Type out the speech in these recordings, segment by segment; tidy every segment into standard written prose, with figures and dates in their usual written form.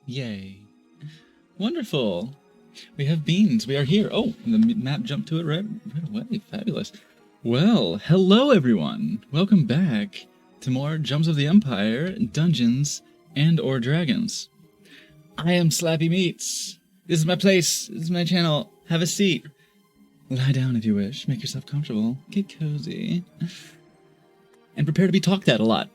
Yay. Wonderful. We have beans. We are here. Oh, the map jumped to it right away. Fabulous. Well, hello everyone. Welcome back to more Gems of the Empire, Dungeons, and or Dragons. I am Slappy Meats. This is my place. This is my channel. Have a seat. Lie down if you wish. Make yourself comfortable. Get cozy. And prepare to be talked at a lot.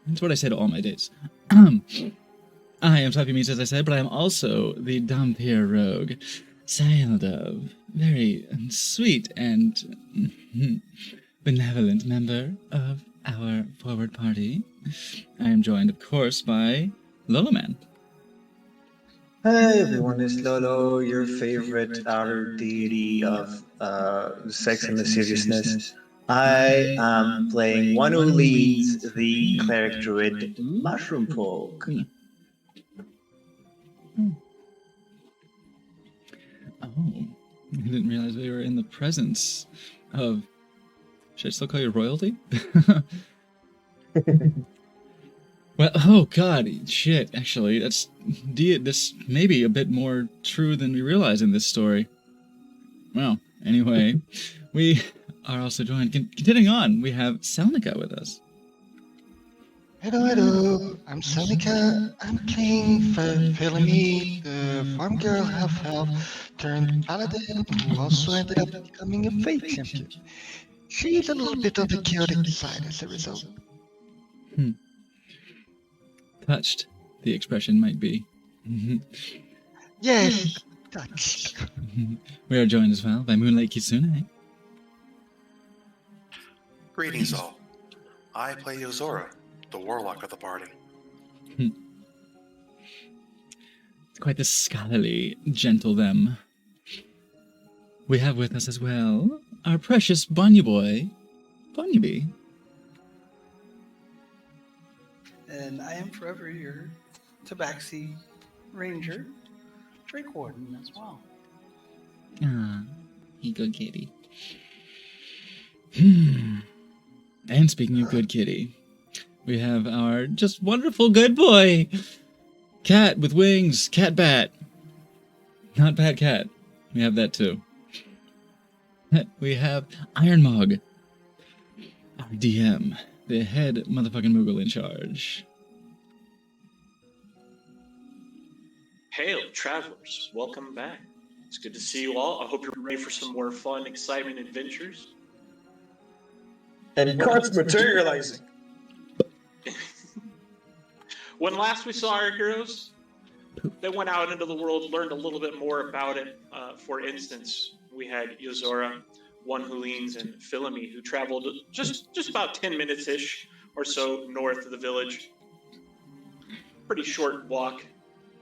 That's what I say to all my dates. I am Slappy Meats, as I said, but I am also the Dhampir Rogue, Sail Dove, very sweet and benevolent member of our forward party. I am joined, of course, by Loloman. Hi everyone, it's Lolo, your favorite outer deity of sex and lasciviousness. I am playing one who leads the cleric druid Mushroom Folk. Oh, I didn't realize we were in the presence of... Should I still call you royalty? Well, oh god, shit, actually, this may be a bit more true than we realize in this story. Well, anyway, we are also joined, continuing on, we have Selnica with us. Hello, I'm Selnica. I'm playing Philomene, the farm girl half-elf turned paladin who also ended up becoming a faith champion. She's a little bit on the chaotic side as a result. Touched, the expression might be. Yes, touched. We are joined as well by Moonlight Kitsune. Greetings all. I play Yozora, the warlock of the party. Quite the scholarly, gentle them. We have with us as well our precious Bonnie boy, Bonnie. And I am forever your Tabaxi Ranger, Drake Warden as well. Ah, you good kitty. And speaking of good kitty, we have our just wonderful good boy, cat with wings, Cat Bat. Not Bat Cat. We have that too. We have Iron Mog, our DM, the head motherfucking Moogle in charge. Hail, travelers. Welcome back. It's good to see you all. I hope you're ready for some more fun, exciting adventures. And cards materializing. When last we saw our heroes, they went out into the world, learned a little bit more about it. For instance, we had Yozora, one who leans, and Philomene, who traveled just about 10 minutes-ish or so north of the village. Pretty short walk,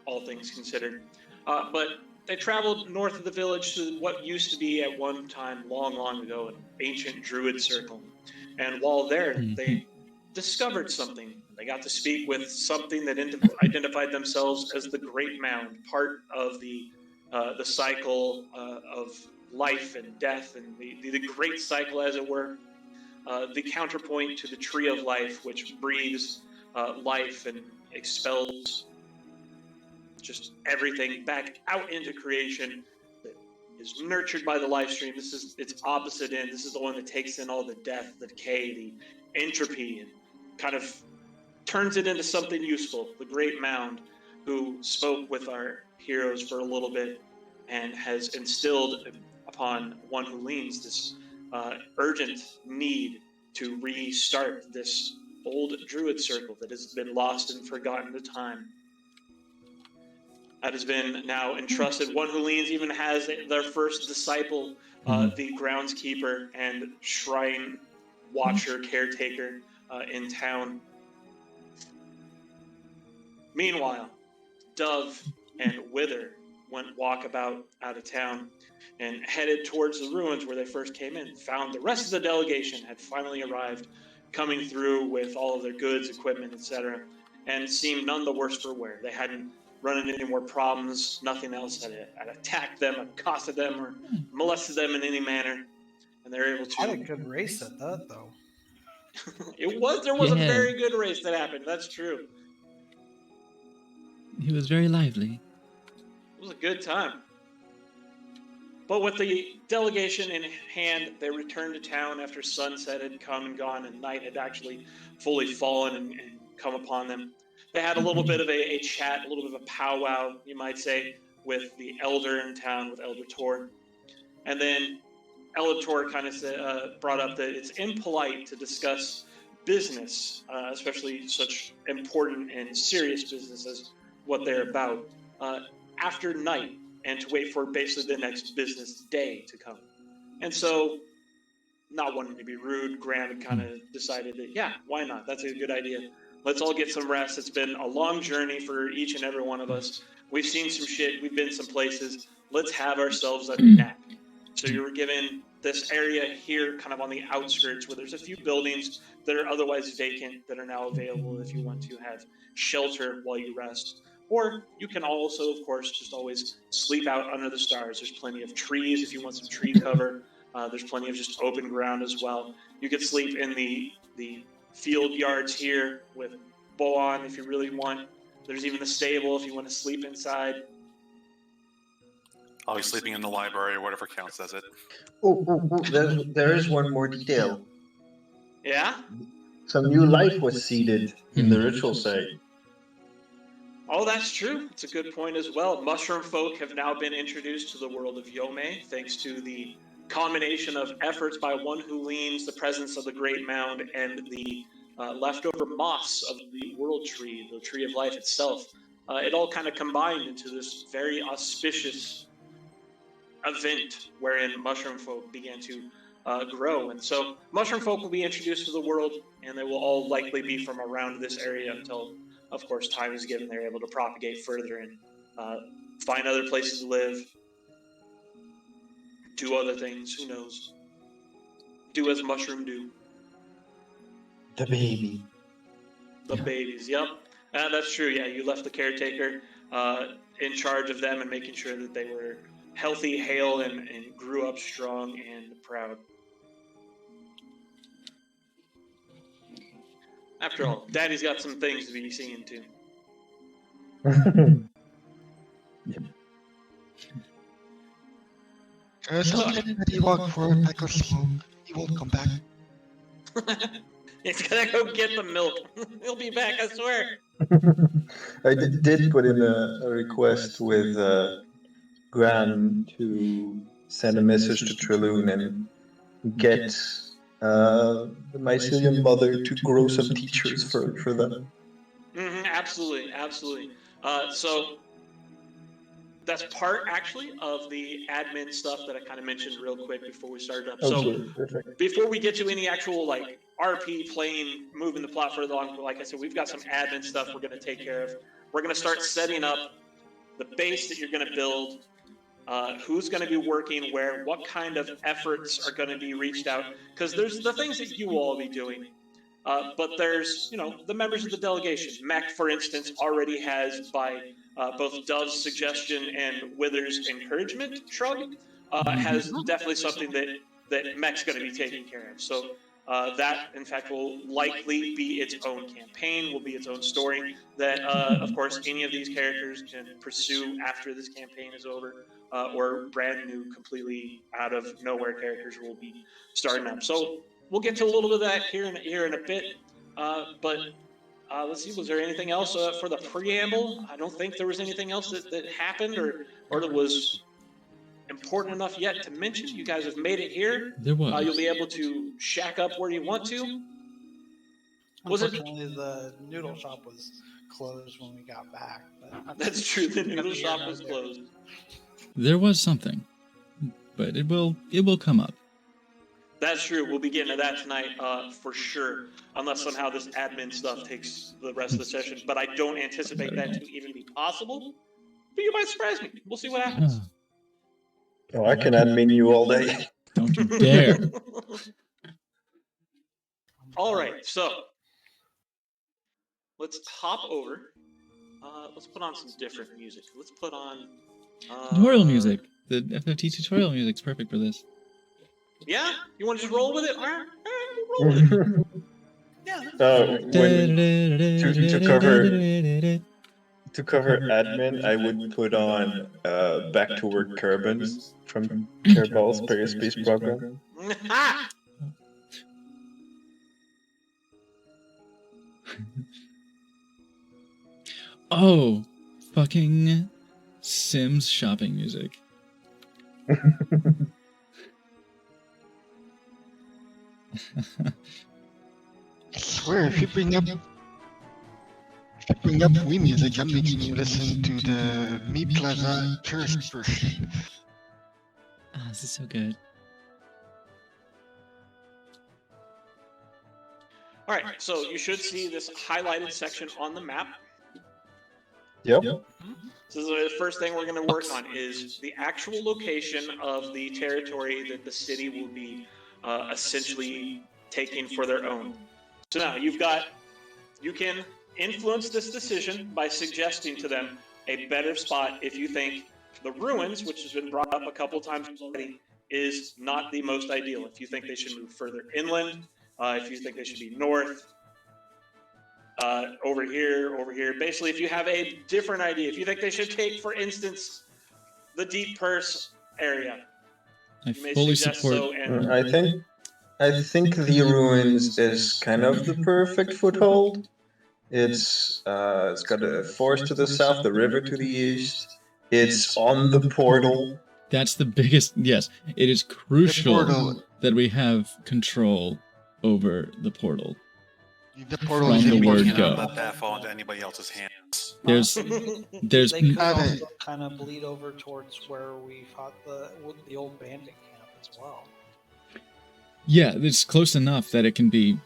all things considered. But they traveled north of the village to what used to be at one time, long ago, an ancient druid circle. And while there, they discovered something. They got to speak with something that identified themselves as the Great Mound, part of the cycle of life and death, and the great cycle, as it were. The counterpoint to the Tree of Life, which breathes life and expels just everything back out into creation, that is nurtured by the life stream. This is its opposite end. This is the one that takes in all the death, the decay, the entropy, and kind of turns it into something useful. The Great Mound, who spoke with our heroes for a little bit and has instilled upon one who leans this urgent need to restart this old druid circle that has been lost and forgotten to time. That has been now entrusted. One who leans even has their first disciple, the groundskeeper and shrine watcher, caretaker in town. Meanwhile, Dove and Wither went walkabout out of town and headed towards the ruins where they first came in. Found the rest of the delegation had finally arrived, coming through with all of their goods, equipment, etc., and seemed none the worse for wear. They hadn't run into any more problems. Nothing else had attacked them, accosted them, or molested them in any manner. And they're able to... Had a good race at that, though. There was a Yeah. very good race that happened. That's true. He was very lively. It was a good time. But with the delegation in hand, they returned to town after sunset had come and gone and night had actually fully fallen and come upon them. They had a little bit of a chat, a little bit of a powwow, you might say, with the elder in town, with Elder Tor. And then Elder Tor kind of brought up that it's impolite to discuss business, especially such important and serious business as what they're about, after night, and to wait for basically the next business day to come. And so, not wanting to be rude, Graham had kind of decided that, yeah, why not? That's a good idea. Let's all get some rest. It's been a long journey for each and every one of us. We've seen some shit. We've been some places. Let's have ourselves a nap. So you were given this area here kind of on the outskirts where there's a few buildings that are otherwise vacant that are now available if you want to have shelter while you rest. Or you can also, of course, just always sleep out under the stars. There's plenty of trees if you want some tree cover. There's plenty of just open ground as well. You could sleep in the field yards here with Boan if you really want. There's even the stable if you want to sleep inside. I'll be sleeping in the library or whatever counts as it. There is one more detail. Yeah? Some new life was seeded in the ritual site. Oh, that's true. It's a good point as well. Mushroom folk have now been introduced to the world of Yome, thanks to the combination of efforts by one who leans, the presence of the Great Mound, and the leftover moss of the World Tree, the Tree of Life itself. It all kind of combined into this very auspicious event wherein mushroom folk began to grow. And so mushroom folk will be introduced to the world, and they will all likely be from around this area until, of course, time is given. They're able to propagate further and find other places to live, do other things, who knows. Do as mushroom do. The baby. The babies, yep. That's true, yeah. You left the caretaker in charge of them and making sure that they were healthy, hale, and grew up strong and proud. After all, Daddy's got some things to be seeing too. Just let Daddy walk for a pack of smoke. He won't come back. He's gonna go get the milk. He'll be back, I swear. I did put in a request with Gran to send a message to Triloon and get the mycelium mother to grow some teachers for them. Absolutely, absolutely. So that's part actually of the admin stuff that I kind of mentioned real quick before we started up. Okay, perfect. Before we get to any actual like RP playing, moving the plot further along, like I said, we've got some admin stuff we're going to take care of. We're going to start setting up the base that you're going to build, who's going to be working where, what kind of efforts are going to be reached out, because there's the things that you all will be doing. But there's, the members of the delegation. Mech, for instance, already has, by both Dove's suggestion and Wither's encouragement, Shrug, has definitely something that Mech's going to be taking care of. So that, in fact, will likely be its own campaign, will be its own story that, of course, any of these characters can pursue after this campaign is over, or brand new, completely out of nowhere characters will be starting up. So we'll get to a little bit of that here in a bit, but let's see, was there anything else for the preamble? I don't think there was anything else that happened or that was important enough yet to mention. You guys have made it here. There was. You'll be able to shack up where you want to. Unfortunately, the noodle shop was closed when we got back. But That's true. The noodle shop was closed. There was something, but it will come up. That's true. We'll be getting to that tonight for sure, unless somehow this admin stuff takes the rest of the session. But I don't anticipate that to even be possible. But you might surprise me. We'll see what happens. Oh, I can admin you all day. Don't you dare. All right, so let's hop over. Let's put on some different music. Let's put on Tutorial music. The FFT tutorial music's perfect for this. Yeah, you want to just roll with it? All right, we'll roll with it. To cover admin, I would put on Back to Work Kerbins from Kerbal Space Program. Oh, fucking Sims shopping music. I swear, if you bring up Wii music, that makes me listen to the Mi Plaza tourist version. Ah, this is so good. All right, so you should see this highlighted section on the map. Yep. So the first thing we're going to work on is the actual location of the territory that the city will be essentially taking for their own. So now you can influence this decision by suggesting to them a better spot if you think the ruins, which has been brought up a couple times already, is not the most ideal. If you think they should move further inland, if you think they should be north, over here. Basically, if you have a different idea, if you think they should take, for instance, the Deep Purse area, I you may fully suggest support. so. And I think the ruins is kind of the perfect foothold. It's got a forest to the south, the river to the east. It's on the portal. That's the biggest. Yes, it is crucial portal. that we have control over the portal. The portal From is the in word Cannot go. let that fall into anybody else's hands. There's They could Ah, also kind of bleed over towards where we fought the old bandit camp as well. yeah, it's close enough that it can be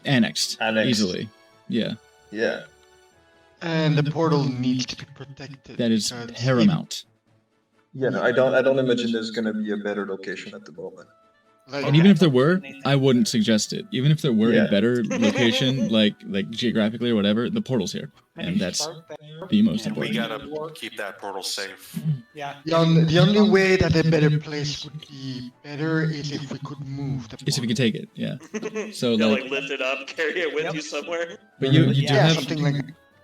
annexed easily. Yeah, Yeah. And the portal needs to be protected. that is because paramount. Yeah, no, I don't imagine there's gonna be a better location at the moment. Like, And even if there were, I wouldn't suggest it. Even if there were Yeah. a better location, like geographically or whatever, the portal's here, and Maybe that's start there, the most and We important. gotta keep that portal safe. Yeah. the only way that a better place would be better is if we could move the portal. Is if we could take it, yeah. So You'll, like, lift it up, carry it with Yep. you somewhere. but you do Yeah, have something like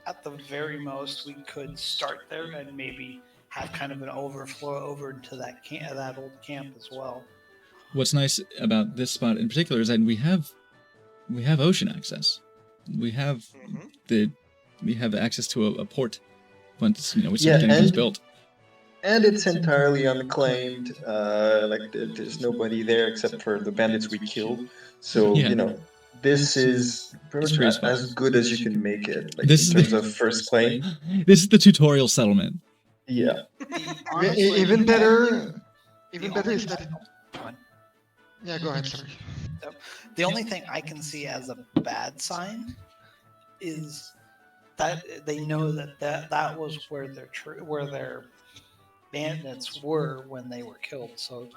At the very most, we could start there and maybe have kind of an overflow over into that old camp as well. what's nice about this spot in particular is that we have ocean access. We have access to a port once once Yeah, everything is and- built. And it's entirely unclaimed. There's nobody there except for the bandits we killed. So Yeah. this is pretty It's much pretty as good as you can make it. Like This in is terms of first claim. This is the tutorial settlement. Yeah. Honestly, even better. the Even better only- is that. Go on. Yeah, go ahead. Sorry. The only thing I can see as a bad sign is that they know that was where their bandits were when they were killed. So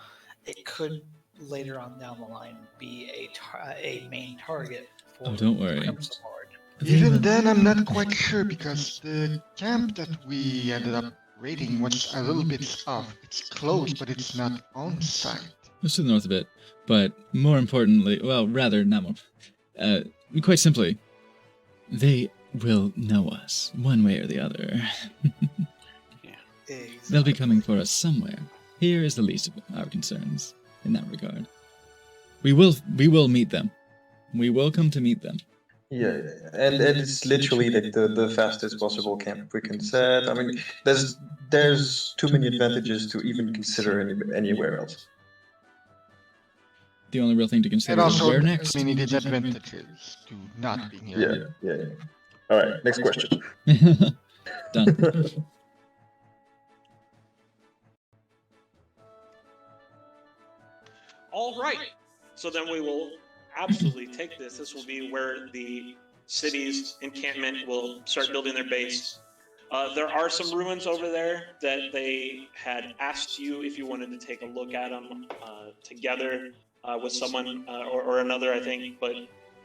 it could later on down the line be a main target for Oh, don't worry. Crimson Lord. Even then, I'm not quite sure because the camp that we ended up raiding was a little bit off. It's close, but it's not on site. Just to the north of it, but more importantly, well, rather not more. Quite simply, they will know us one way or the other. They'll be coming for us somewhere. Here is the least of our concerns in that regard. We will meet them. We will come to meet them. Yeah. And it's literally like the fastest possible camp we can set. I mean, there's too many advantages to even consider anywhere else. The only real thing to And consider is also, where next. many disadvantages to not being here. Yeah. All right, next question. Done. All right. So then we will absolutely take this. This will be where the city's encampment will start building their base. There are some ruins over there that they had asked you if you wanted to take a look at them together with someone or another, I think. But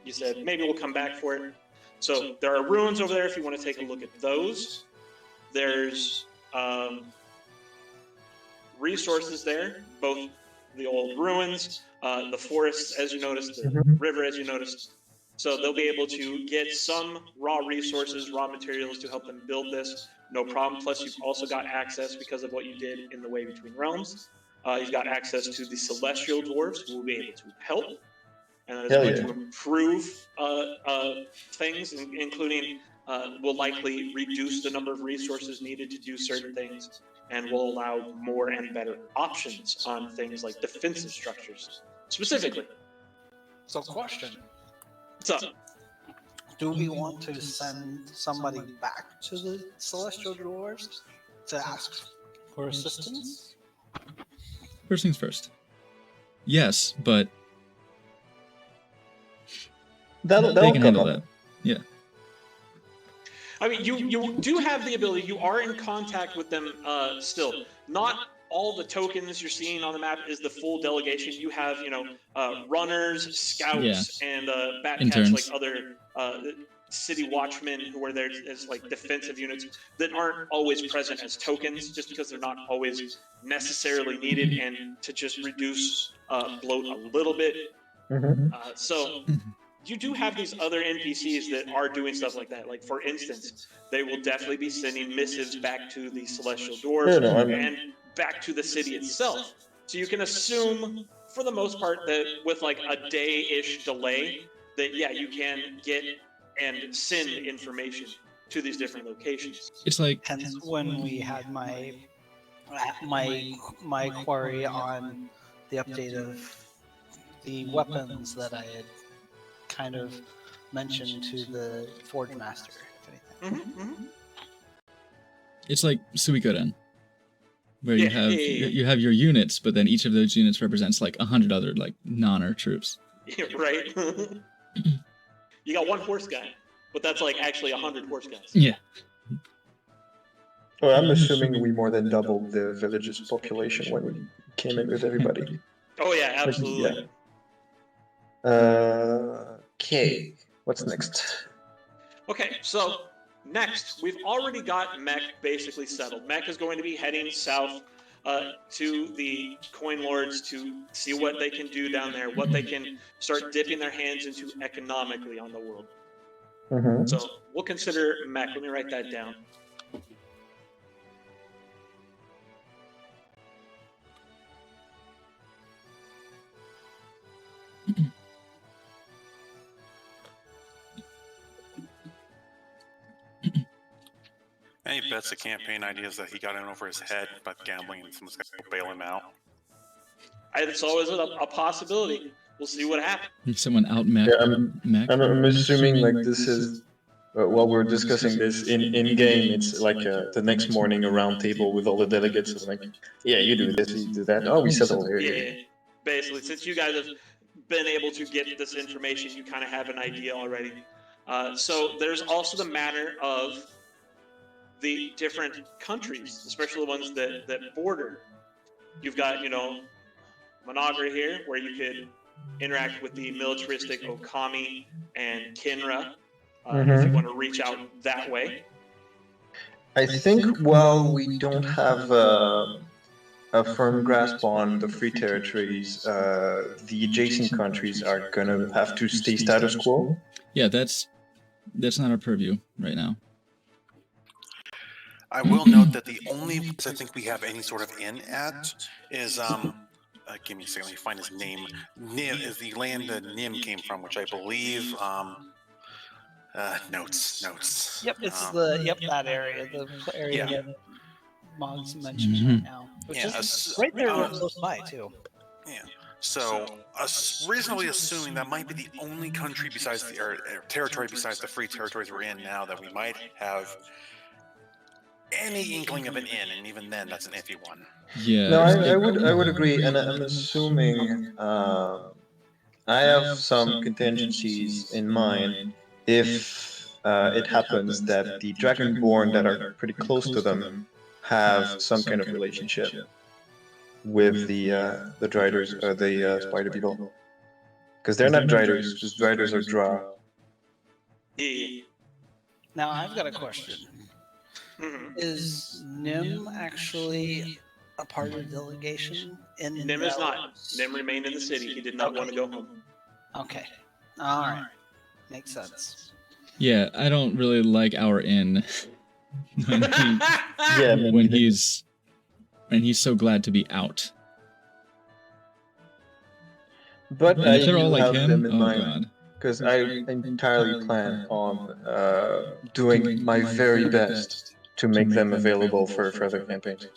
you said maybe we'll come back for it. So there are ruins over there if you want to take a look at those. There's resources there, both the old ruins, the forests, as you noticed, the river, as you noticed. So they'll be able to get some raw resources, raw materials to help them build this. No problem. Plus, you've also got access because of what you did in the Way Between Realms. You've got access to the Celestial Dwarves, who will be able to help. And that is Hell going yeah. to improve things, including will likely reduce the number of resources needed to do certain things, and will allow more and better options on things like defensive structures, specifically. So, question: So, do we want to send somebody back to the Celestial Dwarves to ask for assistance? First things first. Yes, but That'll they can come handle up. that. Yeah. I mean, you do have the ability. You are in contact with them still. Not all the tokens you're seeing on the map is the full delegation. You have, runners, scouts, and bat cats, Interns. like other city watchmen who are there as like defensive units that aren't always present as tokens, just because they're not always necessarily needed, and to just reduce bloat a little bit. So you do have these other NPCs that are doing stuff like that. Like, for instance, they will definitely be sending missives back to the Celestial Dwarves and back to the city itself. So you can assume, for the most part, that with like a day-ish delay, that yeah, you can get and send information to these different locations. It's like Hence, when we had my query on the update of the weapons that I had kind of mentioned to the Forge Master, if anything. it's like Suikoden, where you Yeah, have yeah. you have your units, but then each of those units represents like 100 other like non-Earth troops. Right? You got one horse guy, but that's like actually 100 horse guys. Yeah. Well, I'm assuming we more than doubled the village's population when we came in with everybody. Oh yeah, absolutely. Okay, what's next? Okay, so next, we've already got Mech basically settled. Mech is going to be heading south to the Coin Lords to see what they can do down there, what they can start dipping their hands into economically on the world. So we'll consider Mech. Let me write that down. Any bets the campaign ideas that he got in over his head by gambling and someone's going to bail him out? It's always a possibility. We'll see what happens. Someone out mech. Yeah, I'm assuming like this is while we're discussing this in game. It's like the next morning a round table with all the delegates. And like, yeah, you do this, you do that. Oh, we settle here. Yeah, basically, since you guys have been able to get this information, you kind of have an idea already. So there's also the matter of the different countries, especially the ones that border. You've got, Monogra here, where you could interact with the militaristic Okami and Kinra, if you want to reach out that way. I think while we don't have a firm grasp on the free territories, the adjacent countries are gonna have to stay status quo. Yeah, that's not our purview right now. I will note that the only place I think we have any sort of in at is give me a second, let me find his name. Nim is the land that Nim came from, which I believe notes. Yep, it's that area, the area Yeah. that Mog's mentioning right now, which Yeah, is right there close by too. Yeah. So, reasonably assuming that might be the only country besides or territory besides the free territories we're in now that we might have any inkling of an in, and even then, that's an iffy one. Yeah. No, I would agree, and I'm assuming I have some contingencies in mind if it happens that the Dragonborn that are pretty close to them have some kind of relationship with the Driders or the Spider People, because they're not Driders, just Driders are Drow. Yeah. Now I've got a question. Mhm. Is Nim actually a part of the delegation? Nim is not. Nim remained in the city. He did not want to go home. Okay. All right. Makes sense. Yeah, I don't really like our inn when Yeah, when he's so glad to be out. but And I if they're all do like have him, them in oh mind god. because I entirely plan on doing my very best to make them available for further campaigns.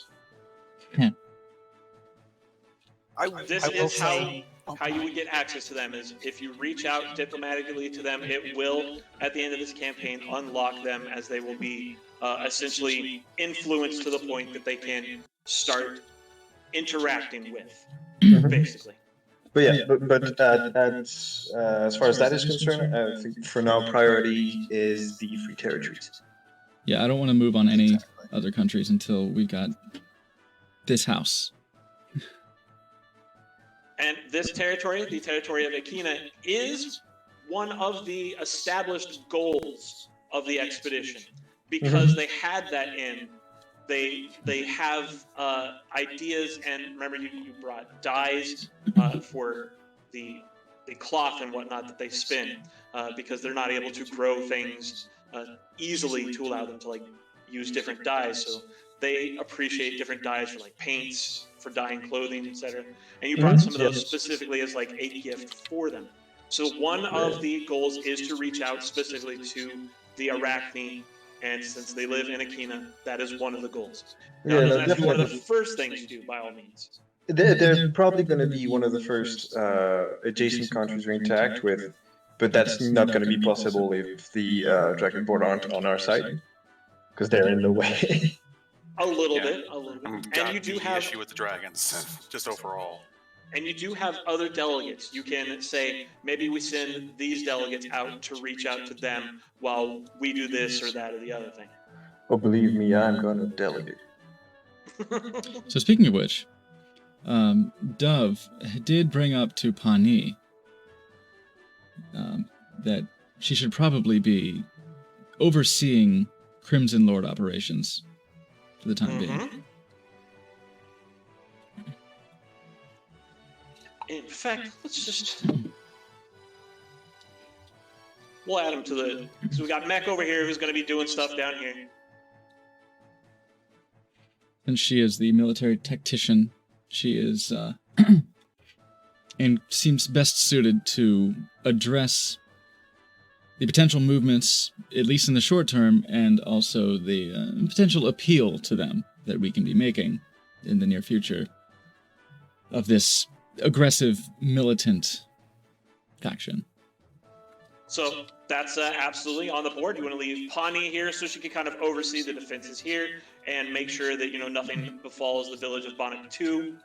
This I will is say- how you would get access to them is if you reach out diplomatically to them, it will, at the end of this campaign, unlock them as they will be essentially influenced to the point that they can start interacting with, basically. But yeah, but as far as that is concerned, I think for now priority is the free territories. Yeah, I don't want to move on any other countries until we've got this house. And this territory, the territory of Akina, is one of the established goals of the expedition. Because they had that in, they have ideas, and remember you brought dyes for the cloth and whatnot that they spin, because they're not able to grow things easily to allow them to like use different dyes. So they appreciate different dyes for like paints, for dyeing clothing, etc. And you brought some of those specifically as like a gift for them. So one of the goals is to reach out specifically to the Arachne, and since they live in Akina, that is one of the goals. Now, it doesn't have to be one of the first things you do, by all means. They're probably going to be one of the first adjacent countries we interact with, but that's not going to be possible if the Dragonborn aren't on our side, because they're in the way. A little Yeah. bit. And you do have issue with the dragons, just overall. And you do have other delegates. You can say, maybe we send these delegates out to reach out to them while we do this or that or the other thing. Oh, believe me, I'm going to delegate. So speaking of which, Dove did bring up to Pani that she should probably be overseeing Crimson Lord operations for the time being. In fact, let's just... We'll add him to the... So we got Mech over here who's going to be doing stuff down here. And she is the military tactician. She is, and seems best suited to address the potential movements, at least in the short term, and also the potential appeal to them that we can be making in the near future of this aggressive, militant faction. So that's absolutely on the board. You want to leave Pani here so she can kind of oversee the defenses here and make sure that, you know, nothing befalls the village of Bonnet 2.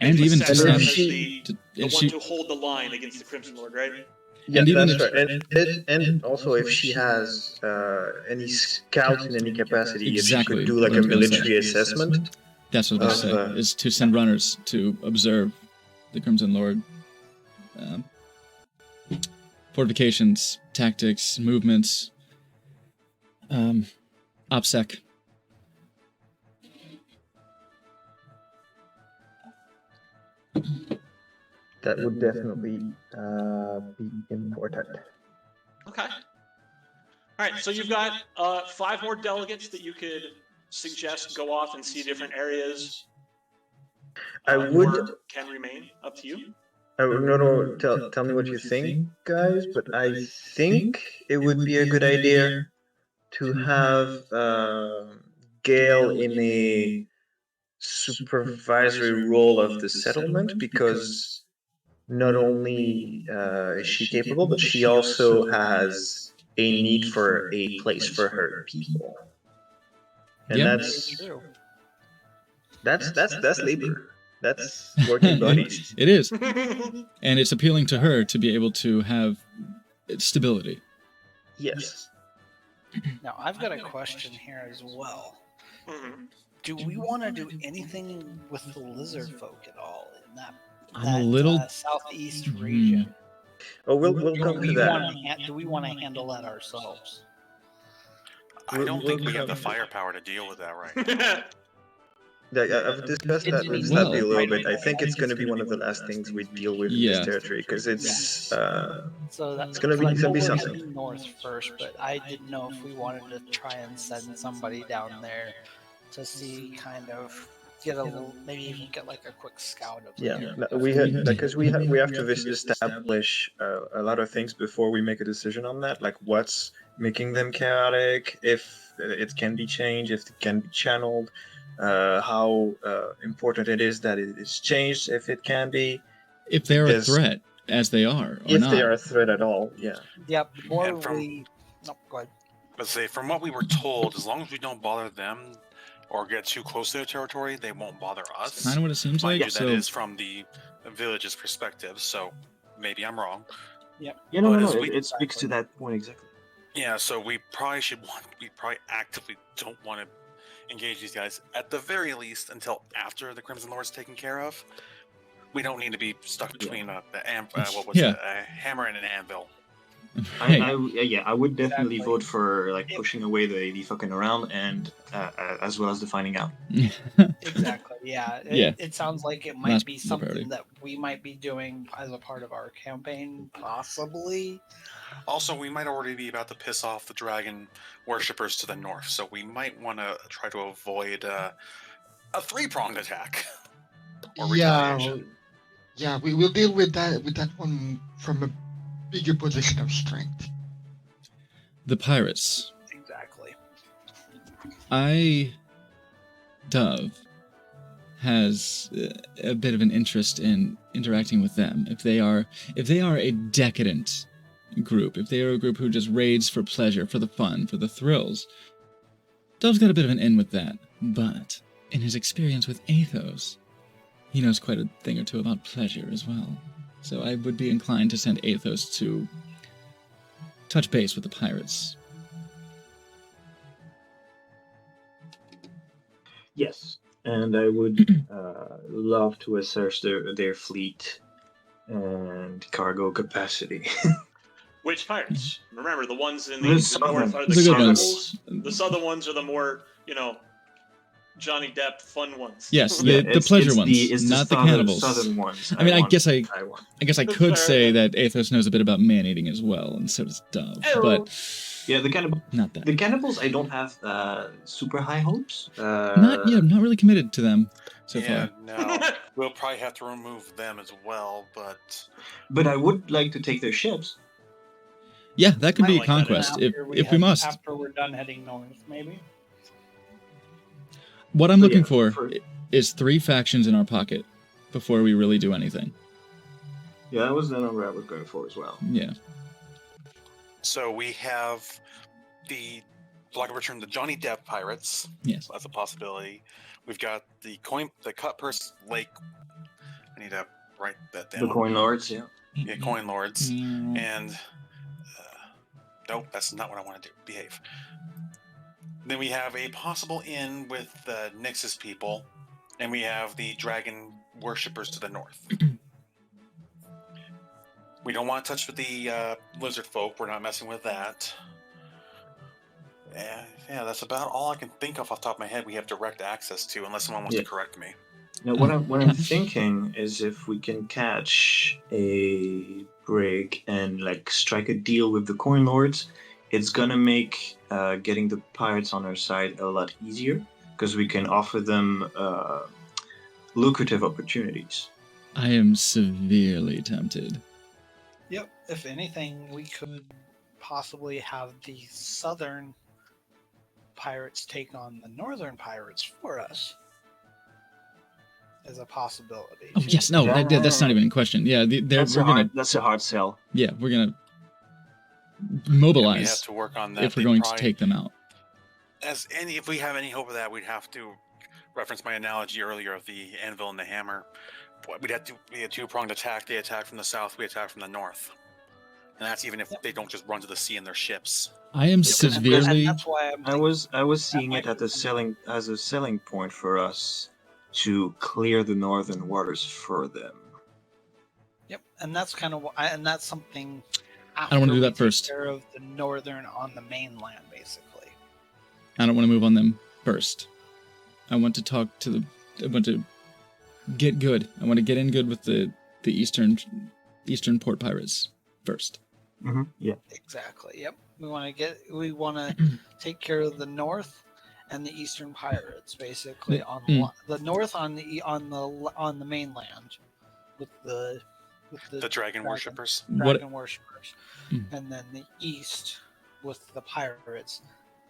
And even to set her up as stand, the one to hold the line against the Crimson Lord, right? Yeah, And even that's if- right. And also, if she has any scouts in any capacity, if she Exactly could do like what I a was gonna say. military assessment. that's what I was going to say, is to send runners to observe the Crimson Lord. Fortifications, tactics, movements, OPSEC. That would definitely be important. Okay. All right, so you've got 5 more delegates that you could suggest go off and see different areas. I or would. can remain up to you. No. Tell me what you think, guys. But I think it would be a good idea to have Gale in a supervisory role of the settlement, because not only is she capable, but she also has a need for a place for her people, and Yeah. that's labor. That's working bodies. It is. And it's appealing to her to be able to have stability. Yes. Now, I've got a question here as well. Mhm. Do we want to do anything with the lizard folk at all in that, I'm a little- southeast region? Oh, we'll Or come to that. do we want to handle that ourselves? I don't think we have the firepower to deal with that right now. I've discussed that with Well- Snappy a little bit. I think it's going to be one of the last things we deal with in Yeah. this territory because it's So It's gonna be- like, it's gonna be we're something. heading north first, but I didn't know if we wanted to try and send somebody down there to see, kind of get a little, maybe even get like a quick scout of the area. we had because we have to establish a lot of things before we make a decision on that, like what's making them chaotic, if it can be changed, if it can be channeled, how important it is that it is changed if it can be, If they're a Yes. threat, as they are, or if not. they are a threat at all. Yeah. Yep. The more And from- we, no, go ahead. Let's say, from what we were told, as long as we don't bother them or get too close to their territory, they won't bother us. Kind of what it seems Mind like. you, So that is from the village's perspective, so maybe I'm wrong. Yeah, But no, as no, we- it speaks to that point exactly. Yeah, so we probably actively don't want to engage these guys at the very least until after the Crimson Lord's taken care of. We don't need to be stuck between what was Yeah. it, a hammer and an anvil. hey, I would definitely Exactly. vote for like If- pushing away the fucking around and as well as the finding out. Exactly. Yeah. Yeah. It sounds like it That's might be the something priority. that we might be doing as a part of our campaign, possibly. Also, we might already be about to piss off the dragon worshippers to the north, so we might want to try to avoid a three-pronged attack. Or Yeah, retaliation. yeah, we will deal with that one from a bigger position of strength. the pirates. Exactly. Dove has a bit of an interest in interacting with them. If they are a decadent group, if they are a group who just raids for pleasure, for the fun, for the thrills, Dove's got a bit of an in with that. But in his experience with Athos, he knows quite a thing or two about pleasure as well. So I would be inclined to send Athos to touch base with the pirates. Yes, and I would love to assess their fleet and cargo capacity. Which pirates? Remember, the ones in The the southern- north are the The good cannibals. ones. The southern ones are the more, Johnny Depp fun ones. Yes, Yeah, the pleasure it's ones, it's not the southern- cannibals. Southern ones. I mean, I want- guess I want. guess I That's could fair, say but- that Athos knows a bit about man-eating as well, and so does Dove, Oh. but Yeah, the not that. cannibals. I don't have super high hopes. Not really committed to them so yeah, far. no. We'll probably have to remove them as well, but But I would like to take their ships. Yeah, that could I be a like that. conquest if After we must. After we're done heading north, maybe. What I'm But looking yeah, for is 3 factions in our pocket before we really do anything. Yeah, that was the number I was going for as well. Yeah. so we have the Block of Return, the Johnny Depp pirates. Yes. So that's a possibility. We've got the Cut Purse Lake. I need to write that down. The coin lords, yeah. Yeah, Coin Lords. Mm, And nope, that's not what I want to do. Behave. Then we have a possible inn with the Nixus people, and we have the dragon worshippers to the north. We don't want to touch with the lizard folk. We're not messing with that. Yeah, that's about all I can think of off the top of my head. We have direct access to, unless someone wants to Yeah. correct me. Now, what I'm thinking is if we can catch a brig and like strike a deal with the coin lords, it's gonna make getting the pirates on our side a lot easier because we can offer them lucrative opportunities. I am severely tempted. Yep. If anything, we could possibly have the southern pirates take on the northern pirates for us. As a possibility. Oh yes, no, that's not even in question. Yeah, That's a hard sell. we're gonna And we have mobilize to work on that. if we're They going to probably- take them out. If we have any hope of that, we'd have to reference my analogy earlier of the anvil and the hammer. We'd have to be a 2-pronged attack. They attack from the south, we attack from the north. And that's even if they don't just run to the sea in their ships. I am And severely. that's why I'm I was seeing it as a selling point for us to clear the northern waters for them. Yep, and that's kind of and that's something. don't wanna do after that we take first. Care of the northern on the mainland, basically. I don't want to move on them first. I want to talk to the get good. I want to get in good with the eastern port pirates first. Yeah. Exactly. Yep. We want to take care of the north and the eastern pirates, basically on the north on the mainland with the dragon worshippers. dragon worshippers, and then the east with the pirates,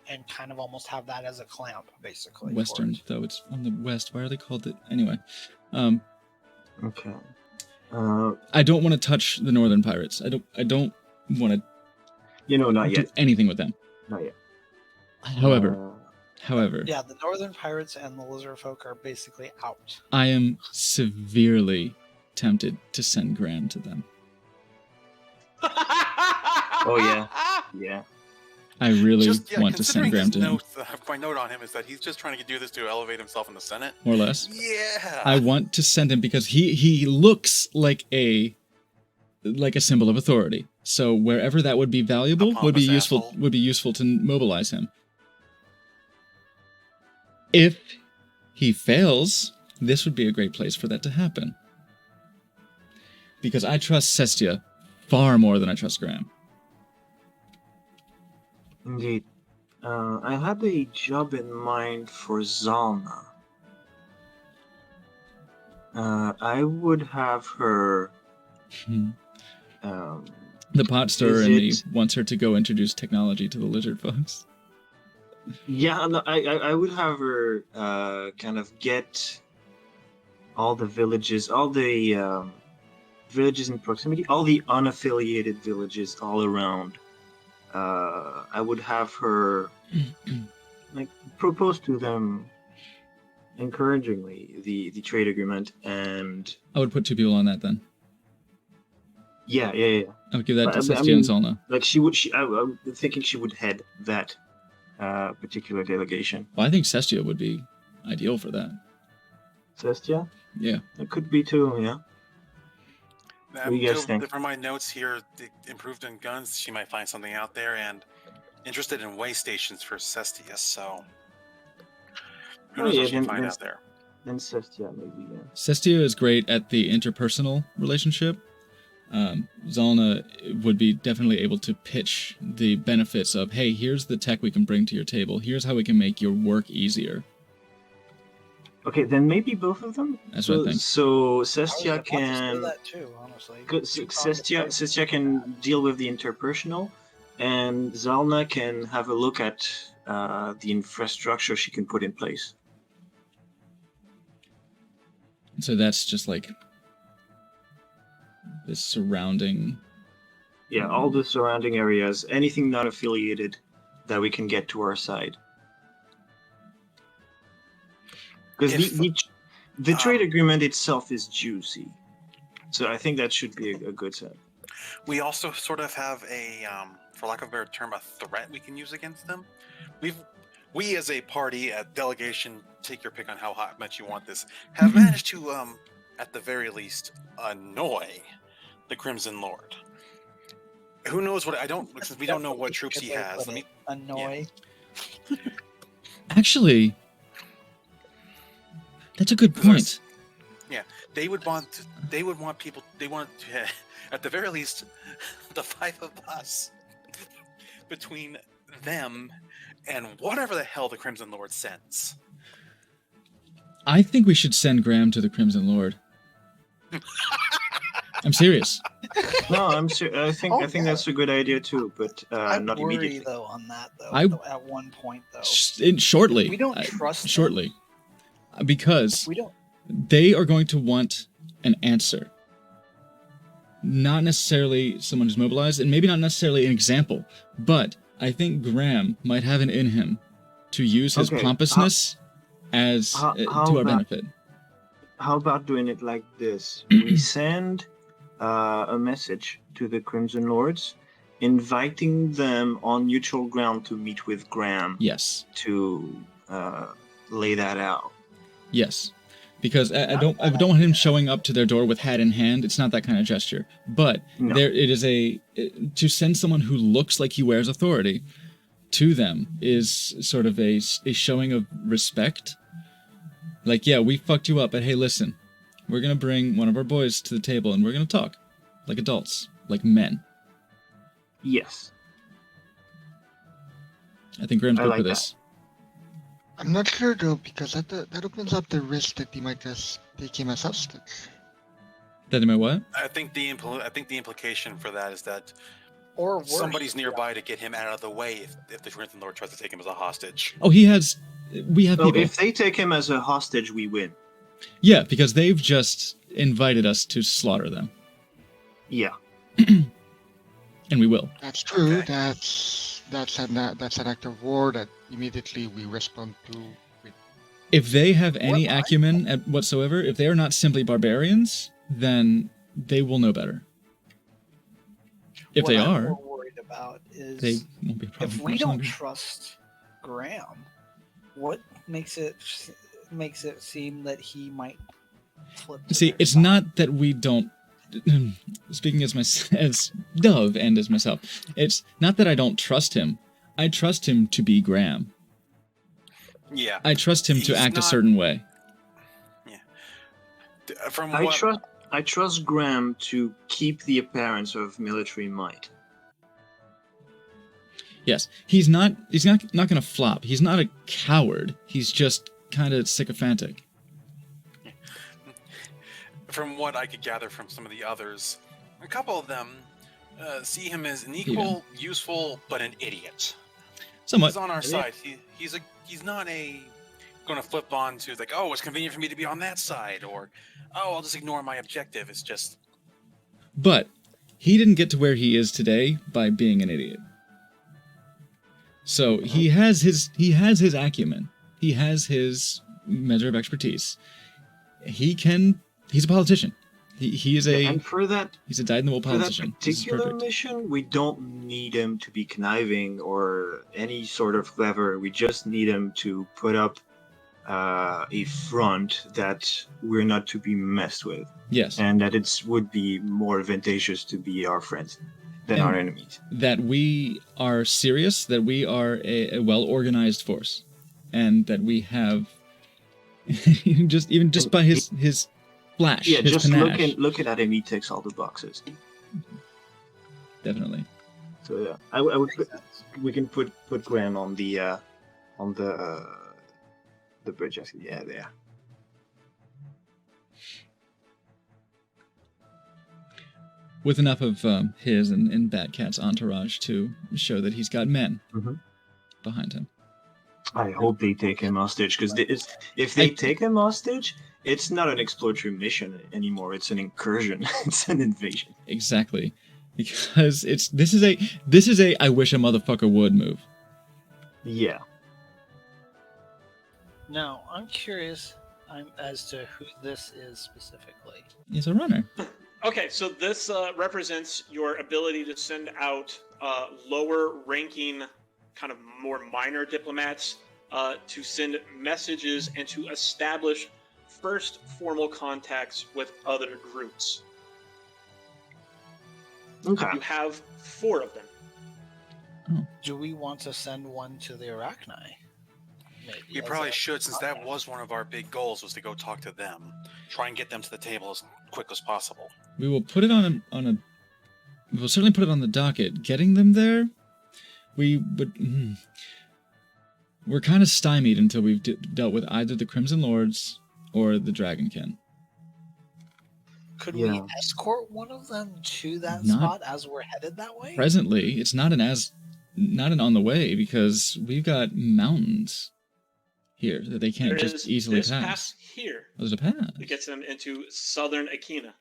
and kind of almost have that as a clamp, basically. Western, though it's on the west. Why are they called it anyway? Okay. I don't want to touch the northern pirates. I don't want to. Not do yet. anything with them. Not yet. However, Yeah, the northern pirates and the lizard folk are basically out. I am severely tempted to send Graham to them. Oh yeah. I really Just, want to send Graham to him. My note on him is that he's just trying to do this to elevate himself in the Senate. More or less. Yeah. I want to send him because he looks like a symbol of authority. So wherever that would be valuable would be useful to mobilize him. If he fails, this would be a great place for that to happen. Because I trust Cestia far more than I trust Graham. Indeed. I had a job in mind for Zalna. I would have her. The pot stirrer in me wants her to go introduce technology to the lizard folks. Yeah, no, I would have her kind of get all the villages, villages in proximity, all the unaffiliated villages all around. I would have her propose to them encouragingly the trade agreement, and I would put 2 people on that then. Yeah. I would give that to Cestia and Zalna. Like I'm thinking she would head that particular delegation. Well, I think Cestia would be ideal for that. Cestia? Yeah. It could be too, yeah. What do you guys think? For my notes here, improved in guns, she might find something out there, and interested in way stations for Cestia, so who knows what she can find out there. Then Cestia, maybe, yeah. Cestia is great at the interpersonal relationship. Zalna would be definitely able to pitch the benefits of, hey, here's the tech we can bring to your table. Here's how we can make your work easier. Okay, then maybe both of them. That's what I think. So Cestia I would can. that too, honestly. Good. So Cestia can deal with the interpersonal, and Zalna can have a look at the infrastructure she can put in place. So that's just like the surrounding. Yeah, all the surrounding areas, anything not affiliated that we can get to our side. Because the trade agreement itself is juicy. So I think that should be a good set. We also sort of have a, for lack of a better term, a threat we can use against them. We as a party, a delegation, take your pick on how much you want this, have managed to, at the very least, annoy the Crimson Lord. Who knows what, since we don't know what troops he has. Annoy. Yeah. Actually, that's a good point. Yeah, they would want people, at the very least, the 5 of us, between them and whatever the hell the Crimson Lord sends. I think we should send Graham to the Crimson Lord. I'm serious. No, I think that's a good idea too, but not immediately. Though on that though. At one point though. Shortly. We don't trust them. Shortly. Because we don't. They are going to want an answer. Not necessarily someone who's mobilized, and maybe not necessarily an example, but I think Graham might have it in him to use his pompousness as to our benefit. How about doing it like this? We send a message to the Crimson Lords, inviting them on neutral ground to meet with Graham. Yes. To lay that out. Yes, because I don't want him showing up to their door with hat in hand. It's not that kind of gesture. But it is to send someone who looks like he wears authority to them is sort of a showing of respect Like, yeah, we fucked you up, but hey, listen, we're gonna bring one of our boys to the table and we're gonna talk like adults, like men. Yes. I think Graham's I good like for that. this. I'm not sure though, because that opens up the risk that he might just take him as hostage. That my what? I think the implication for that is that Or worse, somebody's nearby to get him out of the way if the Crimson Lord tries to take him as a hostage. Oh, we have So people. if they take him as a hostage, we win. Yeah, because they've just invited us to slaughter them. Yeah. And we will. That's true. Okay. That's an act of war that immediately we respond to. With, If they have any What? acumen whatsoever, if they are not simply barbarians, then they will know better. If what they I'm are, more worried about is they won't be a problem. if for we much don't longer. trust Graham, what makes it seem that he might flip? to See, their it's side? not that we don't. Speaking as Dove and as myself, it's not that I don't trust him. I trust him to be Graham. Yeah. I trust him to He's act a not- certain way. From I what trust Graham to keep the appearance of military might. Yes, he's not going to flop. He's not a coward. He's just kind of sycophantic. From what I could gather from some of the others, a couple of them see him as an equal, useful, but an idiot. Somewhat. He's on our side. He's not going to flip on to like, oh, it's convenient for me to be on that side, or oh, I'll just ignore my objective. It's just But he didn't get to where he is today by being an idiot. So he has his acumen. He has his measure of expertise. He's a politician. He's And for that a dyed-in-the-wool For that politician. This is particular perfect. mission, we don't need him to be conniving or any sort of clever. We just need him to put up a front that we're not to be messed with, Yes. and that it would be more advantageous to be our friends than And- our enemies. That we are serious, that we are a well-organized force, and that we have just by his flash, Yeah, his just panache. looking at him, he ticks all the boxes. Definitely. So yeah, I would we can put Graham on the bridge. Actually, yeah, there. With enough of his and Batcat's entourage to show that he's got men Mhm. behind him. I hope they take him hostage, because if they take him hostage, it's not an exploratory mission anymore. It's an incursion. It's an invasion. Exactly, because this is a I wish a motherfucker would move. Yeah. Now, I'm curious as to who this is specifically. He's a runner. Okay, so this represents your ability to send out lower-ranking, kind of more minor diplomats to send messages and to establish first formal contacts with other groups. Okay. You have 4 of them. Do we want to send one to the Arachni? Maybe. we as probably a should, since that contact? was one of our big goals, was to go talk to them, try and get them to the table as quick as possible. We will put it on a. We'll certainly put it on the docket. Getting them there, we would. We're kind of stymied until we've dealt with either the Crimson Lords or the Dragonkin. Could Yeah. we escort one of them to that Not- spot as we're headed that way? Presently, it's not an on the way because we've got mountains here that they can't There just is easily this pass. pass here Oh, there's a pass. that gets them into southern Akina.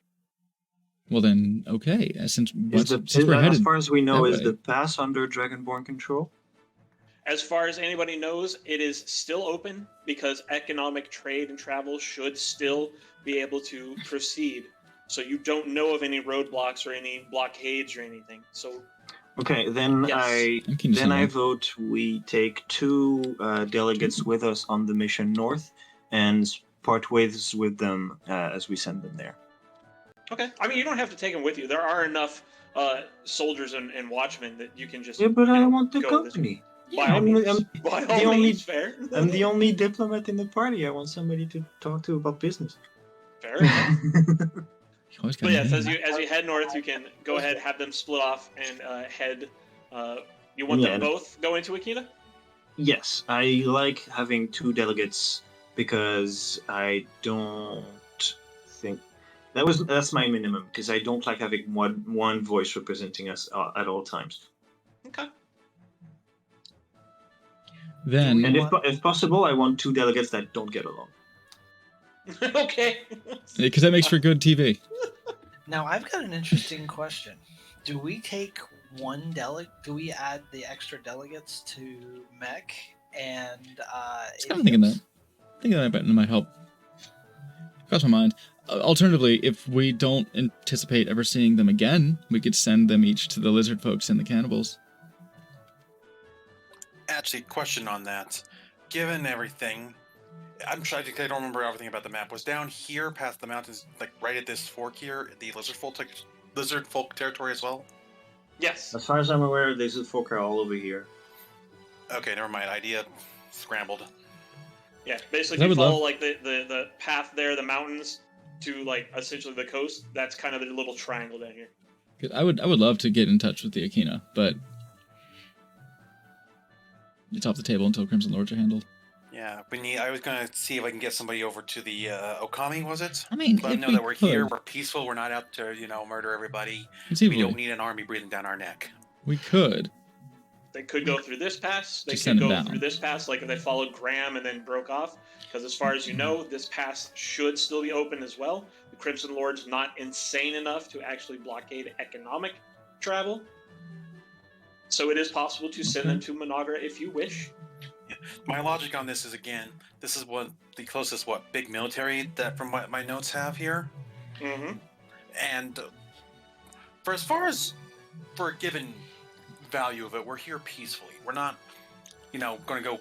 Well then, okay. Since As we're headed, far as we know, that is way. the pass under Dragonborn control? As far as anybody knows, it is still open because economic trade and travel should still be able to proceed. So you don't know of any roadblocks or any blockades or anything. So Okay, then Yes. I'm keen to see I more. vote we take 2 delegates with us on the mission north and part ways with them as we send them there. okay, I mean you don't have to take them with you. There are enough soldiers and watchmen that you can just Yeah, but you I know, want the go this way. company. By all I'm- means, I'm by the all only- means, fair. I'm the only diplomat in the party. I want somebody to talk to about business. Fair enough. You always got But yes, me. as you head north, you can go ahead, have them split off, and head. You want them Yeah. both going to Akita? Yes, I like having 2 delegates because I don't think that's my minimum, because I don't like having one voice representing us at all times. Okay. Then And if possible, I want 2 delegates that don't get along. Okay. because that makes for good TV. Now I've got an interesting question. Do we take one delegate? Do we add the extra delegates to Mech and I was kind of thinking that. That might help. Cross my mind. Alternatively, if we don't anticipate ever seeing them again, we could send them each to the lizard folks and the cannibals. Actually, question on that. Given everything, I'm trying to. I don't remember everything about the map. Was down here past the mountains, like right at this fork here, the lizard folk territory as well? Yes. As far as I'm aware, lizard folk are all over here. Okay, never mind. Idea scrambled. Yeah. Basically, I if you would follow love- like the path there, the mountains to like essentially the coast. That's kind of the little triangle down here. 'Cause I would love to get in touch with the Akina, but it's off the table until Crimson Lords are handled. Yeah, I was gonna see if I can get somebody over to the Okami. Was it? I mean, Let them if know we that we're here. could. We're peaceful. We're not out to murder everybody. We Conceivably, don't need an army breathing down our neck. we could. They could go through this pass. They Just could send them go down. through this pass, like if they followed Graham and then broke off. Because as far as you know, this pass should still be open as well. The Crimson Lord's not insane enough to actually blockade economic travel. So it is possible to send them to Managra if you wish. My logic on this is, again, this is what the closest big military that from what my notes have here. Mm-hmm. And for as far as for a given value of it, we're here peacefully. We're not, going to go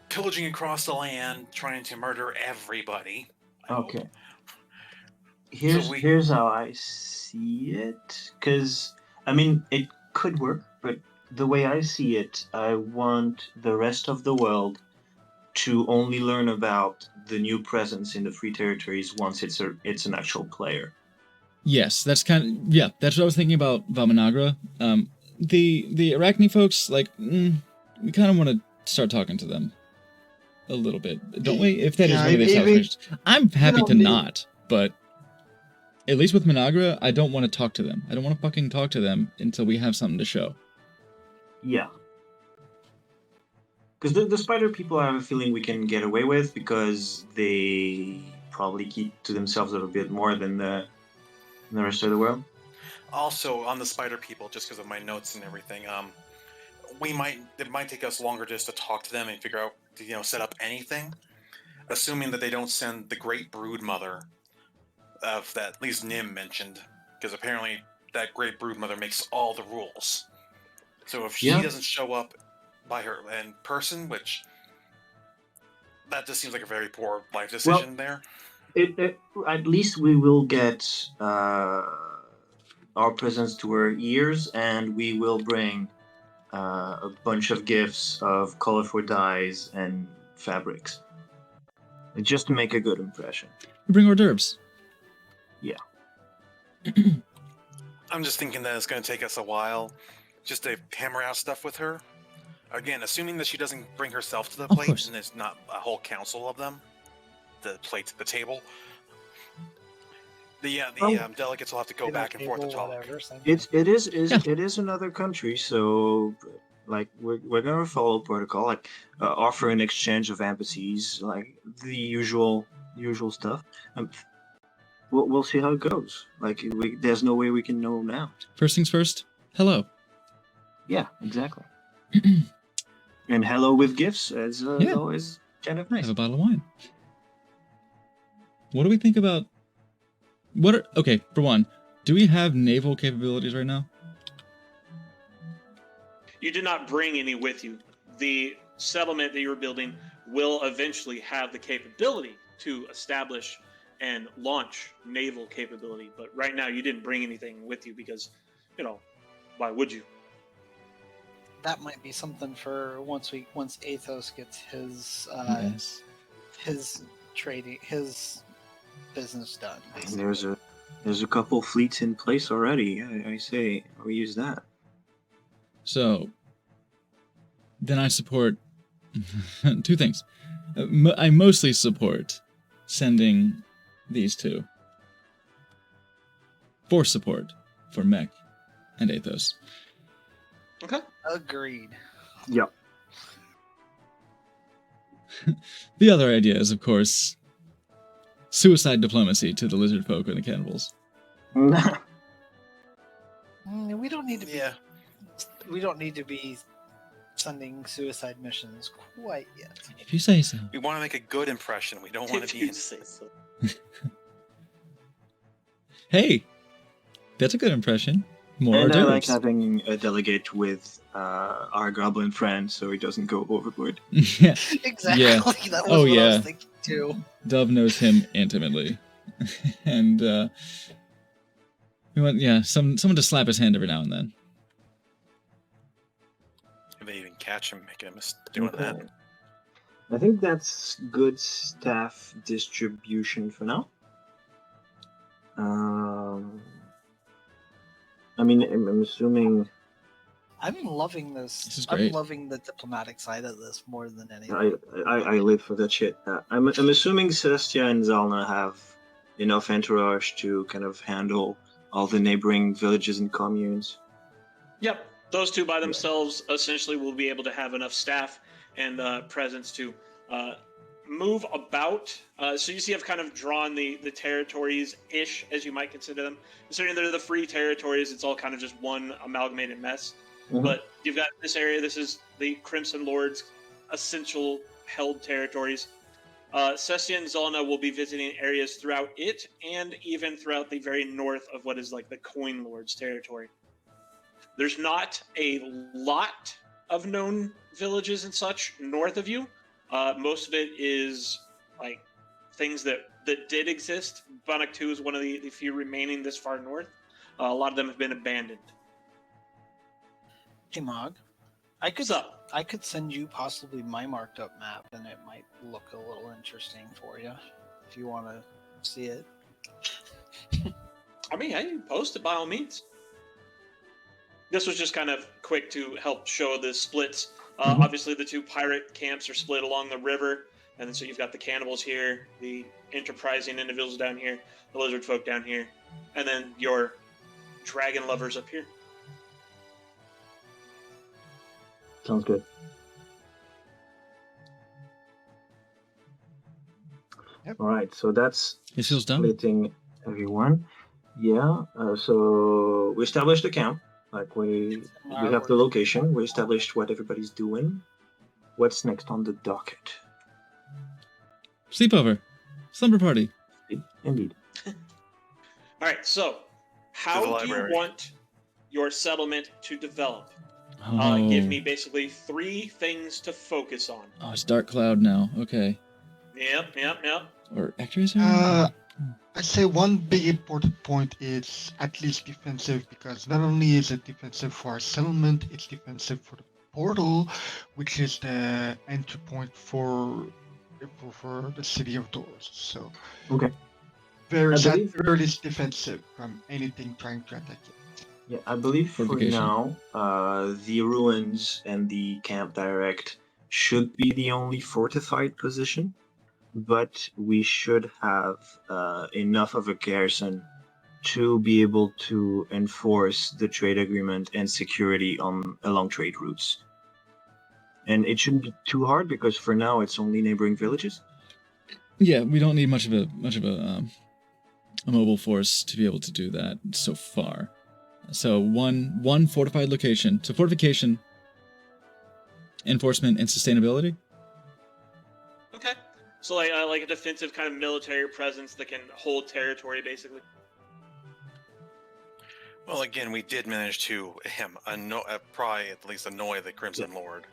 pillaging across the land, trying to murder everybody. I hope. Okay. Here's So we- here's how I see it. Because I mean, it could work, but the way I see it, I want the rest of the world to only learn about the new presence in the free territories once it's an actual player. Yes, that's that's what I was thinking about Managra. The Arachne folks, we kind of want to start talking to them a little bit, don't we? If that is Yeah, one of the if it- establishments, I'm happy to maybe- not, but at least with Managra, I don't want to talk to them. I don't want to fucking talk to them until we have something to show. Yeah. Because the spider people, I have a feeling we can get away with because they probably keep to themselves a little bit more than the rest of the world. Also, on the spider people, just because of my notes and everything, it might take us longer just to talk to them and figure out, set up anything, assuming that they don't send the Great Brood Mother of that at least Nim mentioned, because apparently that Great Brood Mother makes all the rules. So if she Yeah. doesn't show up by her in person, which that just seems like a very poor life decision there. At least we will get our presents to her ears, and we will bring a bunch of gifts of colorful dyes and fabrics, just to make a good impression. We bring hors d'oeuvres. I'm just thinking that it's going to take us a while just to hammer out stuff with her. Again, assuming that she doesn't bring herself to the Of plate course. and there's not a whole council of them, the table. The delegates will have to go back and forth to talk. It is another country, so we're gonna follow protocol, offer an exchange of embassies, like the usual stuff. We'll see how it goes. There's no way we can know now. First things first. Hello. Yeah, exactly. And hello with gifts, as Yeah. always, kind of nice. Have a bottle of wine. What do we think about? Okay, for one, do we have naval capabilities right now? You did not bring any with you. The settlement that you were building will eventually have the capability to establish and launch naval capability. But right now, you didn't bring anything with you because, why would you? that might be something for once Athos gets his Yes. his trading his business done. And Basically. there's a couple fleets in place already. I say we use that. So, then I support two things. I mostly support sending these two for support for Mech and Athos. Okay. Agreed. Yep. The other idea is, of course, suicide diplomacy to the lizard folk and the cannibals. We don't need to be. Yeah. We don't need to be sending suicide missions quite yet. If you say so. We want to make a good impression. We don't want to be. say so. Hey, that's a good impression. More And I hors like d'oeuvres. having a delegate with our goblin friend, so he doesn't go overboard. Yeah, Exactly. Yeah. That was Oh, what I yeah. was thinking too. Dove knows him intimately, and we want someone to slap his hand every now and then. If they even catch him making a mistake doing that. Okay. I think that's good staff distribution for now. I mean, I'm assuming I'm loving this. This is I'm great. loving the diplomatic side of this more than anything. I live for that shit. I'm assuming Celestia and Zalna have enough entourage to kind of handle all the neighboring villages and communes. Yep. Those two by themselves essentially will be able to have enough staff and presence to move about. So you see, I've kind of drawn the territories-ish, as you might consider them. Considering they're the free territories, it's all kind of just one amalgamated mess. Mhm. But you've got this area. This is the Crimson Lord's essential held territories. Cessia and Zolna will be visiting areas throughout it, and even throughout the very north of what is like the Coin Lord's territory. There's not a lot of known villages and such north of you. Most of it is like things that did exist. Bannock 2 is one of the few remaining this far north. A lot of them have been abandoned. Hey Mog, I could So, I could send you possibly my marked up map, and it might look a little interesting for you if you want to see it. I mean, yeah, you post it by all means. This was just kind of quick to help show the splits. Obviously, the two pirate camps are split along the river, and then so you've got the cannibals here, the enterprising individuals down here, the lizard folk down here, and then your dragon lovers up here. Sounds good. Yep. All right, so that's It feels done. splitting everyone. Yeah. So we established the camp. Like we have the location. We established what everybody's doing. What's next on the docket? Sleepover, slumber party. Indeed. All right, so how do you library. want your settlement to develop? Oh, Give me basically 3 things to focus on. Oh, it's Dark Cloud now. Okay. Yep. Or Actraiser? I'd say one big important point is at least defensive, because not only is it defensive for our settlement, it's defensive for the portal, which is the entry point for the City of Doors. So Okay. very I at believe- the very least defensive from anything trying to attack it. Yeah, I believe for Fortification. now, the ruins and the camp direct should be the only fortified position, but we should have enough of a garrison to be able to enforce the trade agreement and security along trade routes. And it shouldn't be too hard because for now it's only neighboring villages. Yeah, we don't need much of a mobile force to be able to do that so far. So one fortified location. So fortification, enforcement, and sustainability. Okay. So like a defensive kind of military presence that can hold territory, basically. Well, again, we did manage to probably at least annoy the Crimson Lord.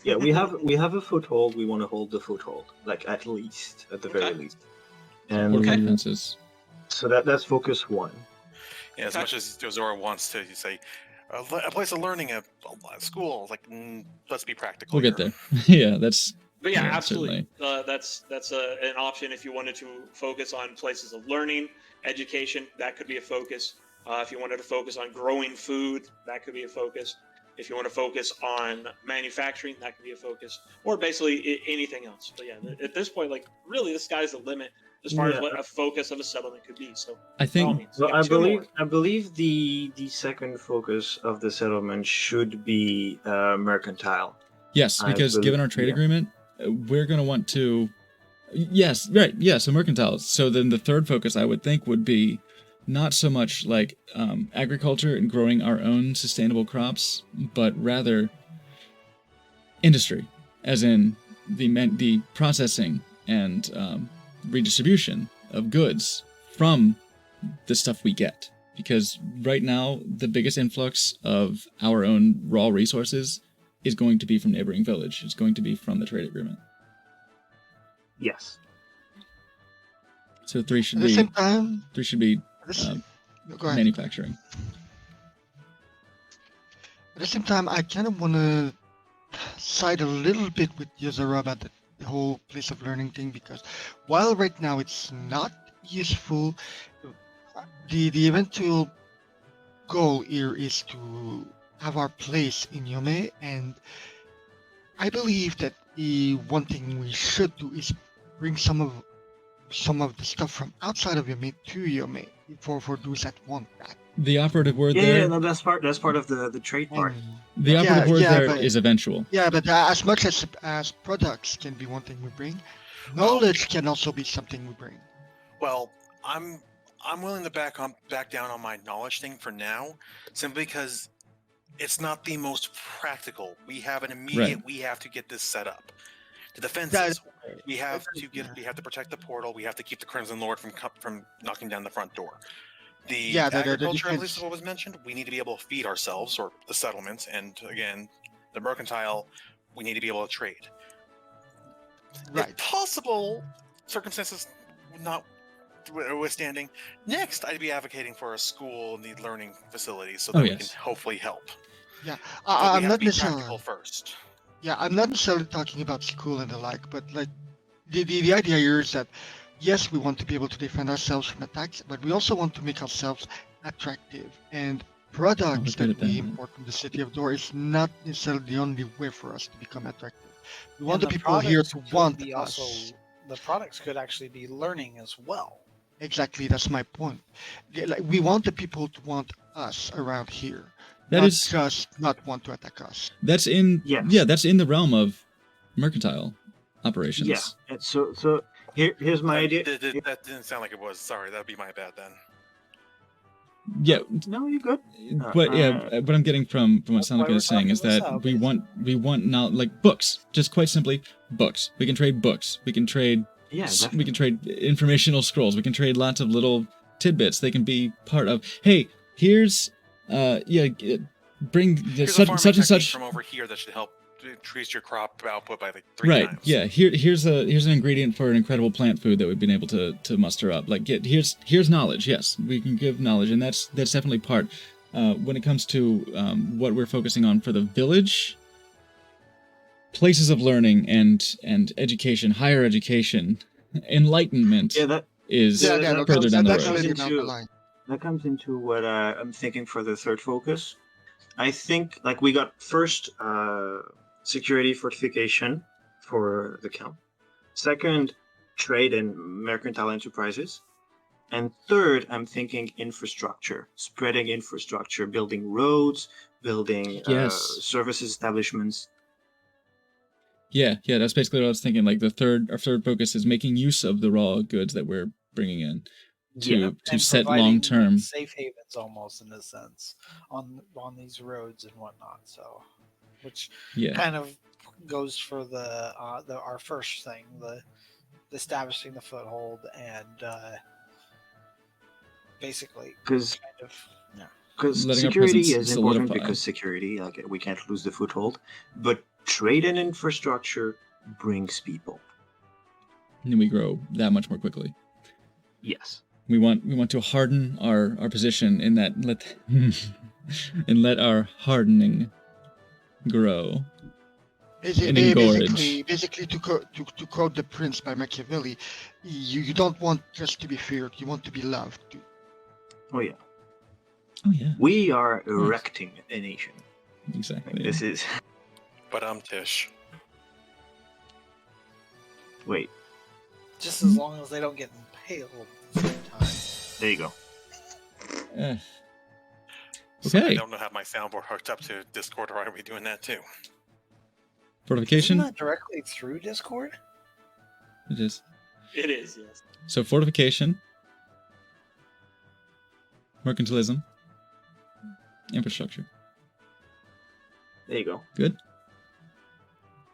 Yeah, we have a foothold. We want to hold the foothold, like at the very Okay. least. And Fortified fences. so that's focus one. Yeah, as Okay. much as Jozora wants to say, a place of learning, a school. Like, let's be practical. We'll get here. there. Yeah, that's. But yeah, Yeah, absolutely. That's an option if you wanted to focus on places of learning, education. That could be a focus. If you wanted to focus on growing food, that could be a focus. If you want to focus on manufacturing, that could be a focus, or basically anything else. But yeah, at this point, like really, the sky's the limit as far as what a focus of a settlement could be. So I by all think. means, Well, yeah, I two more. believe the second focus of the settlement should be mercantile. Yes, I because given our trade yeah. agreement, we're going to want to. Yes, right. Yeah, so mercantile. So then the third focus, I would think, would be not so much like agriculture and growing our own sustainable crops, but rather industry, as in the processing and redistribution of goods from the stuff we get. Because right now, the biggest influx of our own raw resources is going to be from neighboring village. It's going to be from the trade agreement. Yes. So three should At the be same time, no, go ahead. manufacturing. At the same time, I kind of want to side a little bit with Yozora about the whole place of learning thing, because while right now it's not useful, the eventual goal here is to have our place in Yome, and I believe that the one thing we should do is bring some of the stuff from outside of Yome to Yome for those that want that. The operative word Yeah, there. no, that's part of the trade part. And The operative word there but- is eventual. Yeah, but as much as products can be one thing we bring, knowledge can also be something we bring. Well, I'm willing to back down on my knowledge thing for now, simply because it's not the most practical. We have an immediate. Right. We have to get this set up. The defenses. That- We have to get. We have to protect the portal. We have to keep the Crimson Lord from knocking down the front door. The agriculture, at least defense. what was mentioned, we need to be able to feed ourselves or the settlements, and again, the mercantile, we need to be able to trade. Right. If possible, circumstances not withstanding, next I'd be advocating for a school and the learning facilities so that Oh, we yes. can hopefully help. Yeah, But we I'm have not to be necessarily. practical first. Yeah, I'm not necessarily talking about school and the like, but like the idea here is that yes, we want to be able to defend ourselves from attacks, but we also want to make ourselves attractive. And products good that at that. we import from the city of Dor is not necessarily the only way for us to become attractive. We want the people here to want us. The products could actually be learning as well. Exactly, that's my point. Yeah, like, we want the people to want us around here, That not is- just not want to attack us. That's in. Yes. Yeah, that's in the realm of mercantile operations. Yeah. And so here's my idea. That didn't sound like it was. Sorry, that'd be my bad then. Yeah, No, you're good. but yeah, what I'm getting from what That's why Sonica we're is saying is talking that this out, we want now like books, just quite simply books. We can trade books. We can trade. Yeah, We can trade informational scrolls. We can trade lots of little tidbits. They can be part of. Hey, here's bring Here's a such farming such and technique such. from over here that should help increase your crop output by like 3 Right. times. Yeah. Here's an ingredient for an incredible plant food that we've been able to muster up. Like, here's knowledge. Yes, we can give knowledge, and that's definitely part. When it comes to what we're focusing on for the village, places of learning and education, higher education, enlightenment Yeah, that is Yeah, no, further down the that's road. really down the line. that comes into what I'm thinking for the third focus. I think like we got first security fortification for the camp. Second, trade and mercantile enterprises. And third, I'm thinking infrastructure, spreading infrastructure, building roads, building Yes. services establishments. Yeah, that's basically what I was thinking. Like our third focus is making use of the raw goods that we're bringing in to Yeah. And set providing long term. safe havens almost in a sense on these roads and whatnot. So, which Yeah. kind of goes for the our first thing, the establishing the foothold and basically Because kind of Because Letting our security presence is important solidify. because security, like we can't lose the foothold. But trade and infrastructure brings people. And then we grow that much more quickly. Yes. We want to harden our position in that and let our hardening grow. And Basically, to quote The Prince by Machiavelli, you don't want just to be feared, you want to be loved. Oh yeah. Oh yeah, We are erecting a nation. exactly. This is. But Tish. Wait. Just as long as they don't get impaled at the same time. There you go. So I Okay. don't know how my soundboard hooked up to Discord, or are we doing that too? Fortification. Isn't that directly through Discord? It is. It is, yes. So fortification, mercantilism, infrastructure. There you go. Good.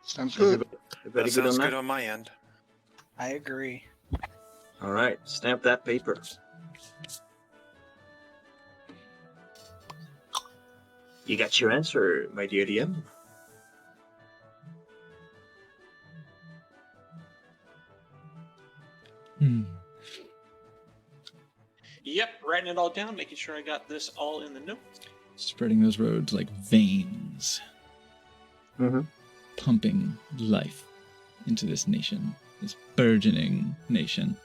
Sounds good. Everybody That good on sounds that? good on my end. I agree. All right, stamp that paper. You got your answer, my dear DM. Yep, writing it all down, making sure I got this all in the note. Spreading those roads like veins, Mm-hmm. pumping life into this nation, this burgeoning nation.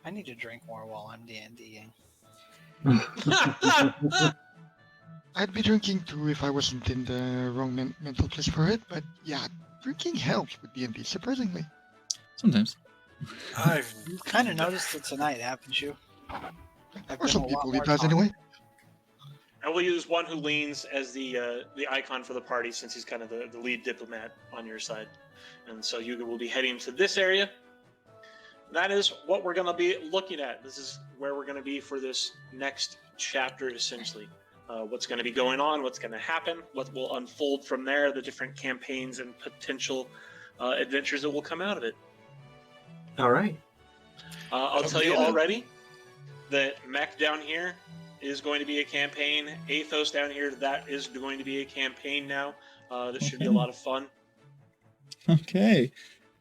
I need to drink more while I'm D&Ding. I'd be drinking too if I wasn't in the wrong mental place for it, but yeah, drinking helps with D&D, surprisingly. Sometimes. I've You kind of noticed it tonight, haven't you? I've For been some a lot people more it does talkative. anyway. And we'll use one who leans as the icon for the party, since he's kind of the lead diplomat on your side. And so Yuga will be heading to this area. That is what we're going to be looking at. This is where we're going to be for this next chapter, essentially. What's going to be going on, what's going to happen, what will unfold from there, the different campaigns and potential adventures that will come out of it. All right. I'll tell you already that Mech down here is going to be a campaign. Athos down here, that is going to be a campaign now. This should be a Okay. lot of fun. Okay.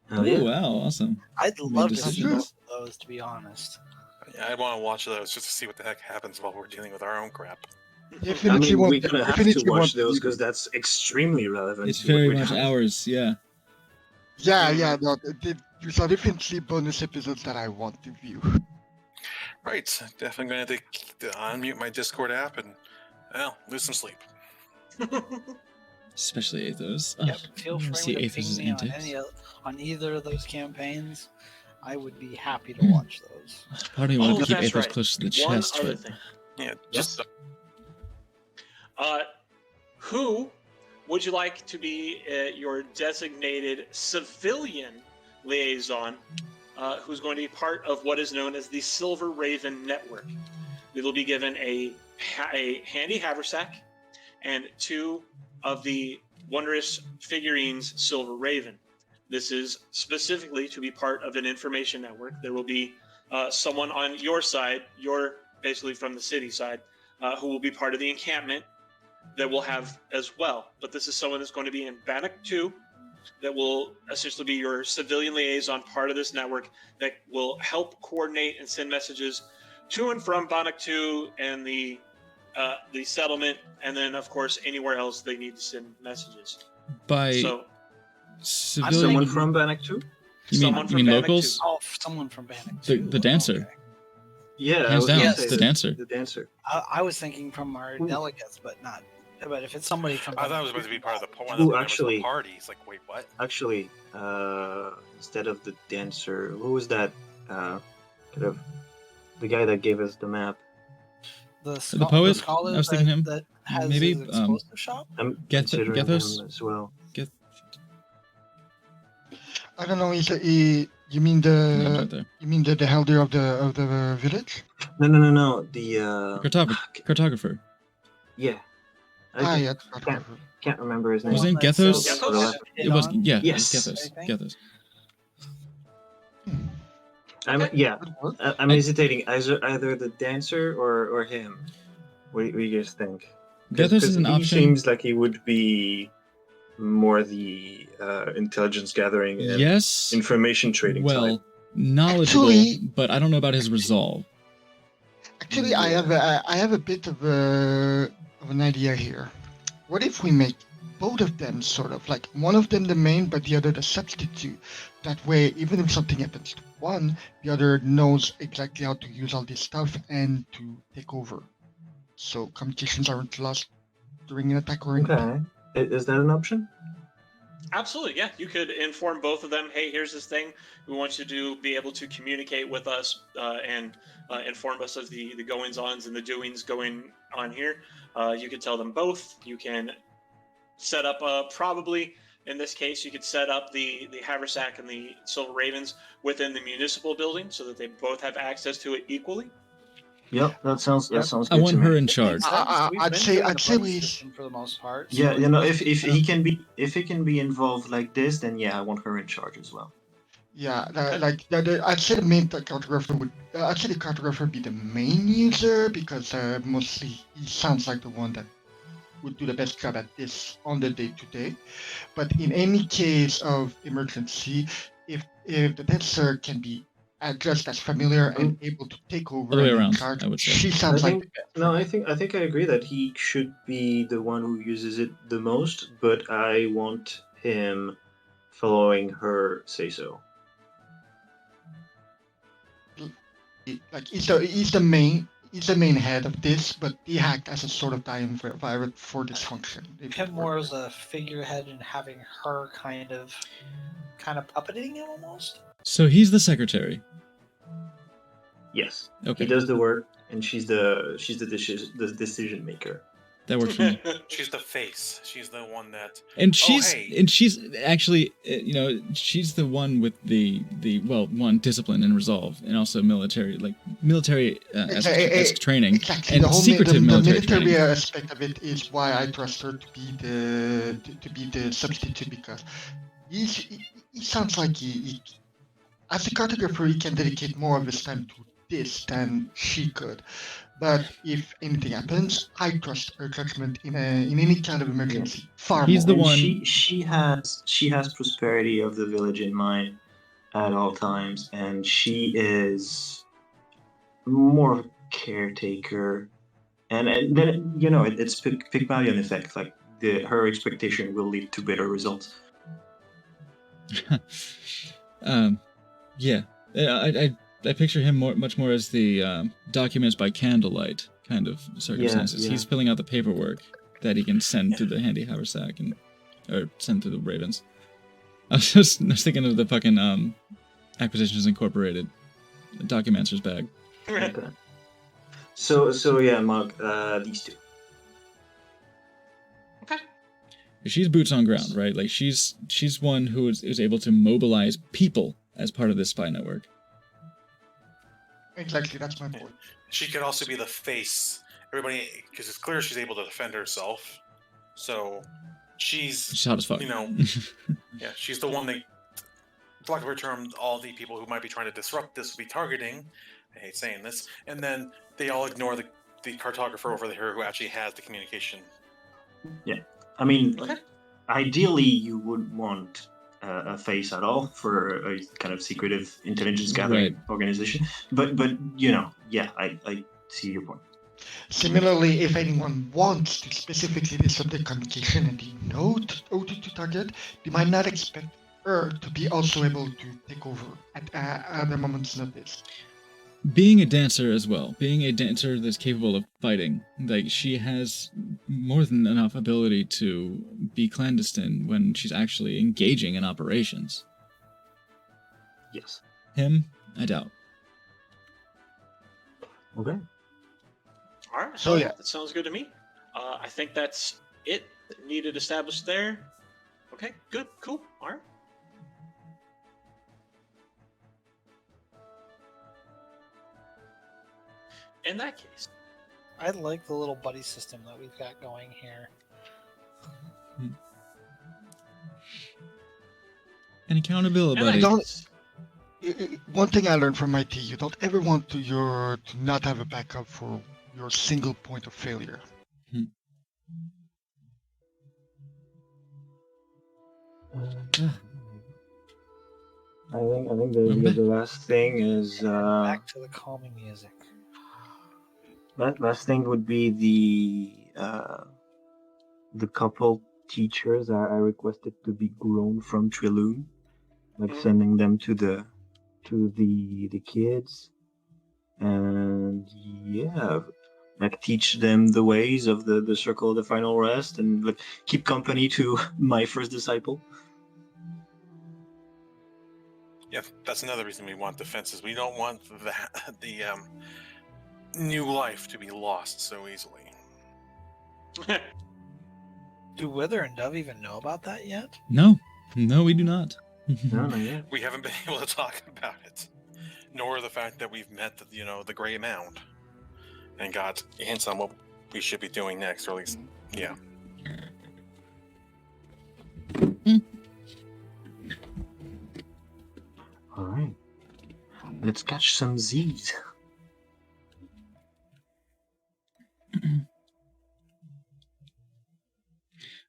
Oh, Oh, yeah. wow. Awesome. I'd love to see decisions. both of those, to be honest. I want to watch those just to see what the heck happens while we're dealing with our own crap. I Definitely mean, want, we're gonna have to definitely watch want those to- because that's extremely relevant. It's to what very we're much doing. ours. Yeah. Yeah, no, these are definitely bonus episodes that I want to view. Right. Definitely going to have to unmute my Discord app and, well, lose some sleep. Especially Athos. Yep, Ugh, feel I wanna free see to Athos's ping me on, antics. on either of those campaigns. I would be happy to watch those. Part of me wanted Oh, to keep that's Athos right. close to the One chest, other but thing. Yeah, just Who would you like to be your designated civilian liaison who's going to be part of what is known as the Silver Raven Network? They will be given a handy haversack and 2 of the wondrous figurines Silver Raven. This is specifically to be part of an information network. There will be someone on your side, you're basically from the city side, who will be part of the encampment that will have as well. But this is someone that's going to be in Bannock 2 that will essentially be your civilian liaison, part of this network that will help coordinate and send messages to and from Bannock 2 and the settlement, and then of course anywhere else they need to send messages. by So civilian, Someone from Bannock too? you someone mean from Bannock locals? Oh, someone from Bannock. The- too. the dancer. Okay. Yeah, I Hands was down, gonna it's say the dancer. The dancer. I was thinking from our delegates, but not. But if it's somebody from, I thought it was supposed to be part of the one of Ooh, the members of actually- the party. It's like, wait, what? Actually, instead of the dancer, who was that? Kind of the guy that gave us the map. the poet? the scholar I was thinking him. that has Maybe, his explosive shop. I'm Geth- considering Gethos? him as well. I don't know. You mean No, not there. the elder of the village? No. The Cartographer. yeah. I Yeah. can't remember his name. Was his name One that Gethos? sells Gethos? hit It was, on. yeah, Yes. it was I think. Gethos. I'm hesitating. Either the dancer or him. What do you guys think? Gethos is an he option. seems like he would be more the intelligence gathering and Yes. information trading Well, type. knowledgeable, Actually- but I don't know about his resolve. Actually, I have a bit of an idea here. What if we make both of them sort of like one of them the main, but the other the substitute? That way, even if something happens to one, the other knows exactly how to use all this stuff and to take over. So communications aren't lost during an attack or anything. Okay. Is that an option? Absolutely, yeah. You could inform both of them. Hey, here's this thing. We want you to be able to communicate with us and inform us of the goings-ons and the doings going on here. You could tell them both. You can set up probably in this case you could set up the Haversack and the Silver Ravens within the municipal building so that they both have access to it equally. Yep, that sounds good. I want to her me. in charge. We've I'd been say- doing I'd the say buddy we- system for the most part. Yeah, so you know, it's- if he can be involved like this, then yeah, I want her in charge as well. Yeah, I'd say the main cartographer would. I'd say the cartographer be the main user because mostly he sounds like the one that would do the best job at this on the day-to-day. But in any case of emergency, if the tester can be just as familiar and able to take over Other way and in around, charge, I would say. she sounds I like think no, I think I agree that he should be the one who uses it the most, but I want him following her say so. like he's the main head of this, but he act as a sort of triumvirate for this function. if him it more were. as a figurehead and having her kind of puppeting him almost. So he's the secretary. Yes, Okay, he does the work, and she's the decision maker. that works for me. She's the face. She's the one that. And hey. she's actually, she's the one with the one discipline and resolve, and also military training Exactly. and The whole secretive the military military training. aspect of it is why I trust her to be the substitute because he sounds like he as a cartographer he can dedicate more of his time to this than she could. But if anything happens, I trust her judgment in any kind of emergency far He's more. the one- She has prosperity of the village in mind at all times, and she is more of a caretaker. And then it's Pygmalion effect. Like her expectation will lead to better results. Yeah, I picture him much more as the documents by candlelight kind of circumstances. yeah. He's filling out the paperwork that he can send to the handy haversack or send to the Ravens. I was thinking of the fucking Acquisitions Incorporated Documenters bag. Okay. So yeah, Mug, these two. She's boots on ground, right? Like she's one who is able to mobilize people as part of this spy network. Exactly, that's my point. She could also be the face. Everybody, because it's clear she's able to defend herself. So She's hot as fuck. Yeah, she's the one that, for lack of a term, all the people who might be trying to disrupt this will be targeting. I hate saying this. And then they all ignore the cartographer over there who actually has the communication. I mean, Okay. ideally, you wouldn't want a face at all for a kind of secretive intelligence gathering Right. organization. But yeah, I see your point. Similarly, if anyone wants to specifically disrupt the communication and they know to target, they might not expect her to be also able to take over at a moment's notice. Being a dancer as well, being a dancer that's capable of fighting, like she has more than enough ability to be clandestine when she's actually engaging in operations. Yes. Him, I doubt. Okay. All right. So, yeah. That sounds good to me. I think that's it needed established there. Okay, good, cool. All right. In that case, I like the little buddy system that we've got going here. And accountability, in that buddy. don't- case- One thing I learned from IT, you don't ever want to not have a backup for your single point of failure. I think Welcome the back. last thing is Back to the calming music. last thing would be the couple teachers I requested to be grown from Triloon, like Mhm. sending them to the kids, and yeah, like teach them the ways of the circle of the final rest, and like keep company to my first disciple. Yeah, that's another reason we want defenses. We don't want the new life to be lost so easily. Do Wither and Dove even know about that yet? No, we do not. No, not yet. We haven't been able to talk about it, nor the fact that we've met the Gray Mound and got hints on what we should be doing next, or at least, yeah. All right, let's catch some Z's.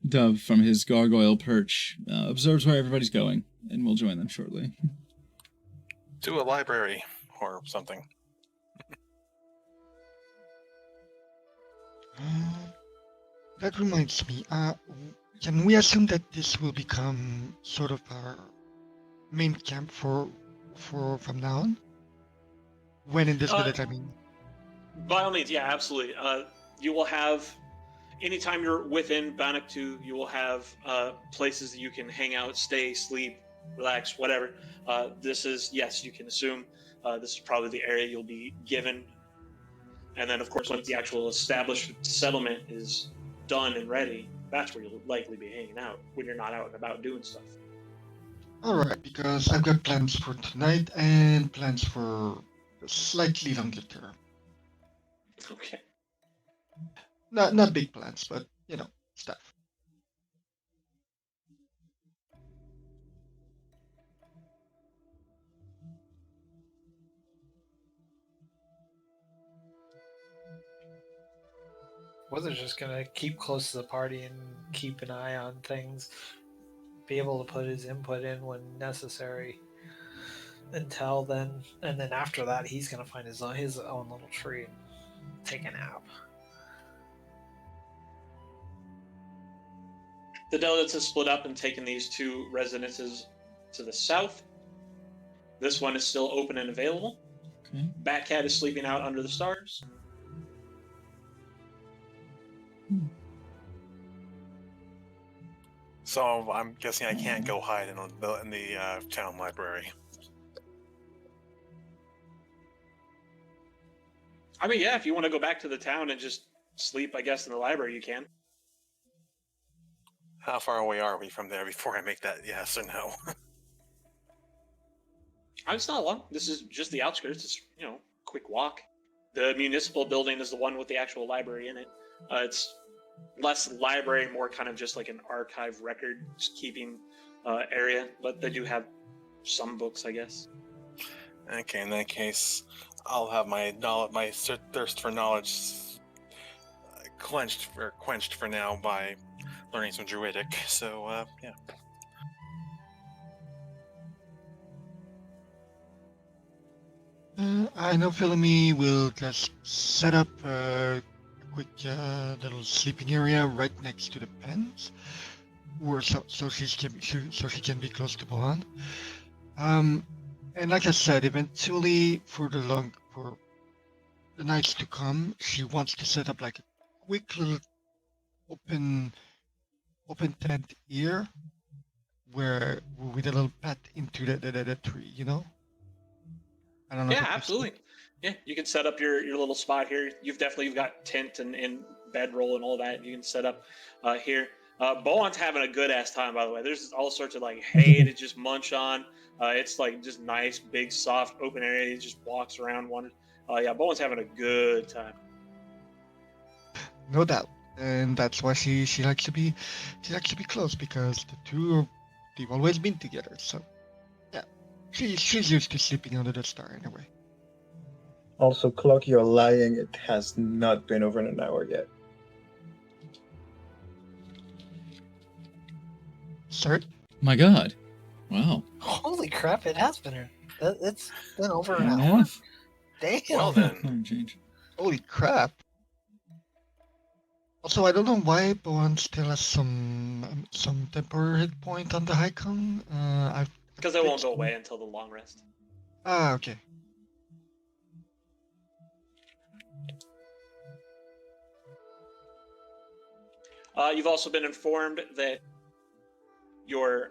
Dove, from his gargoyle perch, observes where everybody's going, and will join them shortly. To a library or something. That reminds me. Can we assume that this will become sort of our main camp for from now on? When in this village, I mean. By all means, yeah, absolutely. You will have, anytime you're within Bannocktu, you will have places that you can hang out, stay, sleep, relax, whatever. This is, yes, you can assume this is probably the area you'll be given. And then, of course, once the actual established settlement is done and ready, that's where you'll likely be hanging out when you're not out and about doing stuff. Alright, because I've got plans for tonight and plans for slightly longer term. Okay. Not big plans, but stuff. Wither's just gonna keep close to the party and keep an eye on things, be able to put his input in when necessary. Until then, and then after that, he's gonna find his own little tree and take a nap. The delegates have split up and taken these two residences to the south. This one is still open and available. Okay. Batcat is sleeping out under the stars. So I'm guessing I can't go hide in the town library. I mean, yeah, if you want to go back to the town and just sleep, I guess, in the library, you can. How far away are we from there before I make that yes or no? It's not long. This is just the outskirts. It's, quick walk. The municipal building is the one with the actual library in it. It's less library, more kind of just like an archive record keeping area, but they do have some books, I guess. Okay, in that case, I'll have my thirst for knowledge quenched for now by learning some Druidic. So yeah. I know Philomene will just set up a quick little sleeping area right next to the pens, or so she can be close to Bohan. And like I said, eventually for the nights to come, she wants to set up like a quick little open tent here, where with a little path into the tree, I don't know. Yeah, absolutely. Yeah, you can set up your little spot here. You've got tent and bedroll and all that. You can set up here. Bohan's having a good ass time, by the way. There's all sorts of like hay to just munch on. It's like just nice, big, soft, open area. He just walks around. Yeah, Bohan's having a good time. No doubt, and that's why she likes to be close, because they've always been together. So yeah, she's used to sleeping under the star anyway. Also, Clock, you're lying. It has not been over an hour yet. Sir? My God. Wow. Holy crap! It has been. It's been over an Hour and a hour. half. Damn. Well Hour then, and change. Holy crap. Also, I don't know why Bowen still has some temporary hit point on the icon. I've Because it won't go fixed- away until the long rest. Ah, okay. You've also been informed that your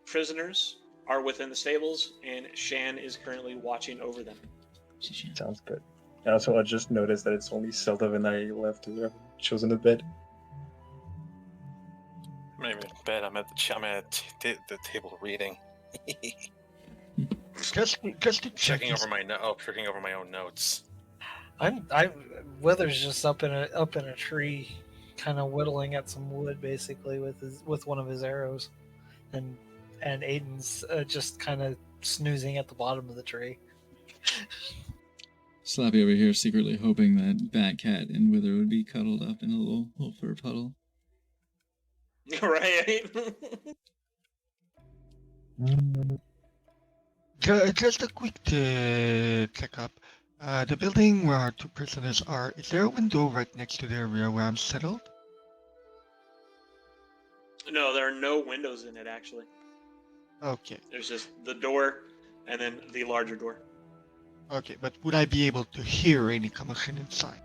prisoners are within the stables, and Shan is currently watching over them. Sounds good. And also, I just noticed that it's only Zelda and I left who have chosen a bed. I'm not even in bed. I'm at the table reading, Just to check. checking over my own notes. I'm Wither's just up in a tree, kind of whittling at some wood, basically with one of his arrows, and Aiden's just kind of snoozing at the bottom of the tree. Slappy over here secretly hoping that Batcat and Wither would be cuddled up in a little fur puddle. Right? Just a quick checkup. The building where our two prisoners are, is there a window right next to the area where I'm settled? No, there are no windows in it, actually. Okay, There's just the door and then the larger door. okay, but would I be able to hear any commotion inside?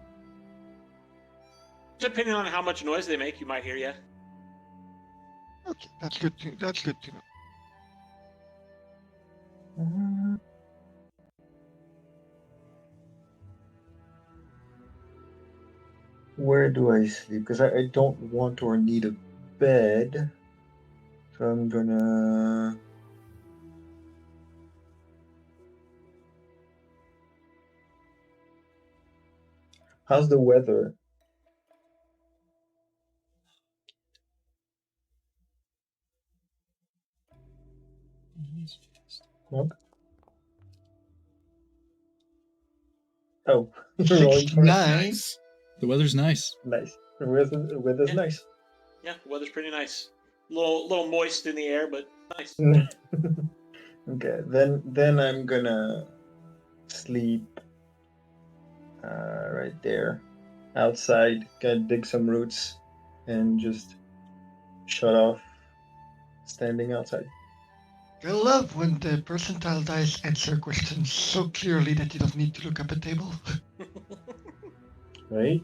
Depending on how much noise they make, you might hear, yeah. Okay, that's good to know. Where do I sleep? Because I don't want or need a bed. So I'm gonna. How's the weather? What? Oh, you're rolling for it. Nice. The weather's nice. Nice. The weather's Yeah. nice. Yeah, the weather's pretty nice. Little moist in the air, but nice. Okay, then I'm gonna sleep right there, outside. Gonna dig some roots and just shut off, standing outside. I love when the percentile dice answer questions so clearly that you don't need to look up a table. Right?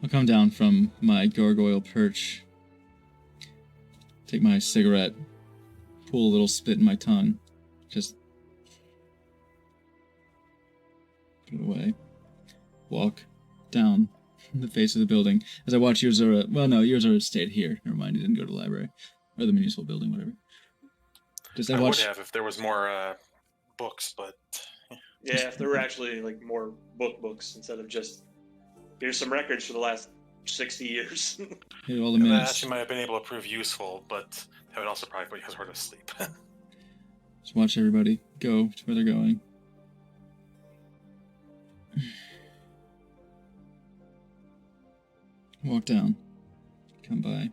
I'll come down from my gargoyle perch, take my cigarette, pull a little spit in my tongue, just put it away, walk down the face of the building as I watch Yurzura. Well, no, Yurzura stayed here. Never mind, he didn't go to the library or the municipal building, whatever. Just I I would watch. have if there was more books, but Yeah, if there were actually like more books instead of just here's some records for the last 60 years. Hit all the that minutes. actually might have been able to prove useful, but that would also probably put you guys to sleep. Just watch everybody go to where they're going. Walk down. Come by.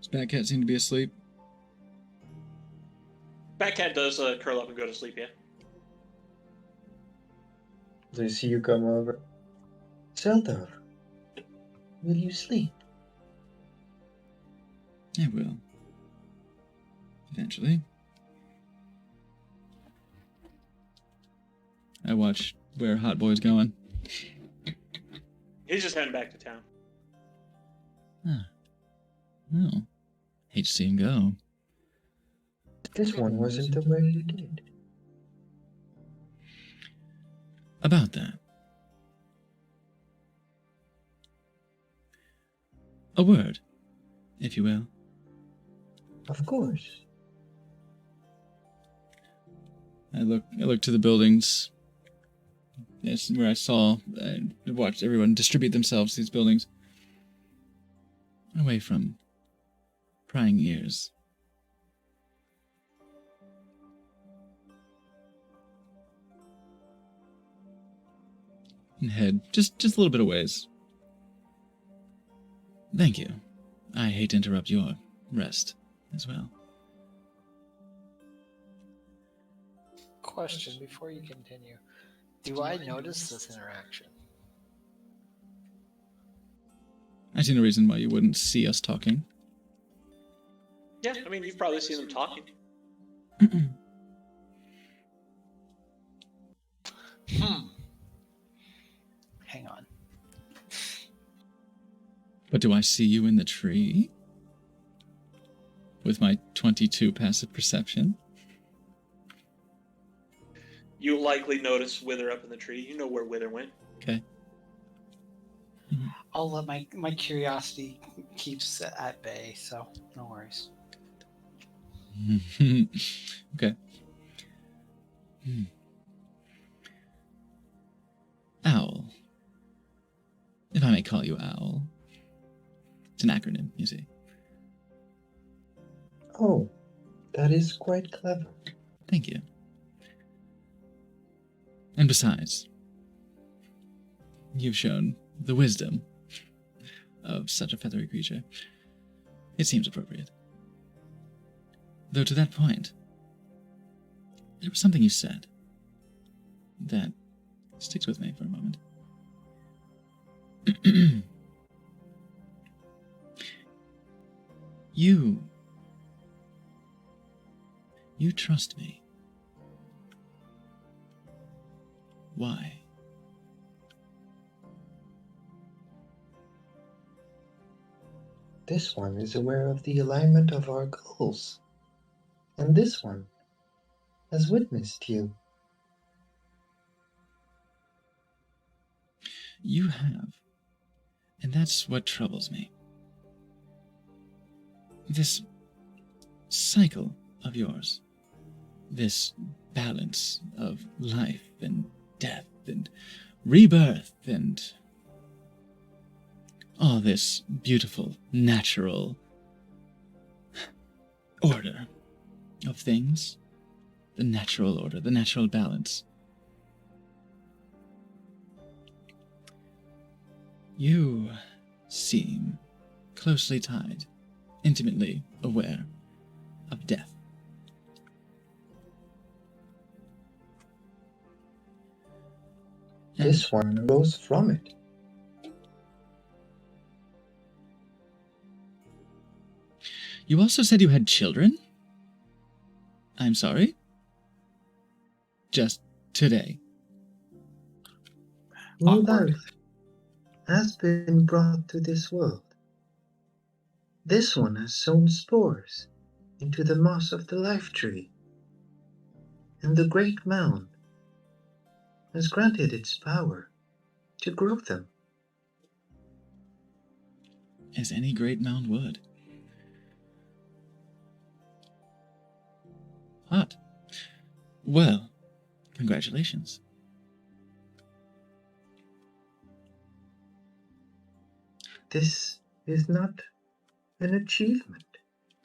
Does Batcat seem to be asleep? Batcat does curl up and go to sleep, yeah. So I see you come over. Zelda, will you sleep? I will. Eventually. I watch where Hot Boy's going. He's just heading back to town. Oh. Hate to see him go. This one wasn't the way you did. About that. A word, if you will. Of course. I look to the buildings. Yes, where I saw watched everyone distribute themselves to these buildings. Away from prying ears. and head just a little bit of ways. Thank you. I hate to interrupt your rest as well. Question before you continue. Do I notice this interaction? I see no reason why you wouldn't see us talking. Yeah, I mean, you've probably seen them talking. Hang on. But do I see you in the tree? With my 22 passive perception? You likely notice Wither up in the tree. You know where Wither went. Okay. I'll let my curiosity keeps at bay, so no worries. Okay. Owl. If I may call you Owl. It's an acronym, you see. Oh, that is quite clever. Thank you. And besides, you've shown the wisdom of such a feathery creature. It seems appropriate. Though to that point, there was something you said that sticks with me for a moment. You trust me. Why? This one is aware of the alignment of our goals. And this one has witnessed you. You have. And that's what troubles me. This cycle of yours. This balance of life and death and rebirth and all this beautiful, natural order of things. The natural order, the natural balance. You seem closely tied, intimately aware of death. This one rose from it. You also said you had children? I'm sorry? Just today. New Awkward. life has been brought to this world. This one has sown spores into the moss of the life tree, and the great mound has granted its power to grow them. As any great mound would. Hot. Well, congratulations. This is not an achievement.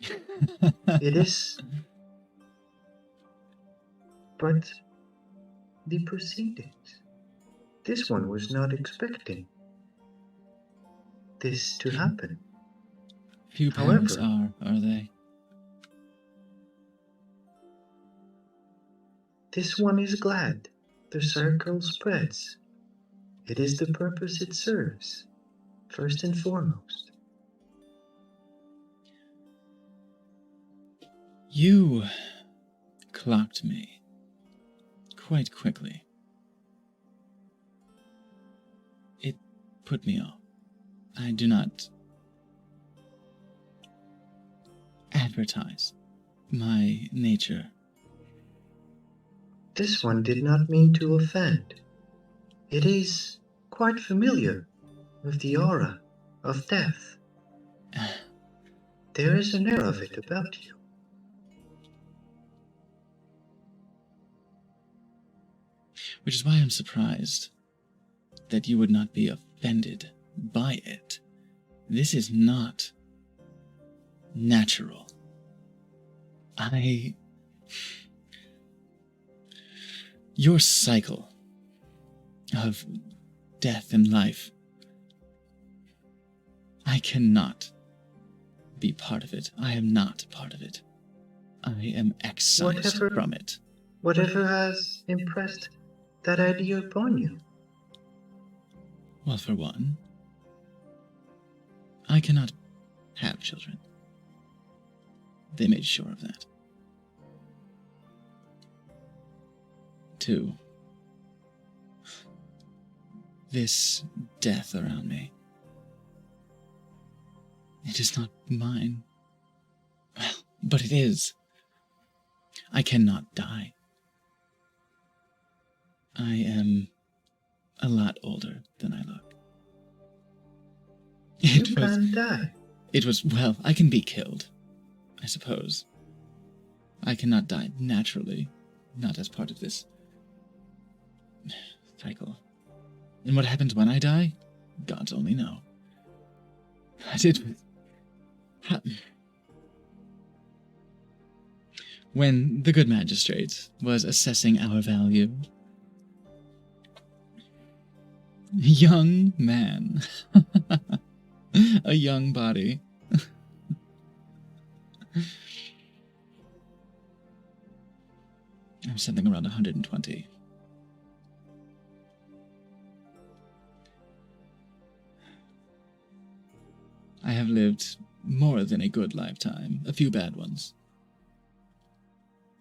It is but the proceedings. This one was not expecting this to happen. Few parents However, are they? This one is glad the circle spreads. It is the purpose it serves, first and foremost. You clocked me quite quickly. It put me off. I do not advertise my nature. This one did not mean to offend. It is quite familiar with the aura of death. There is an air of it about you. Which is why I'm surprised that you would not be offended by it. This is not natural. Your cycle of death and life. I cannot be part of it. I am not part of it. I am excised from it. Whatever has impressed that idea upon you? Well, for one, I cannot have children. They made sure of that. 2, this death around me. It is not mine. Well, but it is. I cannot die. I am a lot older than I look. You can't die. It was, well, I can be killed, I suppose. I cannot die naturally, not as part of this cycle. And what happens when I die? Gods only know. When the good magistrate was assessing our value, young man, a young body, I'm something around 120. I have lived more than a good lifetime, a few bad ones.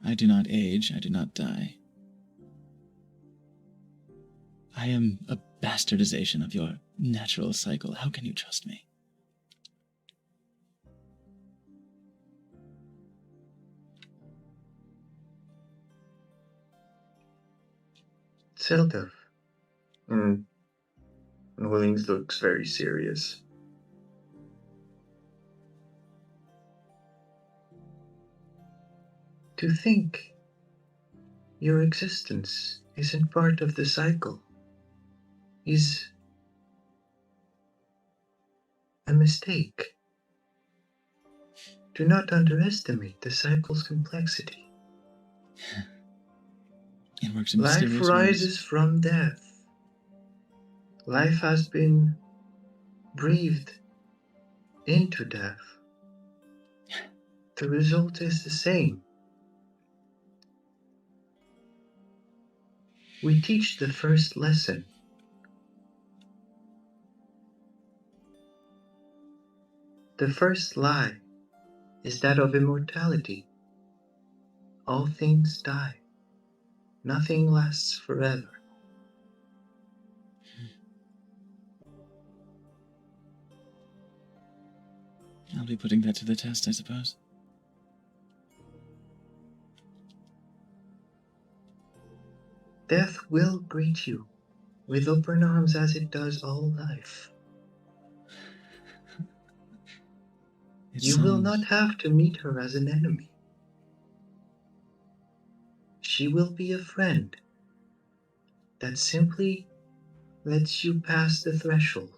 I do not age, I do not die. I am a bastardization of your natural cycle. How can you trust me? Seldov. And Willings looks very serious. To think your existence isn't part of the cycle is a mistake. Do not underestimate the cycle's complexity. It works in Life mysterious rises ways. from death. Life has been breathed into death. The result is the same. We teach the first lesson. The first lie is that of immortality. All things die. Nothing lasts forever. I'll be putting that to the test, I suppose. Death will greet you with open arms as it does all life. You will not have to meet her as an enemy. She will be a friend that simply lets you pass the threshold.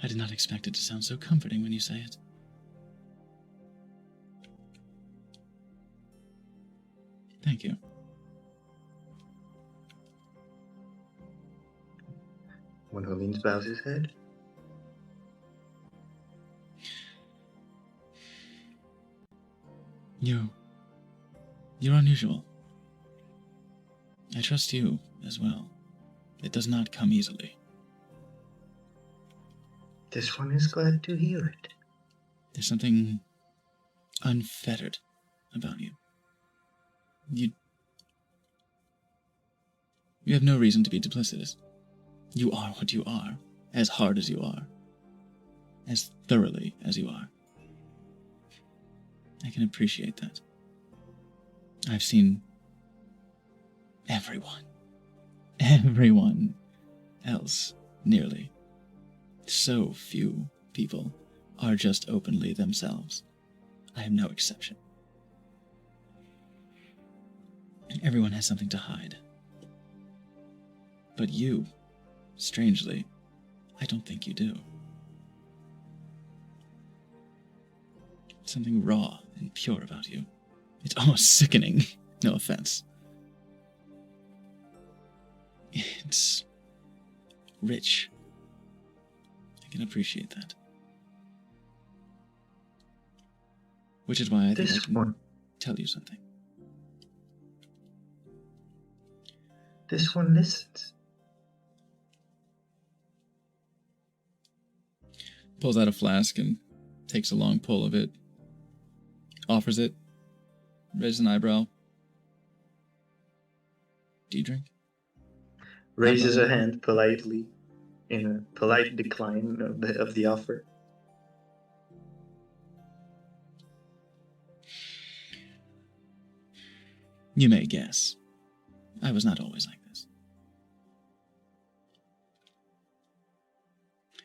I did not expect it to sound so comforting when you say it. Thank you. When Helene bows his head. You're unusual. I trust you as well. It does not come easily. This one is glad to hear it. There's something unfettered about you. You have no reason to be duplicitous. You are what you are, as hard as you are, as thoroughly as you are. I can appreciate that. I've seen everyone else, nearly. So few people are just openly themselves. I am no exception. Everyone has something to hide. But you strangely, I don't think you do. Something raw and pure about you. It's almost sickening. No offense. It's rich. I can appreciate that. Which is why I think I can tell you something. This one listens. Pulls out a flask and takes a long pull of it. Offers it. Raises an eyebrow. Do you drink? Raises a hand politely in a polite decline of the offer. You may guess. I was not always like this.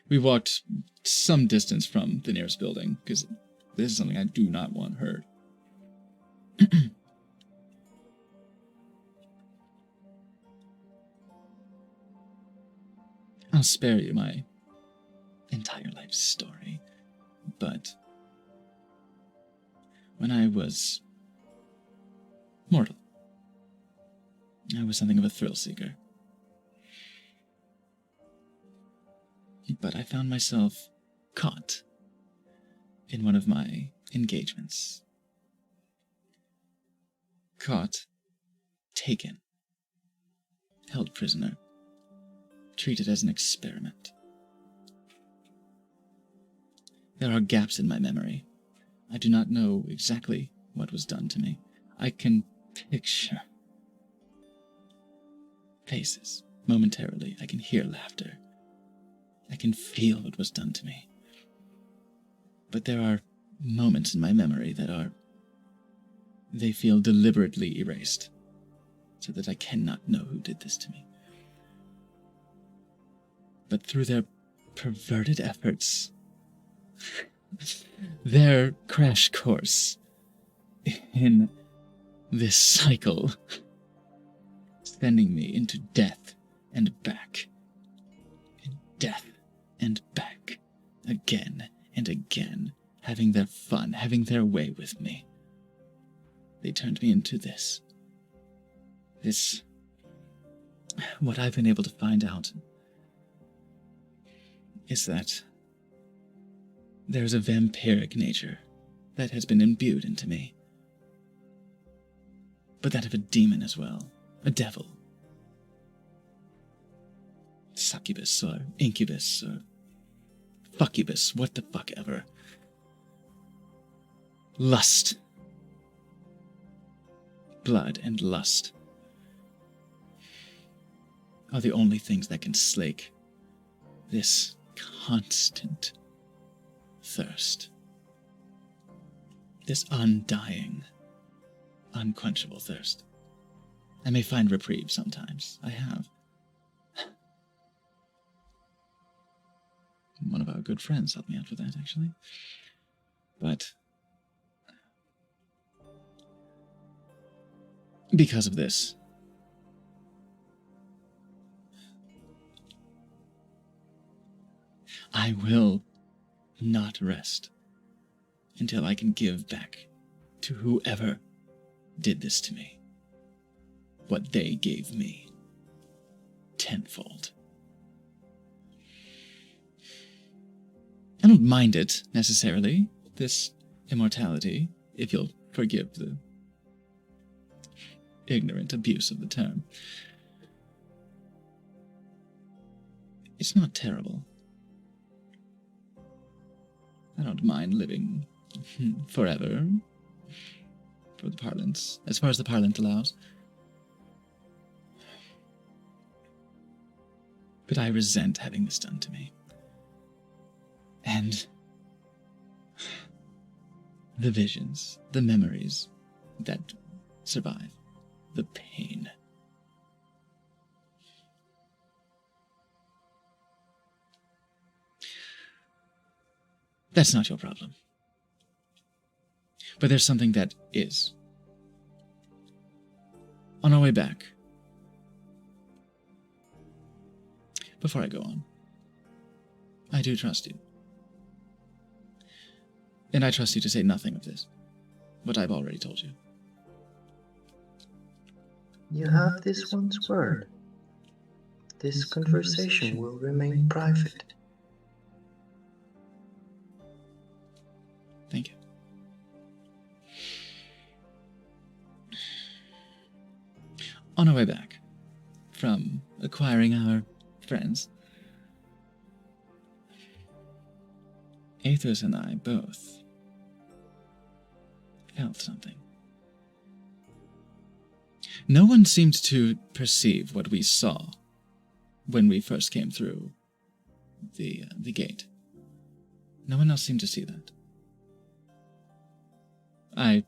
We walked some distance from the nearest building, because this is something I do not want heard. I'll spare you my entire life story, but when I was mortal, I was something of a thrill seeker. But I found myself caught in one of my engagements. Caught, taken, held prisoner, treated as an experiment. There are gaps in my memory. I do not know exactly what was done to me. I can picture faces momentarily. I can hear laughter. I can feel what was done to me. But there are moments in my memory they feel deliberately erased, so that I cannot know who did this to me. But through their perverted efforts, their crash course in this cycle, sending me into death and back, and death and back, again and again, having their fun, having their way with me. They turned me into this, what I've been able to find out is that there's a vampiric nature that has been imbued into me, but that of a demon as well, a devil, succubus or incubus or fuckubus, what the fuck ever. Lust. Blood and lust are the only things that can slake this constant thirst. This undying, unquenchable thirst. I may find reprieve sometimes. I have. One of our good friends helped me out with that, actually. But because of this, I will not rest until I can give back to whoever did this to me what they gave me tenfold. I don't mind it, necessarily, this immortality, if you'll forgive the ignorant abuse of the term. It's not terrible. I don't mind living forever, for the parlance, as far as the parlance allows. But I resent having this done to me. And the visions, the memories that survive, the pain. That's not your problem. But there's something that is. On our way back, before I go on, I do trust you. And I trust you to say nothing of this, what I've already told you. You have this one's word. This conversation will remain private. Thank you. On our way back from acquiring our friends, Aethos and I both felt something. No one seemed to perceive what we saw when we first came through the gate. No one else seemed to see that. I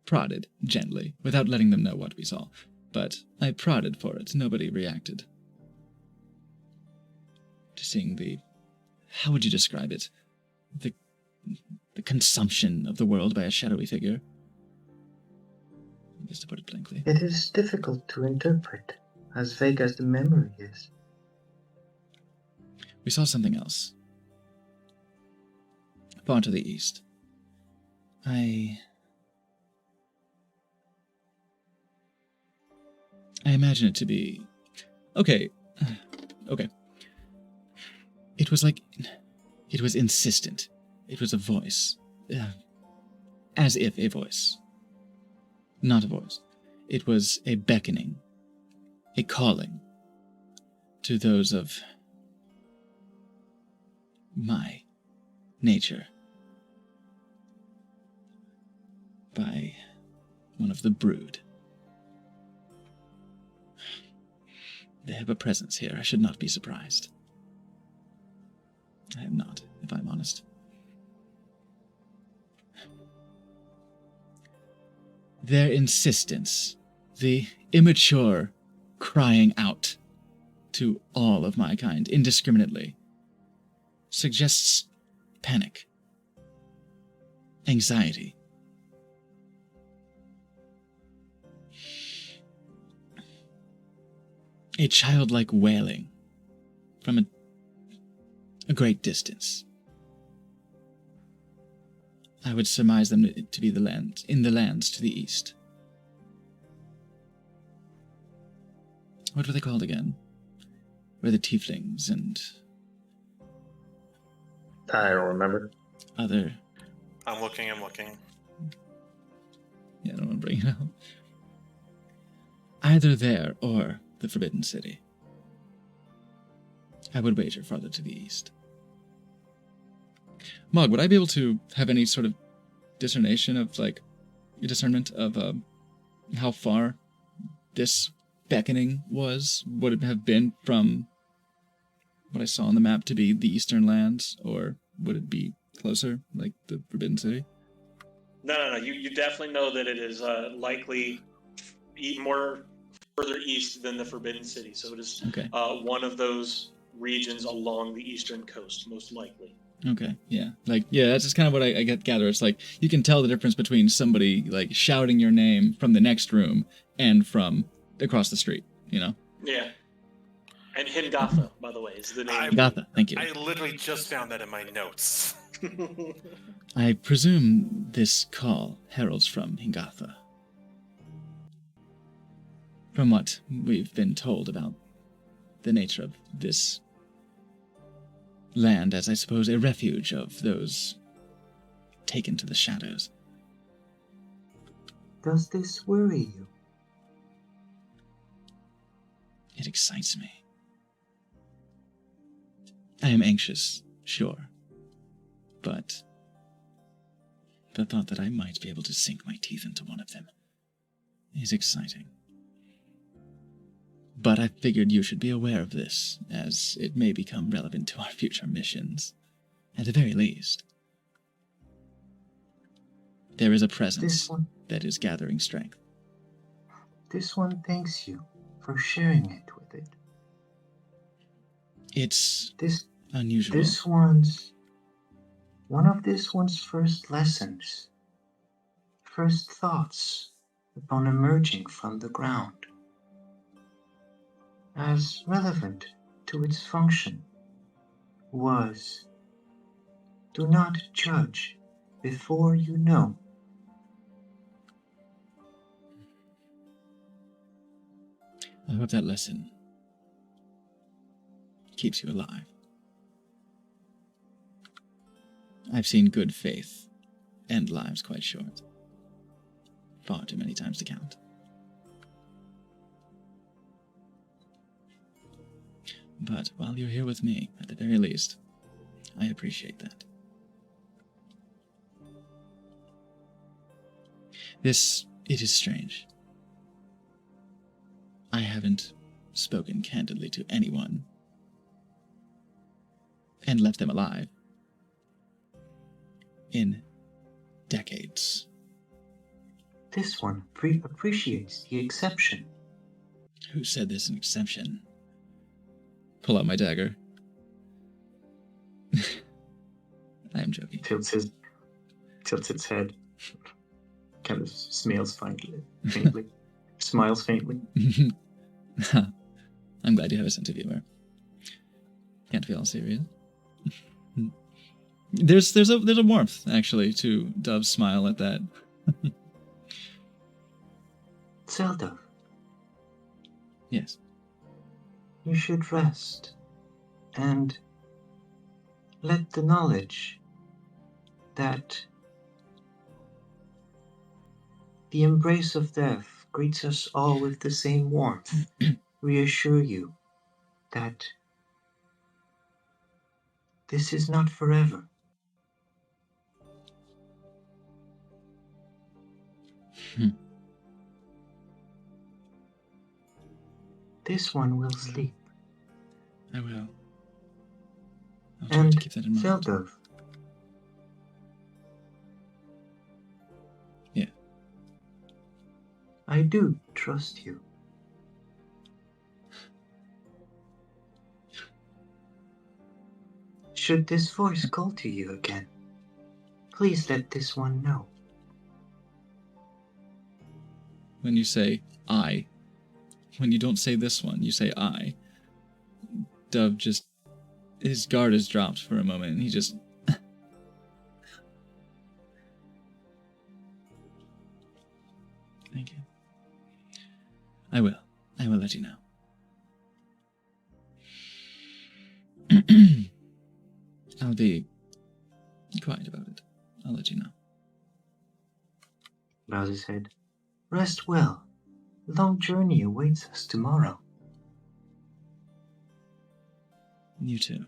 prodded gently, without letting them know what we saw, but I prodded for it. Nobody reacted. Just seeing how would you describe it? The consumption of the world by a shadowy figure? Just to put it blankly. It is difficult to interpret, as vague as the memory is. We saw something else. Far to the east. I imagine it to be... Okay. It was like... It was insistent. It was a voice. As if a voice. Not a voice. It was a beckoning. A calling. To those of... my nature. By one of the brood. They have a presence here. I should not be surprised. I am not, if I'm honest. Their insistence, the immature crying out to all of my kind indiscriminately, suggests panic, anxiety. A childlike wailing from a great distance. I would surmise them to be in the lands to the east. What were they called again? Where the tieflings and... I don't remember. Other... I'm looking. Yeah, I don't want to bring it up. Either there or the Forbidden City. I would wager farther to the east. Mog, would I be able to have any sort of discernment of how far this beckoning was? Would it have been from what I saw on the map to be the eastern lands, or would it be closer, like the Forbidden City? No. You definitely know that it is likely more further east than the Forbidden City. So it is Okay. One of those regions along the eastern coast, most likely. Okay, yeah. That's just kind of what I gather. It's like, you can tell the difference between somebody, like, shouting your name from the next room and from across the street, you know? Yeah. And Hingatha, by the way, is the name. Hingatha, thank you. I literally just found that in my notes. I presume this call heralds from Hingatha. From what we've been told about the nature of this land as, I suppose, a refuge of those taken to the shadows. Does this worry you? It excites me. I am anxious, sure, but the thought that I might be able to sink my teeth into one of them is exciting. But I figured you should be aware of this, as it may become relevant to our future missions. At the very least. There is a presence that is gathering strength. This one thanks you for sharing it with it. It's unusual. One of this one's first lessons, first thoughts upon emerging from the ground. as relevant to its function was, do not judge before you know. I hope that lesson keeps you alive. I've seen good faith end lives quite short. Far too many times to count. But while you're here with me, at the very least, I appreciate that. It is strange. I haven't spoken candidly to anyone and left them alive in decades. This one appreciates the exception. Who said there's an exception? Pull out my dagger. I am joking. Tilts its head. Kind of smiles faintly. Smiles faintly. I'm glad you have a sense of humor. Can't be all serious. There's a warmth actually to Dove's smile at that. Zelda, Yes. you should rest and let the knowledge that the embrace of death greets us all with the same warmth reassure you that this is not forever. This one will sleep. I will. I'll try to keep that in mind. Zelda, Yeah. I do trust you. Should this voice call to you again, please let this one know. When you say I, when you don't say this one, you say I. Dove just, his guard is dropped for a moment, and he just... Thank you. I will let you know. I'll be quiet about it. I'll let you know. Bows his head. Rest well. A long journey awaits us tomorrow. You too.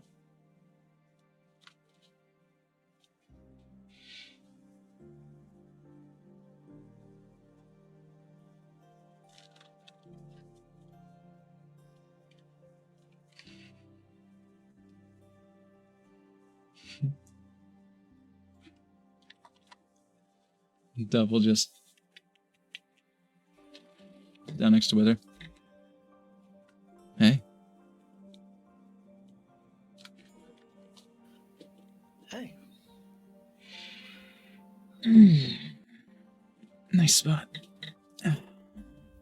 Dove will just down next to Wither. Hey. Hey. Nice spot.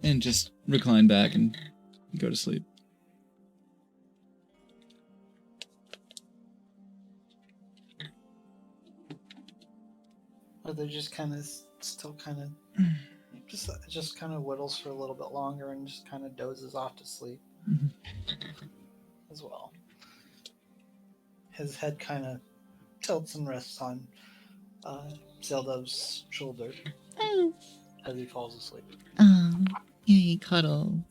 And just recline back and go to sleep. Or they're just kind of still kind of just kind of whittles for a little bit longer and just kind of dozes off to sleep as well. His head kind of tilts and rests on Zelda's shoulder as he falls asleep. Yay, cuddle.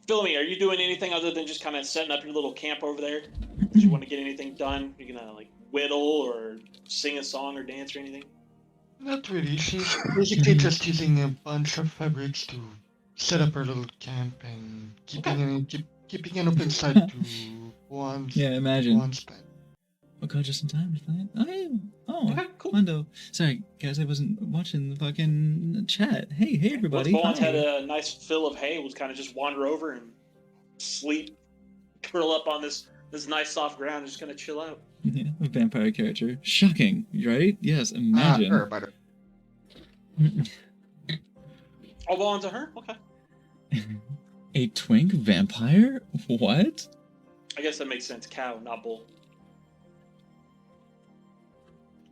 Philomene, are you doing anything other than just kind of setting up your little camp over there? Do you want to get anything done? You're gonna like whittle or sing a song or dance or anything? Not really. She's basically just using a bunch of fabrics to set up her little camp and keeping an open sight to one's Yeah, imagine. one's bed. We'll go just in time to find. Oh, Okay, cool. Mondo. Sorry, guys, I wasn't watching the fucking chat. Hey, everybody. Bones Hi. had a nice fill of hay. Was kind of just wander over and sleep, curl up on this nice soft ground, and just kind of chill out. Yeah, a vampire character. Shocking, right? Yes, imagine. Her, but I'll belong to her? Okay. A twink vampire? What? I guess that makes sense. Cow, not bull.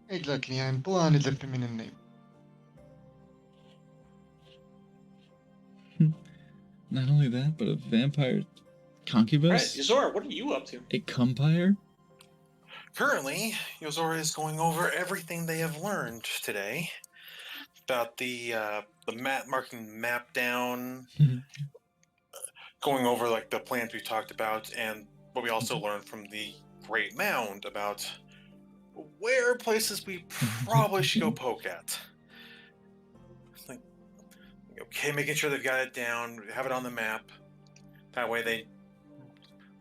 Exactly, and Bulan is a feminine name. Not only that, but a vampire Alright, concubus? Yuzora, what are you up to? A cumpire? Currently, Yozora is going over everything they have learned today about the map, marking the map down, going over like the plans we talked about, and what we also learned from the Great Mound about where places we probably should go poke at. Like, okay, making sure they've got it down, have it on the map. That way they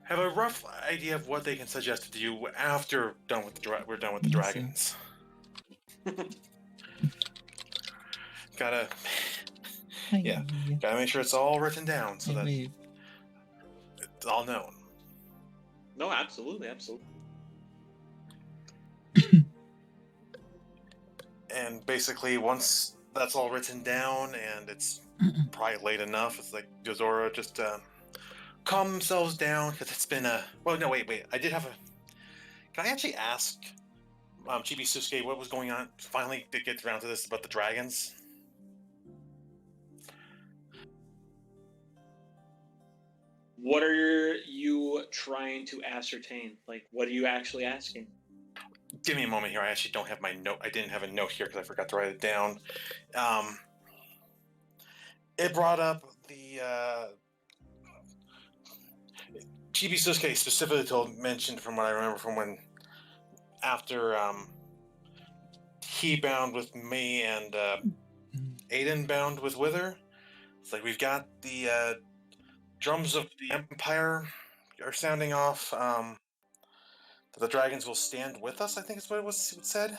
have a rough idea of what they can suggest to do after we're done with the dragons. Gotta make sure it's all written down so that it's all known. No, absolutely, absolutely. And basically, once that's all written down and it's probably late enough, it's like Yozora just calm themselves down because it's been a. Well, no, wait. I did have a. Can I actually ask Chibi Susuke what was going on? Finally, did get around to this about the dragons. What are you trying to ascertain? Like, what are you actually asking? Give me a moment here. I actually don't have my note. I didn't have a note here because I forgot to write it down. It brought up the Chibi Susuke specifically mentioned from what I remember from when after he bound with me and Aiden bound with Wither. It's like we've got the drums of the Empire are sounding off. The dragons will stand with us, I think is what it said.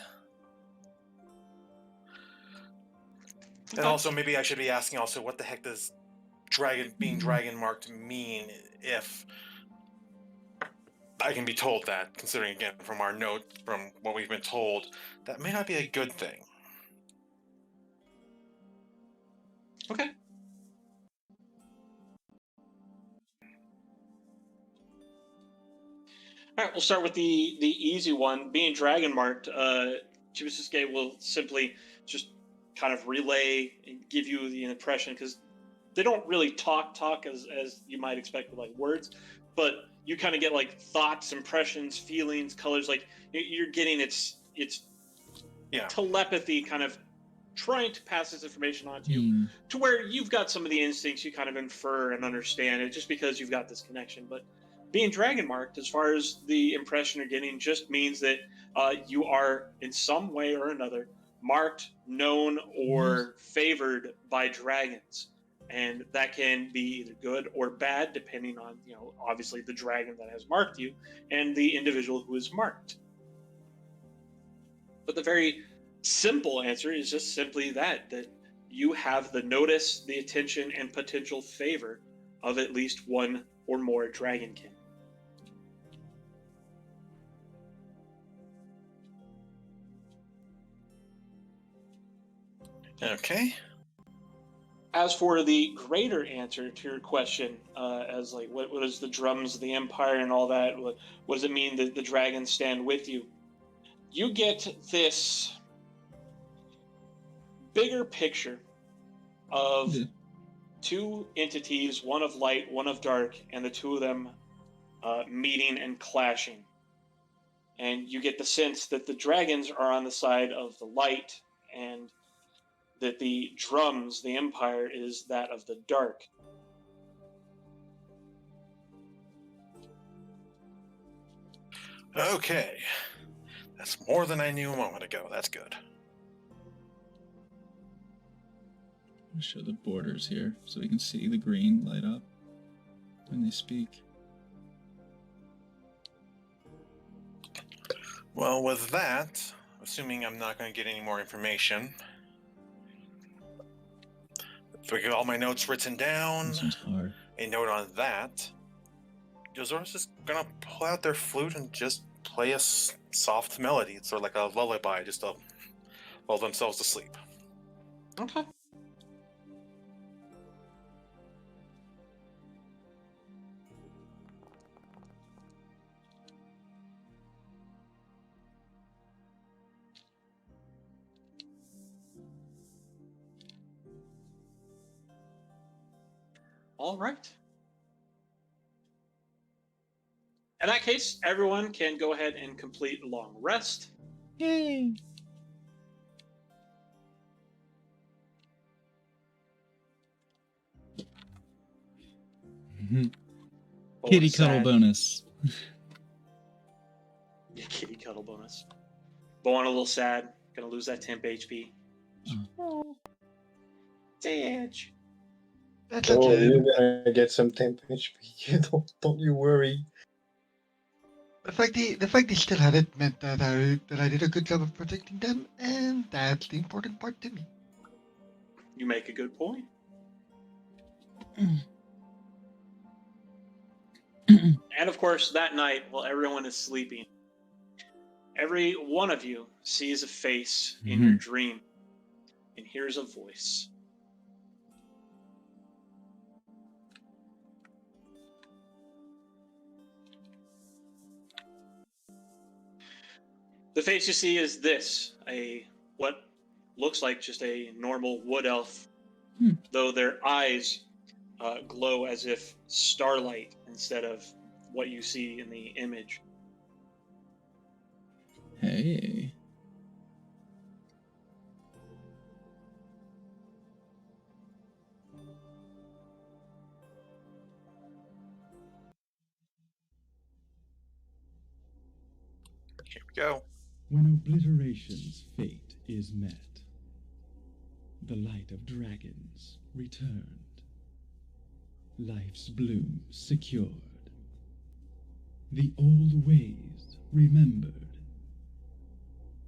And also, maybe I should be asking also, what the heck does being dragon marked mean if I can be told that, considering again from our note, from what we've been told, that may not be a good thing. Okay. All right, we'll start with the easy one. Being dragon marked, Chibi Susuke will simply just kind of relay and give you the impression, because they don't really talk as you might expect with like words, but you kind of get like thoughts, impressions, feelings, colors. Like you're getting it's telepathy, kind of trying to pass this information on to you, to where you've got some of the instincts you kind of infer and understand it just because you've got this connection. But being dragon marked, as far as the impression you're getting, just means that you are in some way or another marked, known, or favored by dragons. And that can be either good or bad, depending on, obviously the dragon that has marked you and the individual who is marked. But the very simple answer is just simply that you have the notice, the attention, and potential favor of at least one or more dragonkin. Okay. As for the greater answer to your question, as like what is the drums of the Empire and all that, what does it mean that the dragons stand with you? You get this bigger picture of two entities, one of light, one of dark, and the two of them meeting and clashing. And you get the sense that the dragons are on the side of the light, and that the drums, the Empire, is that of the dark. Okay. That's more than I knew a moment ago. That's good. I'll show the borders here so we can see the green light up when they speak. Well, with that, assuming I'm not going to get any more information, if I get all my notes written down, This one's hard. a note on that, Yozora's just going to pull out their flute and just play a soft melody. It's sort of like a lullaby, just to lull themselves to sleep. Okay. All right. In that case, everyone can go ahead and complete a long rest. Yay. Kitty Bonus cuddle sad. bonus. Yeah, kitty cuddle bonus. Bowen a little sad. Gonna lose that temp HP. Oh. Edge. That's Oh, okay. you're gonna get some temp HP. Don't you worry. The fact they still had it meant that I did a good job of protecting them, and that's the important part to me. You make a good point. And of course, that night, while everyone is sleeping, every one of you sees a face in your dream and hears a voice. The face you see is this, what looks like just a normal wood elf, though their eyes glow as if starlight instead of what you see in the image. Hey. Here we go. When obliteration's fate is met, the light of dragons returned, life's bloom secured, the old ways remembered,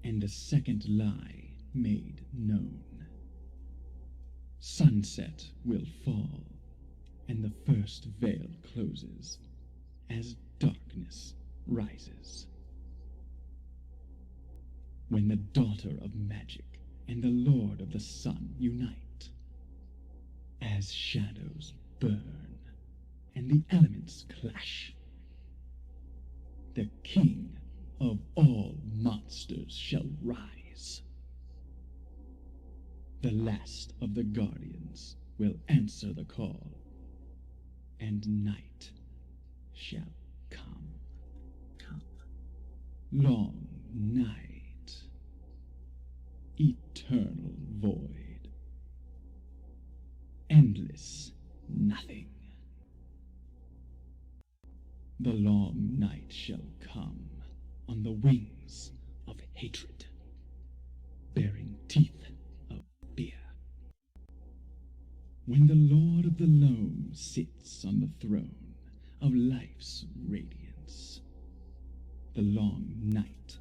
and a second lie made known. Sunset will fall, and the first veil closes as darkness rises. When the daughter of magic and the lord of the sun unite, as shadows burn and the elements clash, the king of all monsters shall rise. The last of the guardians will answer the call, and night shall come. Long night, eternal void, endless nothing. The long night shall come on the wings of hatred, bearing teeth of fear. When the Lord of the Loam sits on the throne of life's radiance, the long night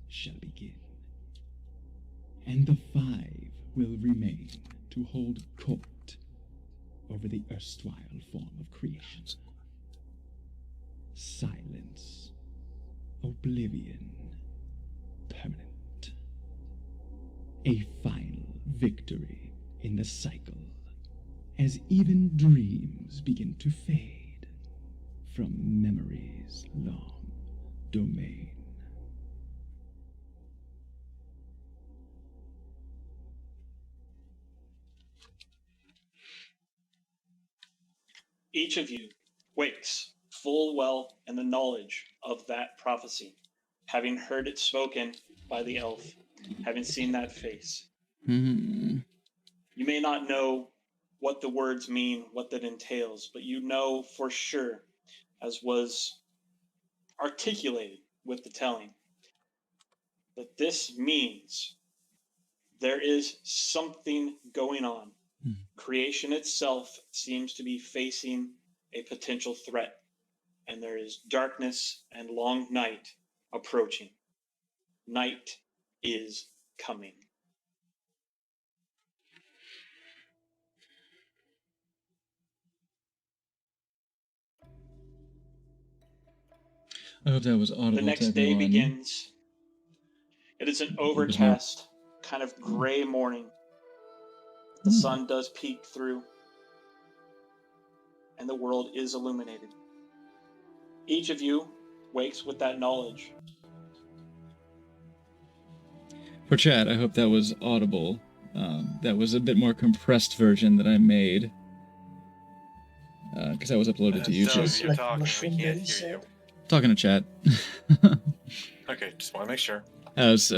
shall begin, and the five will remain to hold court over the erstwhile form of creation. Silence, oblivion, permanent. A final victory in the cycle, as even dreams begin to fade from memory's long domain. Each of you wakes full well in the knowledge of that prophecy, having heard it spoken by the elf, having seen that face. You may not know what the words mean, what that entails, but you know for sure, as was articulated with the telling, that this means there is something going on. Creation itself seems to be facing a potential threat, and there is darkness and long night approaching. Night is coming. I hope that was audible. The next to day everyone. begins. It is an overcast, kind of gray morning. The sun does peek through, and the world is illuminated. Each of you wakes with that knowledge. For chat, I hope that was audible. That was a bit more compressed version that I made. Because that was uploaded to So YouTube. if you're talking, we can't hear you. Talking to chat. Okay, just want to make sure. I was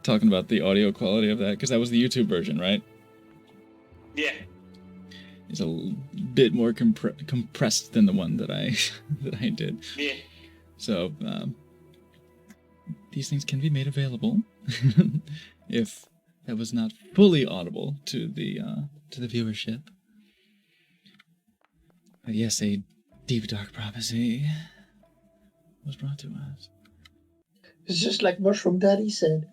talking about the audio quality of that, because that was the YouTube version, right? Yeah. It's a bit more compressed than the one that I that I did. Yeah. So these things can be made available if that was not fully audible to the viewership. But yes, a deep dark prophecy was brought to us. It's just like Mushroom Daddy said.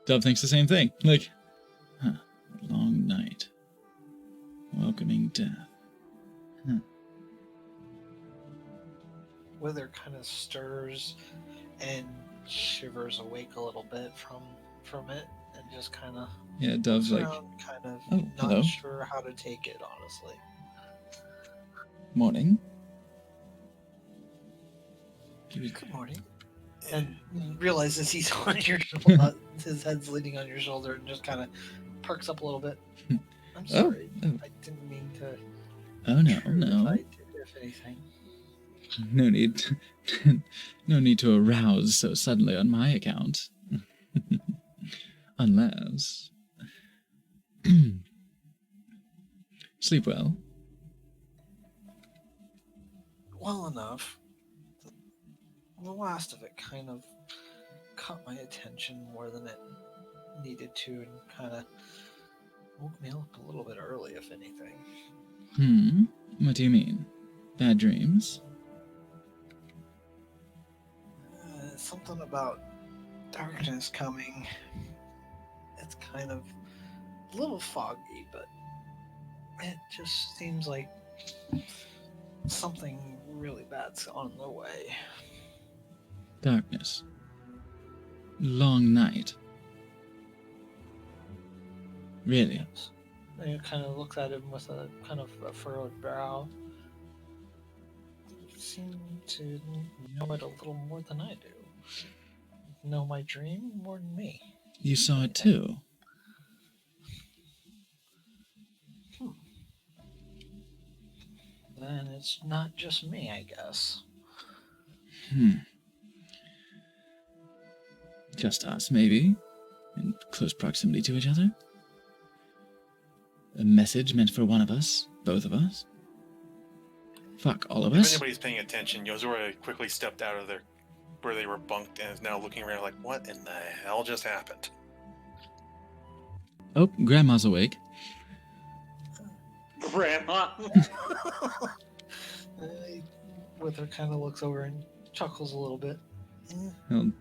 Dove thinks the same thing. Like, long night, welcoming death. Wither kind of stirs and shivers awake a little bit from it, and just kind of Yeah, Dove's like, kind of oh, not hello. sure how to take it, honestly. Morning. Good morning. And realizes he's on your shoulder, his head's leaning on your shoulder, and just kind of perks up a little bit. I'm sorry, I didn't mean to. Oh no. If anything. No need, no need to arouse so suddenly on my account. Unless... Sleep well. Well enough. The last of it kind of caught my attention more than it needed to, and kind of woke me up a little bit early, if anything. What do you mean? Bad dreams? Something about darkness coming. It's kind of a little foggy, but it just seems like something really bad's on the way. Darkness. Long night. Really? And he kind of looks at him with a kind of a furrowed brow. You seem to know it a little more than I do. Know my dream more than me. You saw it too? Then it's not just me, I guess. Just us, maybe? In close proximity to each other? A message meant for one of us? Both of us? Fuck, all of If us? anybody's paying attention, Yozora quickly stepped out of where they were bunked and is now looking around like, what in the hell just happened? Oh, Grandma's awake. Grandma. Wither kind of looks over and chuckles a little bit. Oh,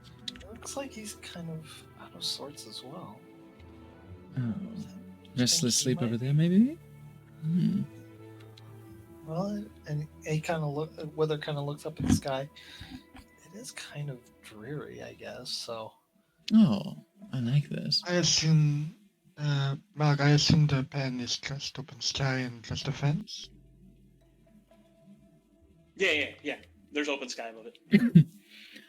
Looks like he's kind of out of sorts as well. restless sleep over there, maybe? Well, and he kind of Wither kind of looks up at the sky. It is kind of dreary, I guess. So. Oh, I like this. I assume, Mark, I assume the pen is just open sky and just a fence? Yeah. There's open sky above it.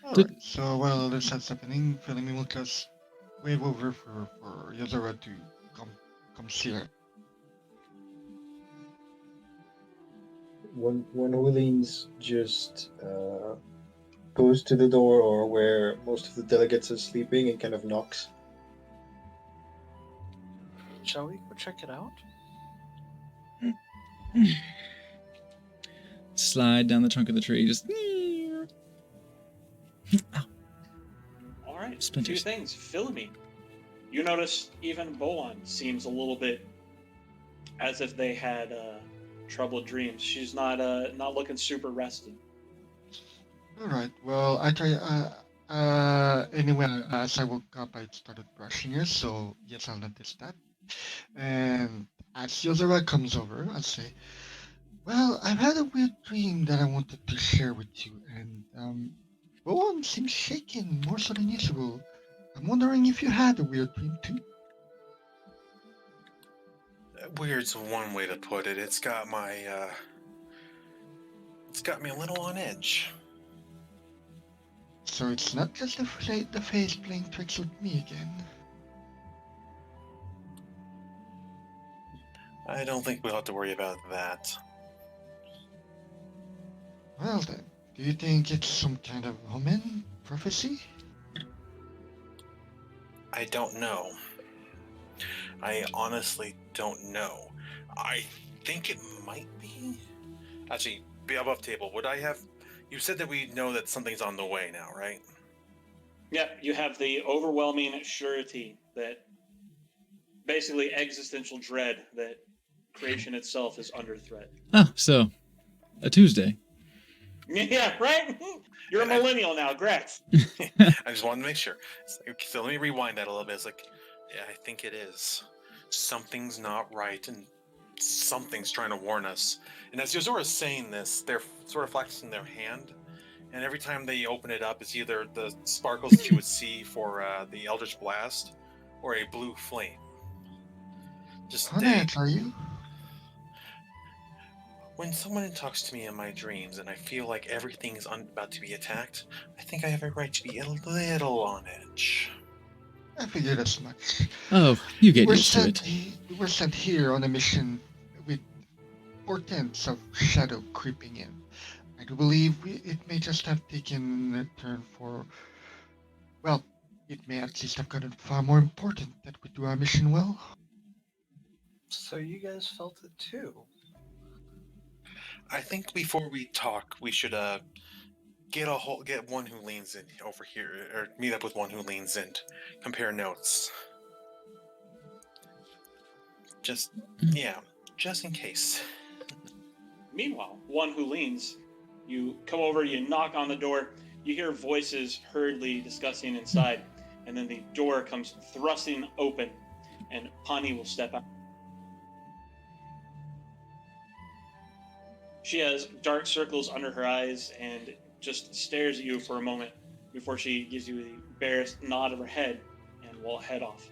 Alright, so while this is happening, Philly will just wave over for Yozora to come see her. When Williams just goes to the door or where most of the delegates are sleeping and kind of knocks. Shall we go check it out? Slide down the trunk of the tree, just... All right. Splinters. 2 things. Philomene. You notice even Boan seems a little bit as if they had troubled dreams. She's not looking super rested. Alright, well, I try, anyway, as I woke up, I started brushing her, so yes, I'll notice that. And as Yozora comes over, I'll say, well, I've had a weird dream that I wanted to share with you, and, Boan seems shaken more so than usual. I'm wondering if you had a weird dream too. Weird's one way to put it. It's got me a little on edge. So it's not just the face playing tricks with me again. I don't think we'll have to worry about that. Well then, do you think it's some kind of omen? Prophecy? I don't know. I honestly don't know. I think it might be. Actually, be above table. Would I have? You said that we know that something's on the way now, right? Yeah, you have the overwhelming surety that basically existential dread that creation itself is under threat. Ah, so a Tuesday. Yeah, right? You're a millennial now, Gretz. I just wanted to make sure. So let me rewind that a little bit. It's like, yeah, I think it is. Something's not right, and something's trying to warn us. And as Yozora is saying this, they're sort of flexing their hand, and every time they open it up, it's either the sparkles that you would see for the Eldritch Blast, or a blue flame. Just How nice are you? When someone talks to me in my dreams and I feel like everything's about to be attacked, I think I have a right to be a little on edge. I figured as much. Oh, you get used to it. We were sent here on a mission with portents of shadow creeping in. I do believe it may just have taken a turn for... Well, it may at least have gotten far more important that we do our mission well. So you guys felt it too? I think before we talk, we should get one who leans in over here, or meet up with one who leans in, compare notes. Just in case. Meanwhile, one who leans, you come over, you knock on the door, you hear voices hurriedly discussing inside, and then the door comes thrusting open, and Pani will step out. She has dark circles under her eyes and just stares at you for a moment before she gives you the barest nod of her head and will head off.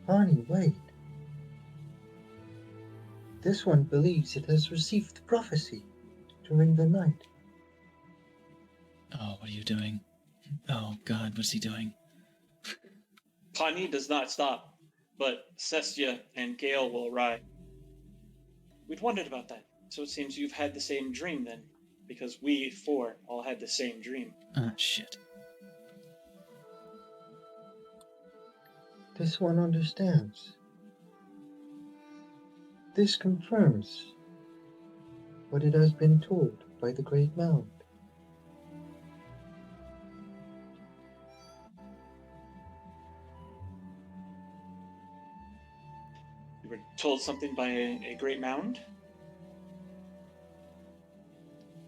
Pani, wait. This one believes it has received prophecy during the night. Oh, what are you doing? Oh, God, what's he doing? Pani does not stop, but Cestia and Gale will arrive. We'd wondered about that, so it seems you've had the same dream then, because we four all had the same dream. Ah, shit. This one understands. This confirms what it has been told by the Great Mound. You were told something by a great mound?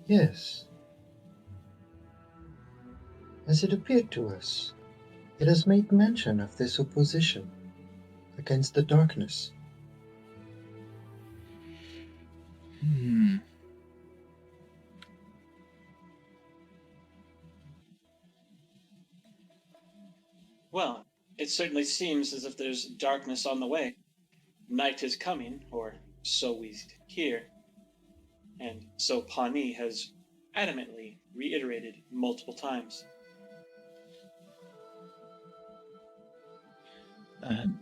Yes. As it appeared to us, it has made mention of this opposition against the darkness. Well, it certainly seems as if there's darkness on the way. Night is coming, or so we hear. And so Pani has adamantly reiterated multiple times.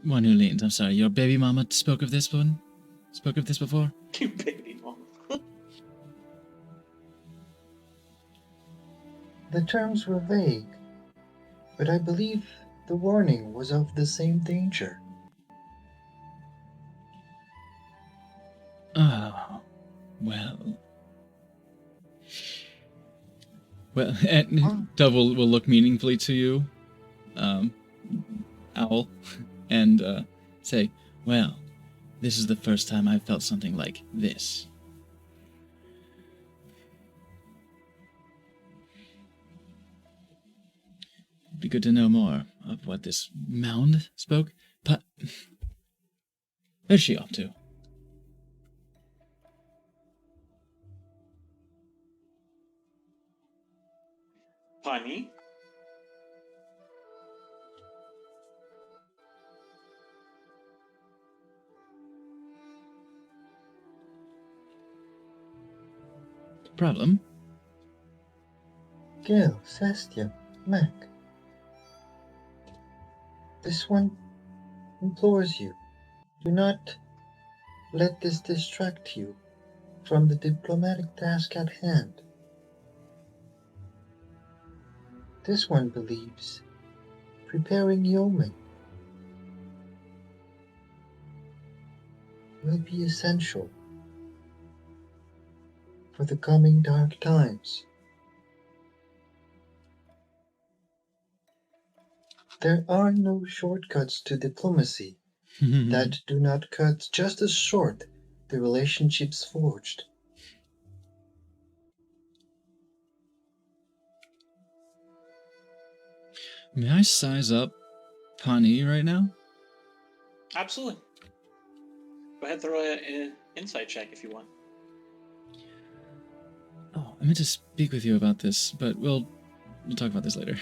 One who leans, I'm sorry, your baby mama spoke of this one? Spoke of this before? You baby mama. The terms were vague, but I believe the warning was of the same danger. Oh, well. Well, and Dove will look meaningfully to you, Owl, and say, well, this is the first time I've felt something like this. It'd be good to know more of what this mound spoke. Where's she off to? Pani, problem? Gil, Sestia, Mac. This one implores you. Do not let this distract you from the diplomatic task at hand. This one believes preparing Yeoman will be essential for the coming dark times. There are no shortcuts to diplomacy that do not cut just as short the relationships forged. May I size up Pawnee right now? Absolutely. Go ahead, throw an insight check if you want. Oh, I meant to speak with you about this, but we'll talk about this later.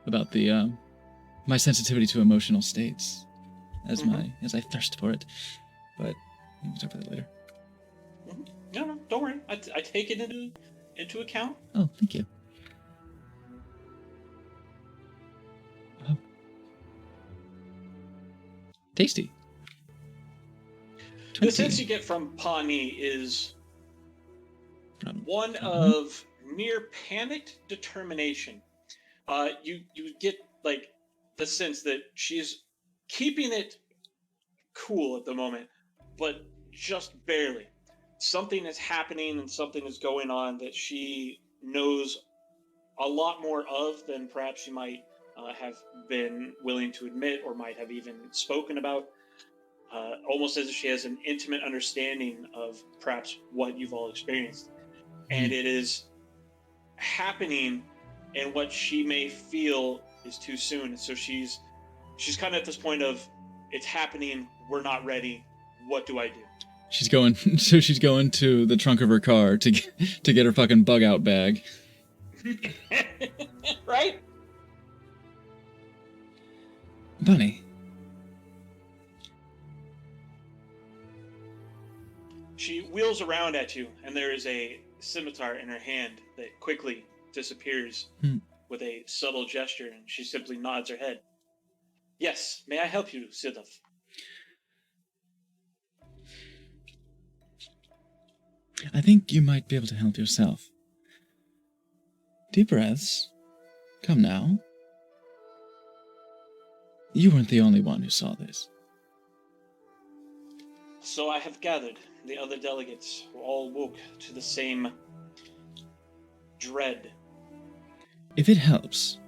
About the my sensitivity to emotional states as I thirst for it. But we can talk about that later. No, don't worry. I take it into account. Oh, thank you. Oh. Tasty. The sense you get from Pawnee is one of near panicked determination. You get like the sense that she's keeping it cool at the moment, but just barely. Something is happening and something is going on that she knows a lot more of than perhaps she might have been willing to admit or might have even spoken about. Almost as if she has an intimate understanding of perhaps what you've all experienced. And it is happening in what she may feel is too soon. So she's kind of at this point of, it's happening, we're not ready, what do I do? She's going to the trunk of her car to get her fucking bug out bag. Right? Bunny. She wheels around at you, and there is a scimitar in her hand that quickly disappears with a subtle gesture, and she simply nods her head. Yes, may I help you, Sidov? I think you might be able to help yourself. Deep breaths. Come now. You weren't the only one who saw this. So I have gathered the other delegates who all woke to the same dread. If it helps,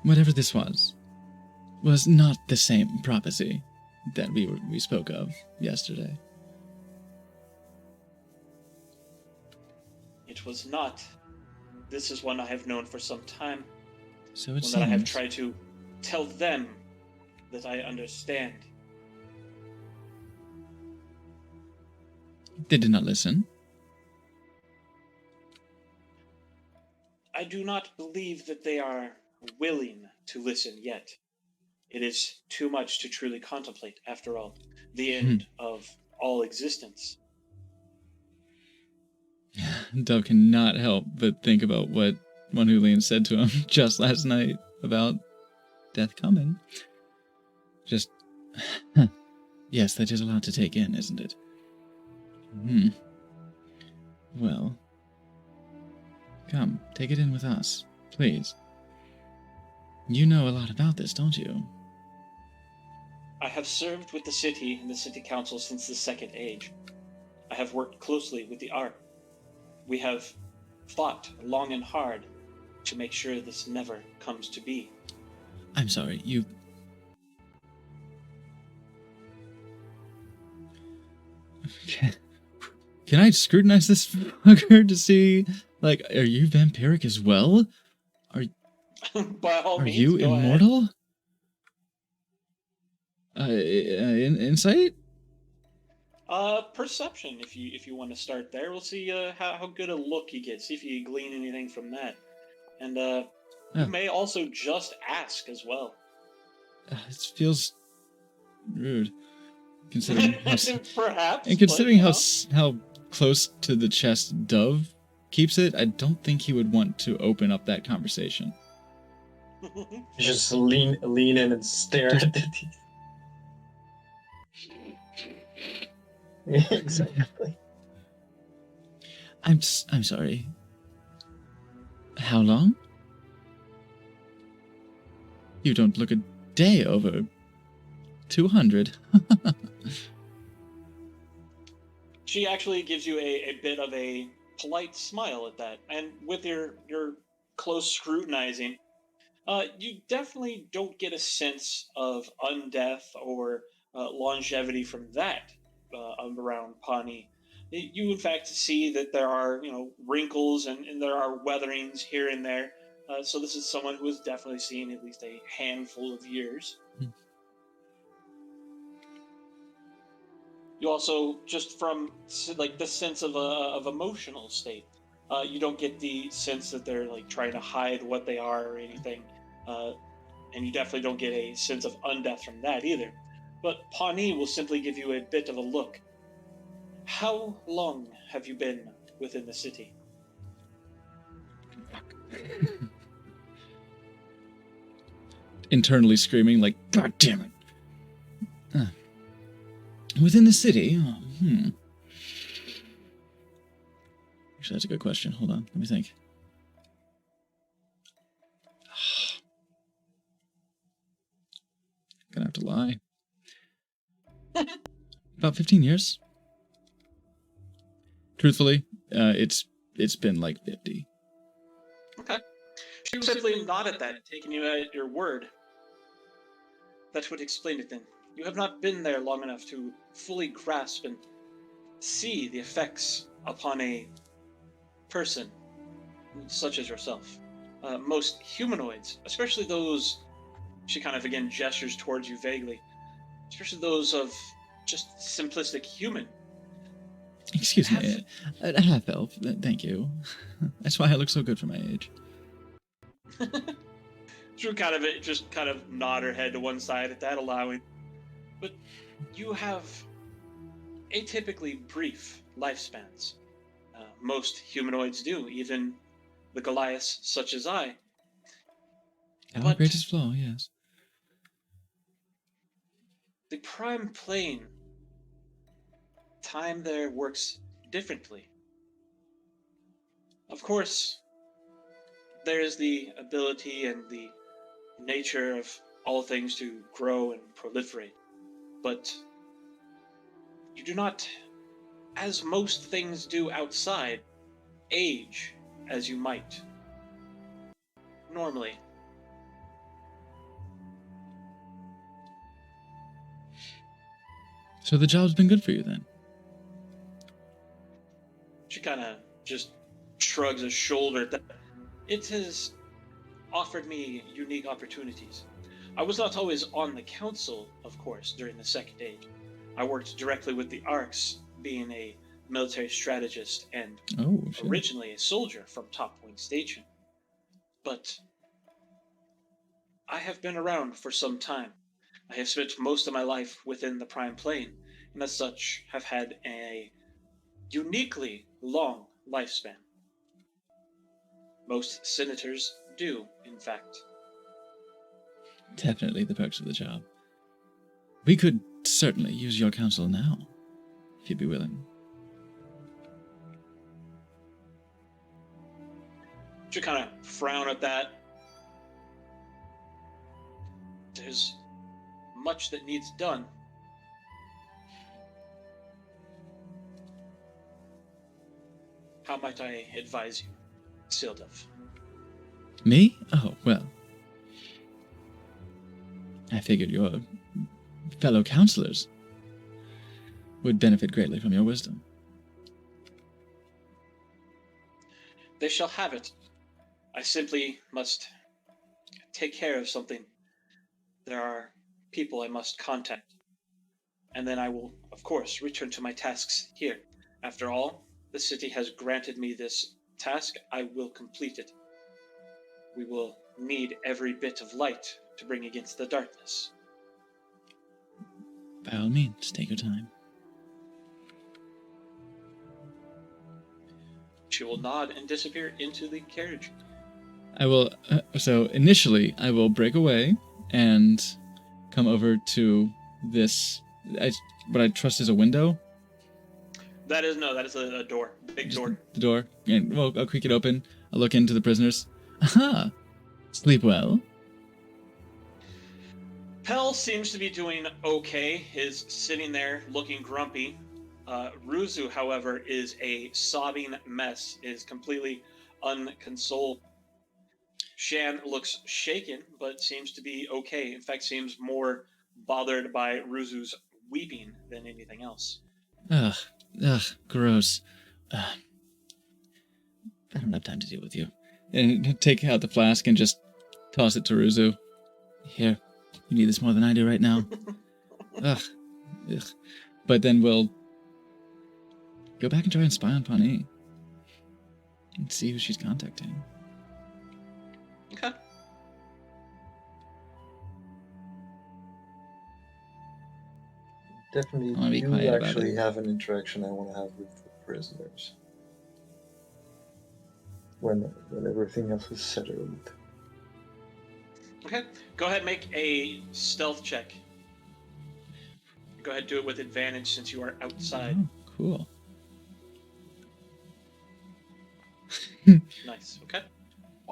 whatever this was not the same prophecy that we spoke of yesterday. It was not. This is one I have known for some time. So it one seems. That I have tried to tell them that I understand. They did not listen. I do not believe that they are willing to listen yet. It is too much to truly contemplate, after all. The end of all existence. Dove cannot help but think about what One Hulian said to him just last night about death coming. Just, yes, that is a lot to take in, isn't it? Well, come, take it in with us, please. You know a lot about this, don't you? I have served with the city and the city council since the Second Age. I have worked closely with the Ark. We have fought long and hard to make sure this never comes to be. I'm sorry, you... Can I scrutinize this fucker to see, like, are you vampiric as well? By all means, you go immortal? Insight? Perception, if you want to start there. We'll see how good a look you get. See if you glean anything from that. And you may also just ask as well. It feels rude, considering how, perhaps. and considering but, how close to the chest Dove keeps it, I don't think he would want to open up that conversation. Just lean in and stare at the teeth. Exactly. I'm sorry. How long? You don't look a day over 200. She actually gives you a bit of a polite smile at that, and with your close scrutinizing, you definitely don't get a sense of undeath or longevity from that around Pawnee. You, in fact, see that there are wrinkles and there are weatherings here and there. So this is someone who has definitely seen at least a handful of years. You also, just from like the sense of emotional state, you don't get the sense that they're like trying to hide what they are or anything, and you definitely don't get a sense of undeath from that either. But Pawnee will simply give you a bit of a look. How long have you been within the city? Internally screaming like, God damn it. Within the city? Actually, that's a good question. Hold on. Let me think. Gonna have to lie. About 15 years. Truthfully, it's been like 50. Okay. She would simply nod at that, taking you at your word. That would explain it then. You have not been there long enough to fully grasp and see the effects upon a person such as yourself. Most humanoids, especially those, she kind of again gestures towards you vaguely, especially those of just simplistic human. Excuse me, a half-elf, thank you. That's why I look so good for my age. She would just kind of nod her head to one side at that, allowing. But you have atypically brief lifespans. Most humanoids do, even the Goliaths such as I. Our greatest flaw, yes. The Prime Plane, time there works differently. Of course, there is the ability and the nature of all things to grow and proliferate. But you do not, as most things do outside, age as you might normally. So the job's been good for you then? She kind of just shrugs a shoulder at that. It has offered me unique opportunities. I was not always on the council, of course, during the Second Age. I worked directly with the Arcs, being a military strategist and originally a soldier from Top Point Station. But I have been around for some time. I have spent most of my life within the Prime Plane, and as such have had a uniquely long lifespan. Most senators do, in fact. Definitely the perks of the job. We could certainly use your counsel now, if you'd be willing. You kind of frown at that. There's much that needs done. How might I advise you, Sildov? Me? Oh, well. I figured your fellow counselors would benefit greatly from your wisdom. They shall have it. I simply must take care of something. There are people I must contact. And then I will, of course, return to my tasks here. After all, the city has granted me this task. I will complete it. We will need every bit of light to bring against the darkness. By all means, take your time. She will nod and disappear into the carriage. I will. So initially, I will break away and come over to this. What I trust is a window. That is a door, big door. The door, and well, I'll creak it open. I'll look into the prisoners. Aha! Sleep well. Pell seems to be doing okay. Is sitting there looking grumpy. Ruzu, however, is a sobbing mess. Is completely unconsoled. Shan looks shaken, but seems to be okay. In fact, seems more bothered by Ruzu's weeping than anything else. Ugh, gross. I don't have time to deal with you. And take out the flask and just toss it to Ruzu. Here, you need this more than I do right now. Ugh. But then we'll go back and try and spy on Pawnee. And see who she's contacting. Okay. Definitely, you actually have an interaction I want to have with the prisoners. When everything else is settled. Okay. Go ahead and make a stealth check. Go ahead and do it with advantage since you are outside. Oh, cool. Nice. Okay.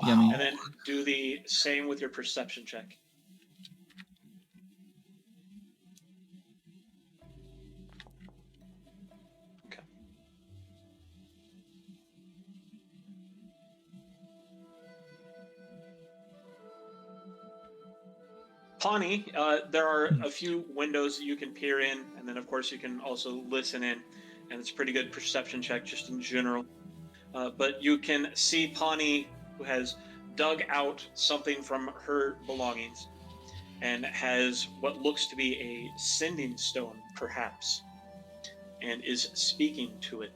Yummy. And then do the same with your perception check. Okay. Pawnee, there are a few windows that you can peer in, and then of course you can also listen in, and it's a pretty good perception check just in general. But you can see Pawnee, who has dug out something from her belongings and has what looks to be a sending stone, perhaps, and is speaking to it.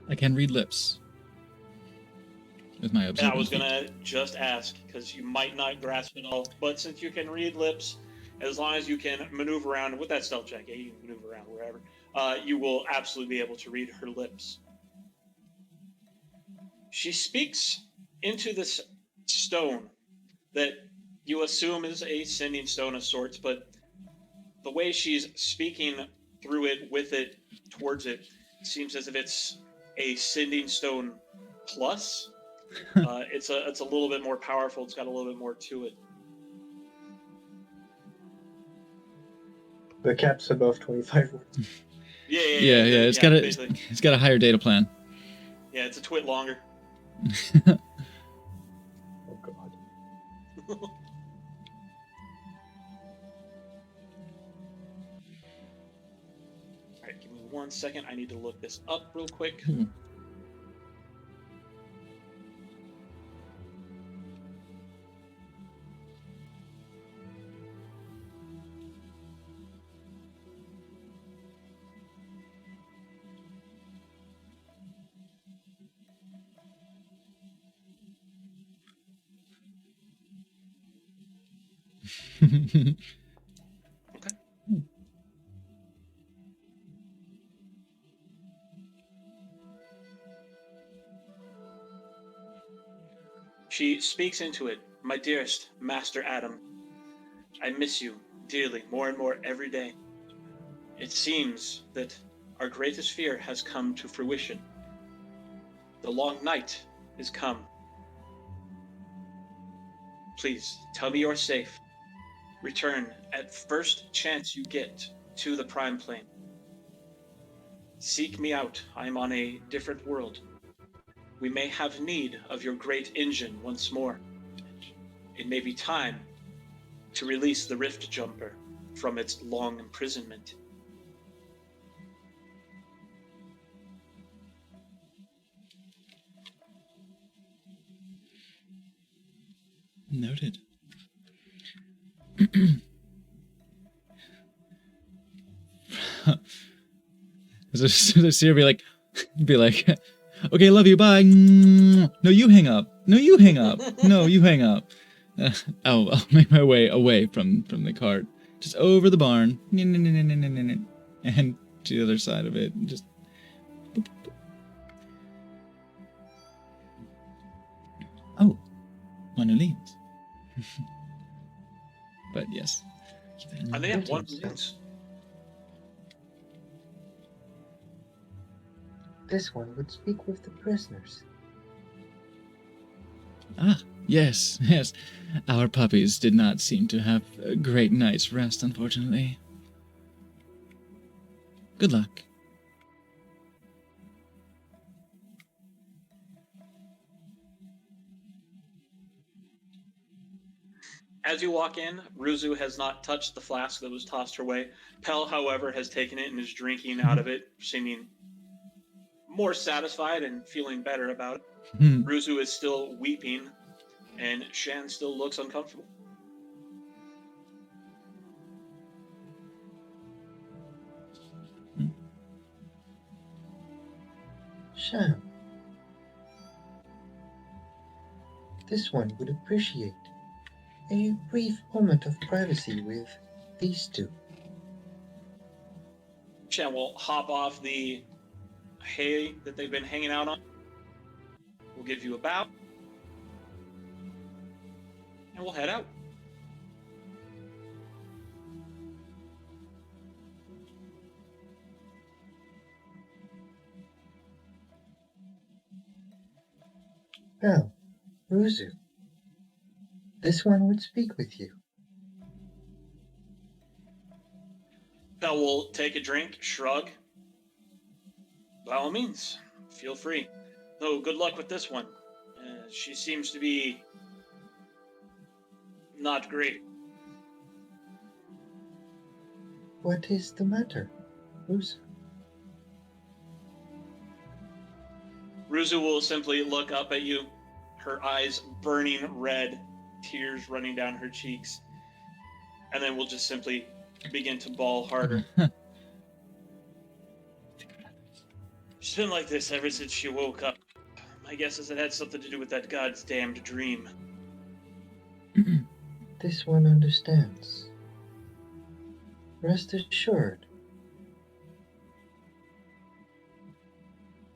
I can read lips. With my And I was going to just ask, because you might not grasp it all, but since you can read lips, as long as you can maneuver around with that stealth check, yeah, you can maneuver around wherever, you will absolutely be able to read her lips. She speaks into this stone that you assume is a sending stone of sorts, but the way she's speaking through it, with it, towards it, seems as if it's a sending stone plus. It's a little bit more powerful. It's got a little bit more to it. The cap's above 25 words. Yeah. It's got a higher data plan. Yeah, it's a twit longer. Oh God. Alright, give me 1 second. I need to look this up real quick. Okay. She speaks into it. My dearest Master Adam, I miss you dearly, more and more every day. It seems that our greatest fear has come to fruition. The long night is come. Please, tell me you're safe. Return at first chance you get to the Prime Plane. Seek me out. I am on a different world. We may have need of your great engine once more. It may be time to release the Rift Jumper from its long imprisonment. Noted. So Seer be like, okay, love you, bye. No, you hang up. No, you hang up. No, you hang up. I'll make my way away from the cart, just over the barn, and to the other side of it. And just. Boop, boop. Oh, one who leans. But yes. And they have one who leans. This one would speak with the prisoners. Ah, yes, yes. Our puppies did not seem to have a great night's rest, unfortunately. Good luck. As you walk in, Ruzu has not touched the flask that was tossed her way. Pell, however, has taken it and is drinking out of it, seeming more satisfied and feeling better about it. Ruzu is still weeping, and Shan still looks uncomfortable. Shan, this one would appreciate a brief moment of privacy with these two. Shan will hop off the hay that they've been hanging out on. We'll give you a bow. And we'll head out. Well, Ruzu, this one would speak with you. Pell will take a drink, shrug. By all means, feel free. Though, good luck with this one. She seems to be not great. What is the matter, Ruzu? Ruzu will simply look up at you, her eyes burning red, tears running down her cheeks, and then will just simply begin to bawl harder. She's been like this ever since she woke up. My guess is it had something to do with that God's damned dream. This one understands. Rest assured.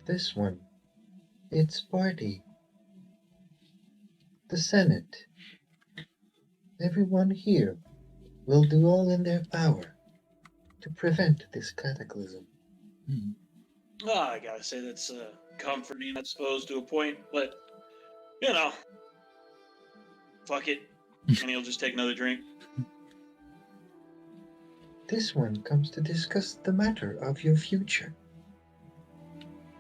This one, its party, the Senate, everyone here will do all in their power to prevent this cataclysm. I gotta say that's comforting, I suppose, to a point, but, you know, fuck it. And he'll just take another drink. This one comes to discuss the matter of your future.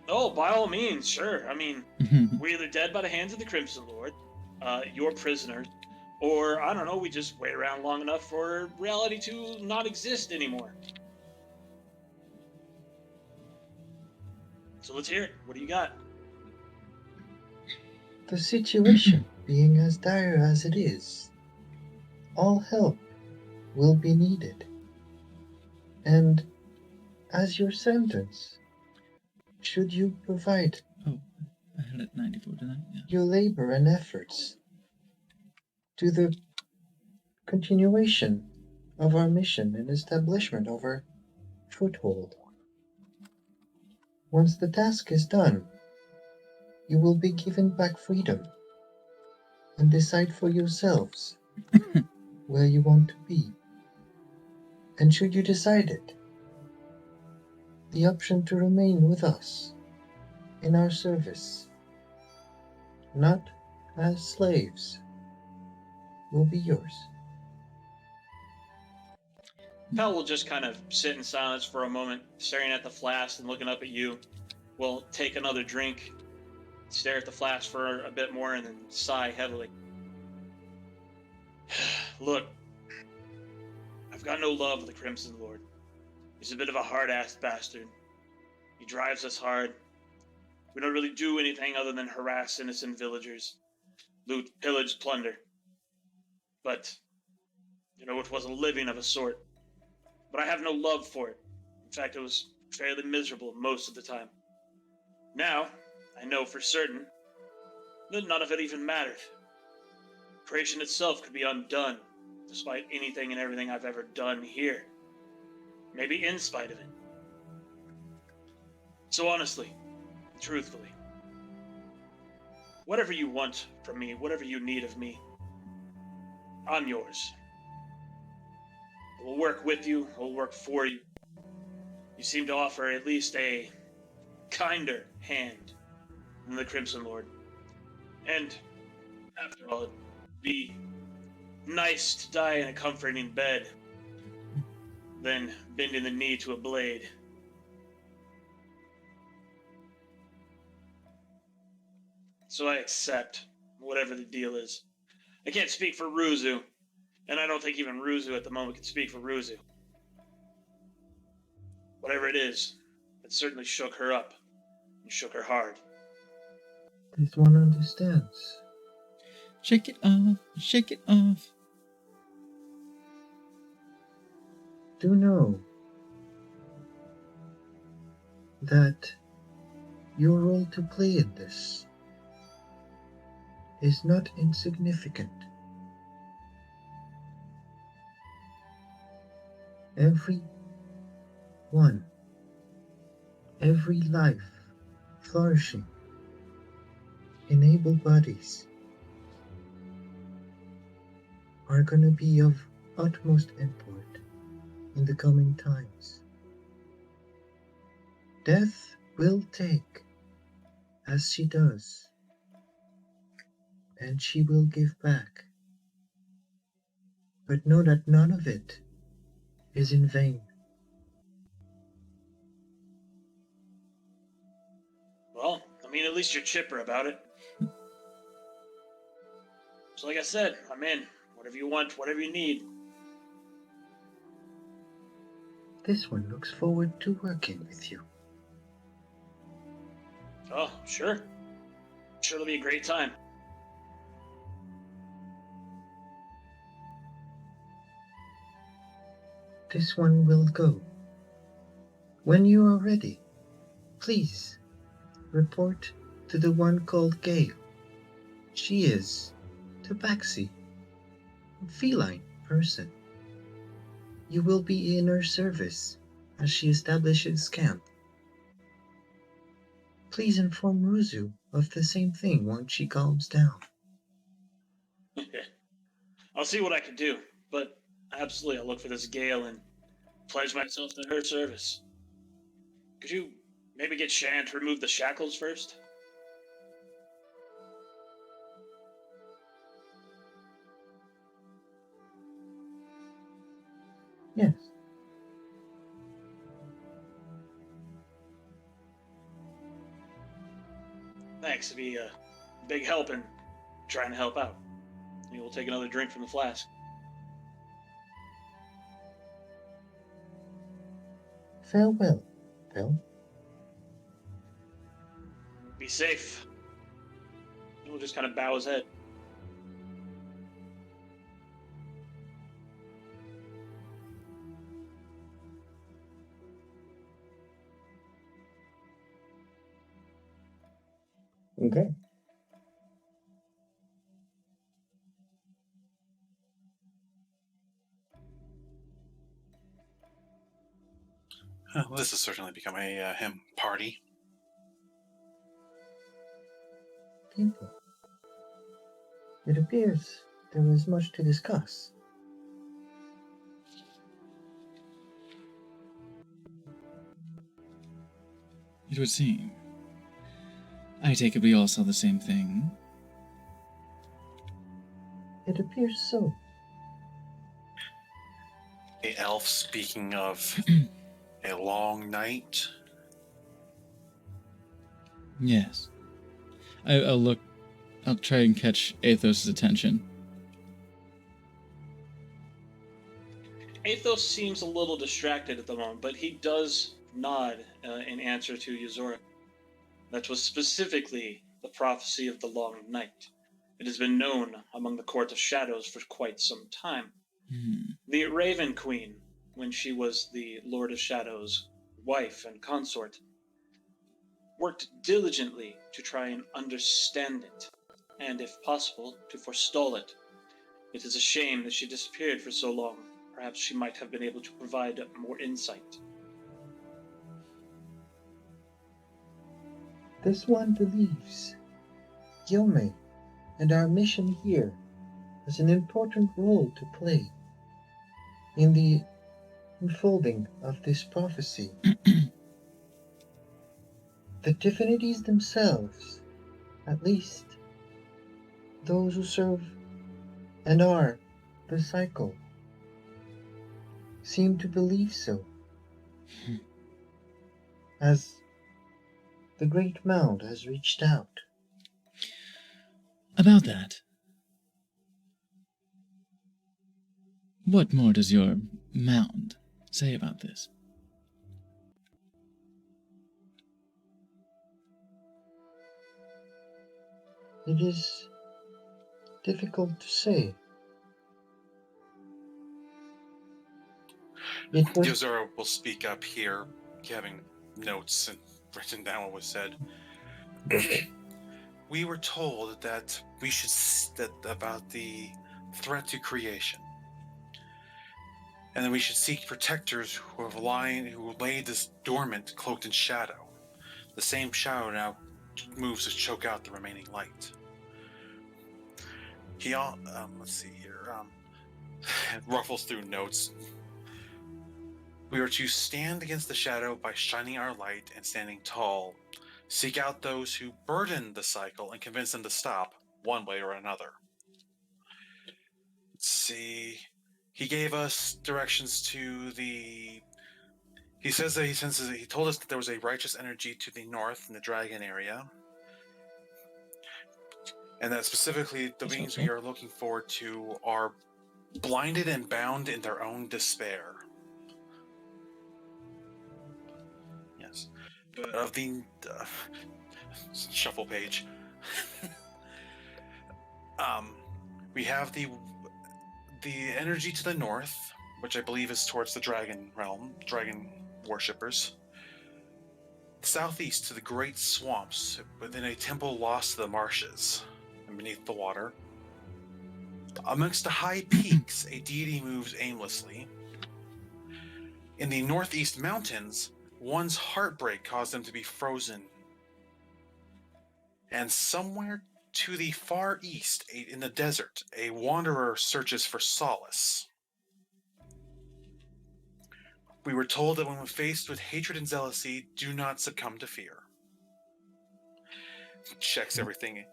Oh, by all means, sure. I mean, we're either dead by the hands of the Crimson Lord, you're prisoners, or, I don't know, we just wait around long enough for reality to not exist anymore. So let's hear it. What do you got? The situation being as dire as it is, all help will be needed. And as your sentence, should you provide I had it 94 tonight. Yeah. your labor and efforts to the continuation of our mission and establishment of our foothold. Once the task is done, you will be given back freedom and decide for yourselves where you want to be. And should you decide it, the option to remain with us in our service, not as slaves, will be yours. Pell will just kind of sit in silence for a moment, staring at the flask and looking up at you. Will take another drink, stare at the flask for a bit more, and then sigh heavily. Look, I've got no love for the Crimson Lord. He's a bit of a hard-assed bastard. He drives us hard. We don't really do anything other than harass innocent villagers, loot, pillage, plunder. But, you know, it was a living of a sort. But I have no love for it. In fact, it was fairly miserable most of the time. Now, I know for certain that none of it even mattered. Creation itself could be undone, despite anything and everything I've ever done here. Maybe in spite of it. So honestly, truthfully, whatever you want from me, whatever you need of me, I'm yours. We'll work with you, we'll work for you. You seem to offer at least a kinder hand than the Crimson Lord. And, after all, it'd be nice to die in a comforting bed than bending the knee to a blade. So I accept whatever the deal is. I can't speak for Ruzu, and I don't think even Ruzu at the moment can speak for Ruzu. Whatever it is, it certainly shook her up, and shook her hard. This one understands. Shake it off, shake it off. Do know that your role to play in this is not insignificant. Every one, every life flourishing in able bodies are going to be of utmost import in the coming times. Death will take as she does, and she will give back. But know that none of it is in vain. Well, I mean, at least you're chipper about it. So like I said, I'm in. Whatever you want, whatever you need. This one looks forward to working with you. Oh, sure. Sure it'll be a great time. This one will go. When you are ready, please report to the one called Gale. She is Tabaxi, a feline person. You will be in her service as she establishes camp. Please inform Ruzu of the same thing once she calms down. I'll see what I can do, but absolutely I'll look for this Gale and pledge myself to her service. Could you maybe get Shan to remove the shackles first? Yes. Thanks, it'd be a big help in trying to help out. Maybe we'll take another drink from the flask. Farewell, Belle. Be safe. He'll just kind of bow his head. Okay. This has certainly become a hymn party. People. It appears there is much to discuss. It would seem. I take it we all saw the same thing. It appears so. A elf speaking of a long night. Yes. I'll look. I'll try and catch Athos' attention. Athos seems a little distracted at the moment, but he does nod in answer to Yuzora. That was specifically the prophecy of the Long Night. It has been known among the Court of Shadows for quite some time. The Raven Queen, when she was the Lord of Shadows' wife and consort, worked diligently to try and understand it, and if possible, to forestall it. It is a shame that she disappeared for so long. Perhaps she might have been able to provide more insight. This one believes Yome and our mission here has an important role to play in the unfolding of this prophecy. The divinities themselves, at least those who serve and are the cycle, seem to believe so. As the Great Mound has reached out. About that, what more does your mound say about this? It is difficult to say. Yozora will speak up here, having notes and written down what was said. We were told that we should about the threat to creation, and that we should seek protectors who laid this dormant, cloaked in shadow. The same shadow now moves to choke out the remaining light. Let's see here. Ruffles through notes. We are to stand against the shadow by shining our light and standing tall. Seek out those who burden the cycle and convince them to stop, one way or another. Let's see. He gave us directions to the... He says that he told us that there was a righteous energy to the north in the dragon area. And that specifically the beings we are looking forward to are blinded and bound in their own despair. Yes. But of the shuffle page. We have the energy to the north, which I believe is towards the dragon realm, dragon worshippers. Southeast to the great swamps, within a temple lost to the marshes and beneath the water. Amongst the high peaks, a deity moves aimlessly. In the northeast mountains, one's heartbreak caused them to be frozen. And somewhere to the far east, in the desert, a wanderer searches for solace. We were told that when faced with hatred and jealousy, do not succumb to fear. Checks everything.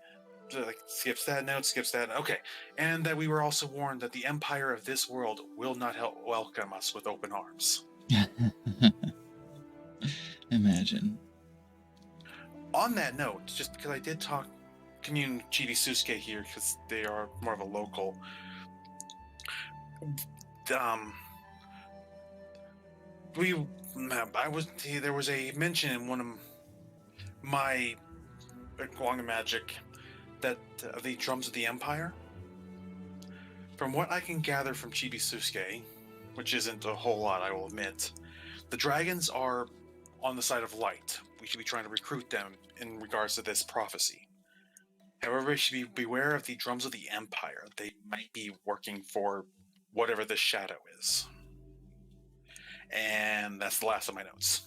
Skips that note, skips that. Okay. And that we were also warned that the empire of this world will not welcome us with open arms. Imagine. On that note, just because I did commune Chibi-Susuke here, because they are more of a local. There was a mention in one of my Guanga magic that the drums of the Empire. From what I can gather from Chibi-Susuke, which isn't a whole lot, I will admit, the dragons are on the side of light. We should be trying to recruit them in regards to this prophecy. However, we should beware of the drums of the Empire. They might be working for whatever this shadow is. And that's the last of my notes.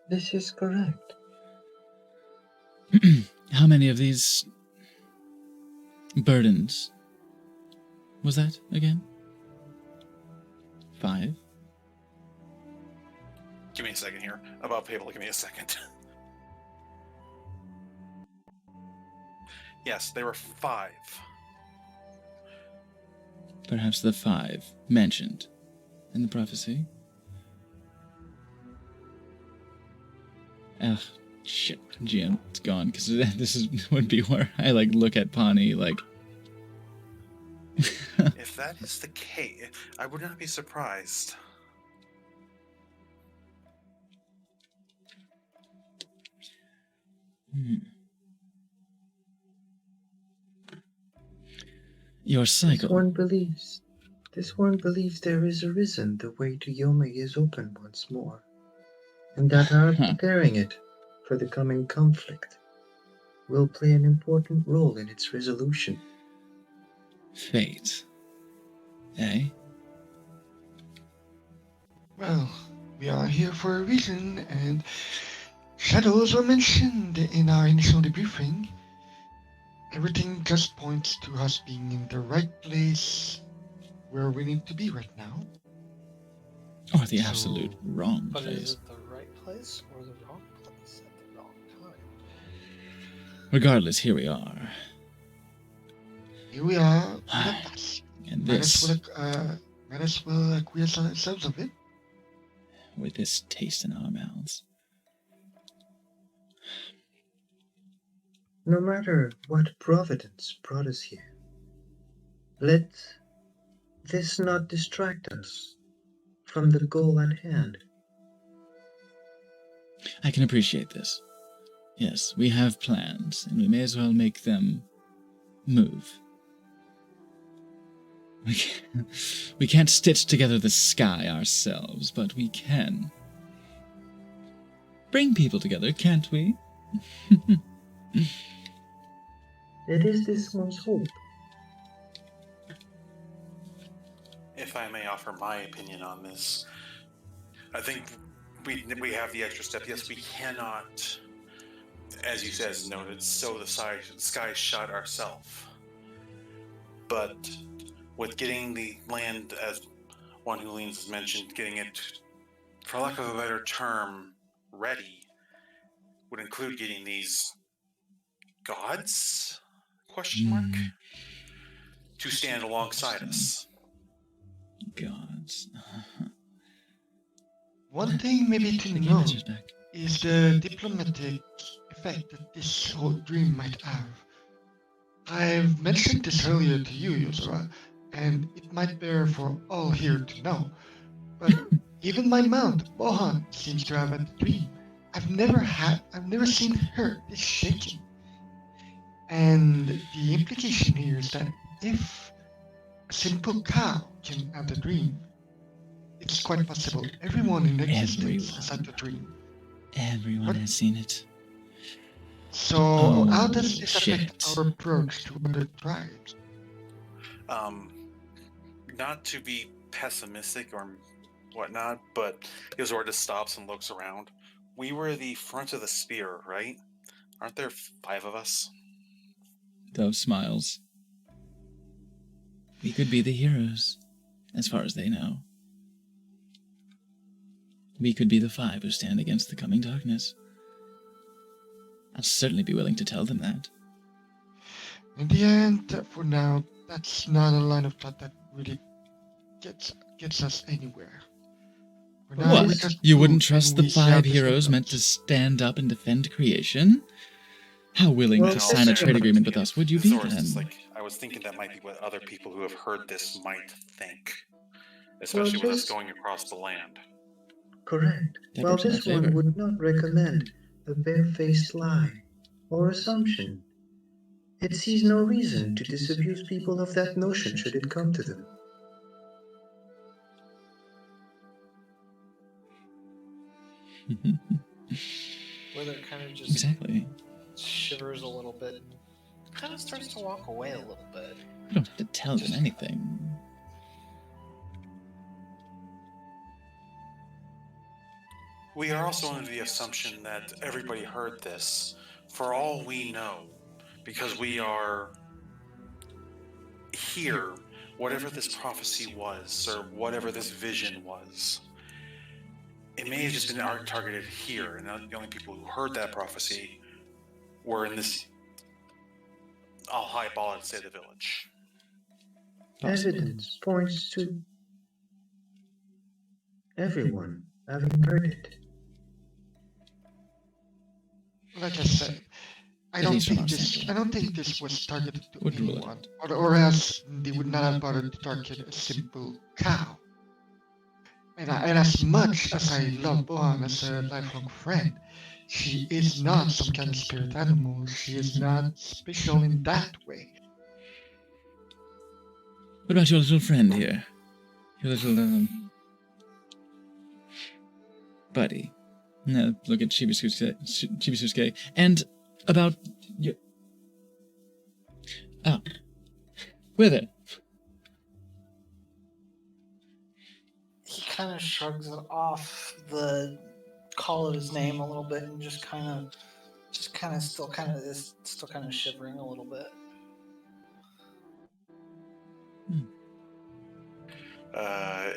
This is correct. How many of these burdens was that again? 5? Give me a second here. About Pable, give me a second. Yes, there were 5. Perhaps the 5 mentioned in the prophecy. Ugh, shit, GM, it's gone, because would be where I, look at Pawnee, If that is the case, I would not be surprised. Your cycle. This one believes there is arisen the way to Yome is open once more, and that our preparing it for the coming conflict will play an important role in its resolution. Fate. Eh? Well, We are here for a reason, and shadows were mentioned in our initial debriefing. Everything just points to us being in the right place where we need to be right now. Or the absolute wrong But place. is it the right place or the wrong place at the wrong time? Regardless, here we are. Here we are with a task. And Might this, as well acquiesce ourselves of it. with this taste in our mouths. No matter what providence brought us here, let this not distract us from the goal at hand. I can appreciate this. Yes, we have plans, and we may as well make them move. We can't stitch together the sky ourselves, but we can bring people together, can't we? It is this one's hope. If I may offer my opinion on this, I think we have the extra step. Yes, we cannot, as you said, noted, sew the sky shut ourselves. But with getting the land, as one who leans has mentioned, getting it, for lack of a better term, ready, would include getting these gods, question mark, to stand alongside us. Gods. One thing maybe to note is the diplomatic effect that this whole dream might have. I've mentioned this earlier to you, Yozora, and it might bear for all here to know, but even my mount, Bohan, seems to have had the dream. I've never seen her this shaken. And the implication here is that if a simple cow can have the dream, it's quite possible everyone in existence has had the dream. Everyone has seen it. So how does this affect our approach to other tribes? Not to be pessimistic or whatnot, but Yozora just stops and looks around. We were the front of the spear, right? Aren't there 5 of us? Dove smiles. We could be the heroes, as far as they know. We could be the 5 who stand against the coming darkness. I'll certainly be willing to tell them that. In the end, for now, that's not a line of thought that really gets us anywhere. For now, we What? just You move wouldn't trust and the we see how 5 this heroes goes. meant to stand up and defend creation? How willing Well, to no, sign a fair trade enough. agreement with us would you be Zora's just then? like, I was thinking that might be what other people who have heard this might think, especially with us just- going across the land. Correct. That While works in this our one favor. would not recommend a barefaced lie or assumption, it sees no reason to disabuse people of that notion should it come to them. Whether it kind of just Exactly. shivers a little bit, and kind of starts to walk away a little bit. You don't have to tell them anything. We are also under the assumption that everybody heard this, for all we know, because we are here, whatever this prophecy was, or whatever this vision was. It may have just been targeted here, and the only people who heard that prophecy were in this, I'll highball it and say the village. Evidence points to everyone having heard it. Like I said, I At don't least from think our this. standpoint. I don't think this was targeted to Would rule it. anyone, or else they would not have bothered to target a simple cow. And as much as I love Bohan as a lifelong friend, she is not some kind of spirit animal. She is not special in that way. What about your little friend here? Your little, buddy. No, look at Chibisuke. And about your... Oh. With it. He kind of shrugs it off the call of his name a little bit and just kind of still kind of shivering a little bit.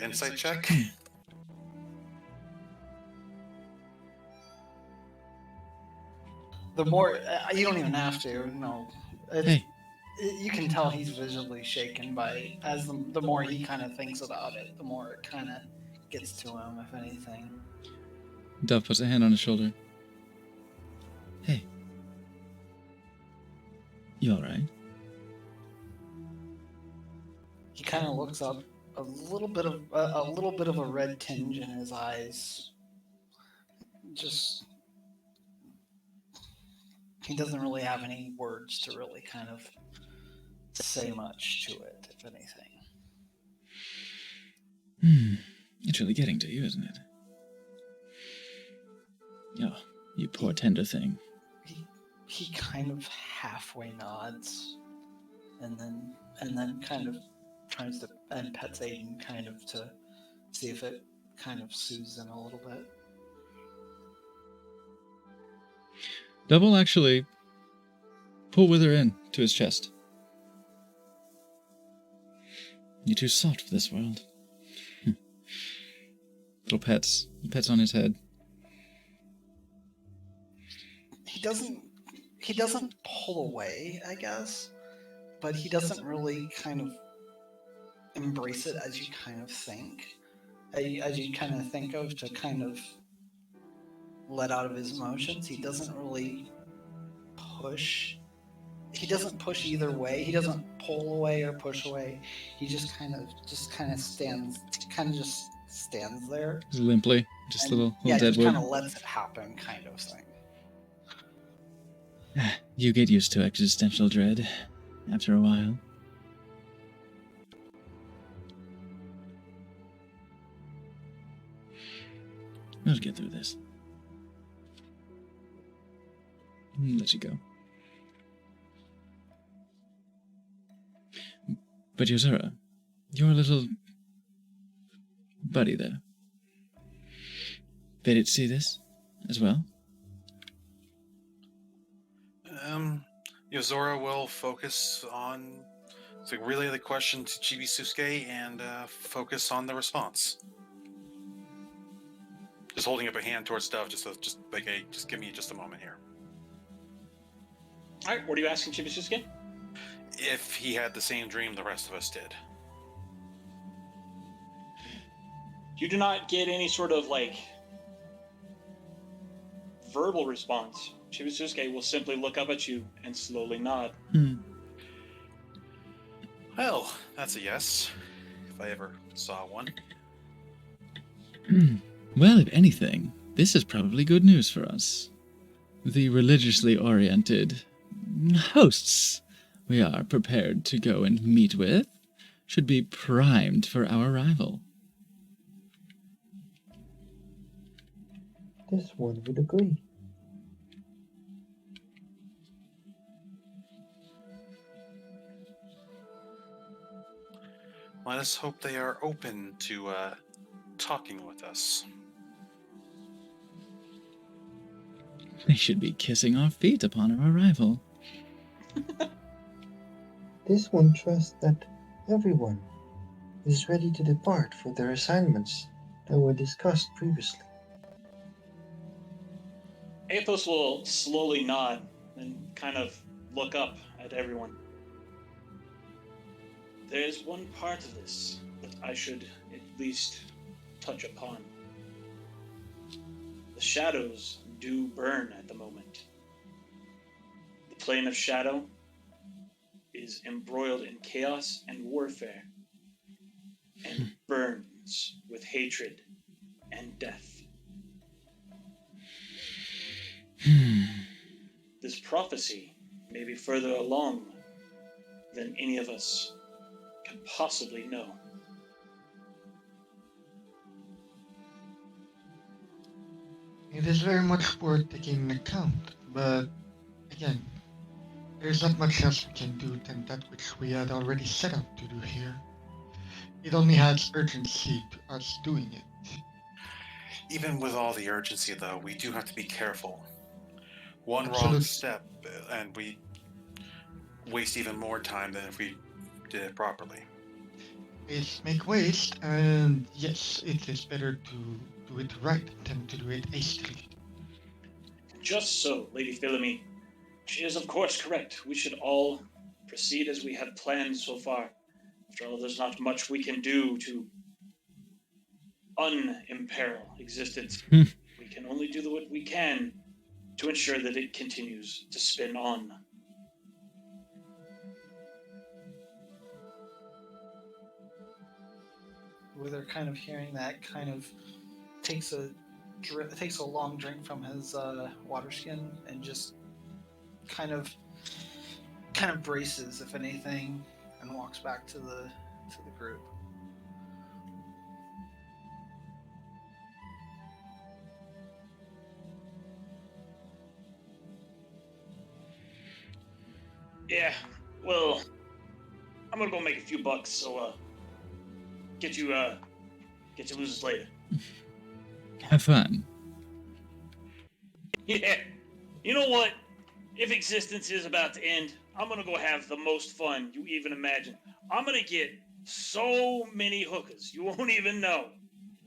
Insight check. The more you don't even have to. No, Hey. You can tell he's visually shaken by as the more he kind of thinks about it, the more it kind of gets to him, if anything. Dove puts a hand on his shoulder. Hey. You alright? He kind of looks up, a little bit of a red tinge in his eyes. Just he doesn't really have any words to really kind of say much to it, if anything. It's really getting to you, isn't it? Oh, you poor tender thing. He kind of halfway nods, and then kind of tries to and pets Aiden kind of to see if it kind of soothes him a little bit. Double actually pull Wither in to his chest. You're too soft for this world. Little pets on his head. He doesn't pull away, I guess, but he doesn't really kind of embrace it as you kind of think, as you kind of think of to kind of let out of his emotions. He doesn't really push. He doesn't push either way. He doesn't pull away or push away. He just kind of stands there. Just limply, just a little yeah, dead just wood. kind of lets it happen, kind of thing. You get used to existential dread after a while. We'll get through this. Let you go. But Yozora, your little buddy there. They did see this as well? Yozora will focus on relay the question to Chibi-Susuke and focus on the response. Just holding up a hand towards Dove, just like, hey, just give me just a moment here. All right, what are you asking Chibi-Susuke? If he had the same dream the rest of us did. You do not get any sort of verbal response. Chibi-Susuke will simply look up at you and slowly nod. Well, that's a yes, if I ever saw one. Well, if anything, this is probably good news for us. The religiously oriented hosts we are prepared to go and meet with should be primed for our arrival. This one would agree. Let us hope they are open to talking with us. They should be kissing our feet upon our arrival. This one trusts that everyone is ready to depart for their assignments that were discussed previously. Athos will slowly nod and kind of look up at everyone. There is one part of this that I should at least touch upon. The shadows do burn at the moment. The plane of shadow is embroiled in chaos and warfare, and burns with hatred and death. This prophecy may be further along than any of us can possibly know. It is very much worth taking into account, but again, there's not much else we can do than that which we had already set out to do here. It only adds urgency to us doing it. Even with all the urgency, though, we do have to be careful. One wrong Absolutely. step, and we waste even more time than if we did it properly. Waste make waste, and yes, it is better to do it right than to do it hastily. Just so, Lady Philomene. She is, of course, correct. We should all proceed as we have planned so far. After all, there's not much we can do to unimperil existence. We can only do what we can to ensure that it continues to spin on. Wither, kind of hearing that, kind of takes a long drink from his water skin and just kind of braces, if anything, and walks back to the group. Yeah, well, I'm gonna go make a few bucks, so get you losers later. Have fun. Yeah, you know what? If existence is about to end, I'm gonna go have the most fun you even imagine. I'm gonna get so many hookers you won't even know.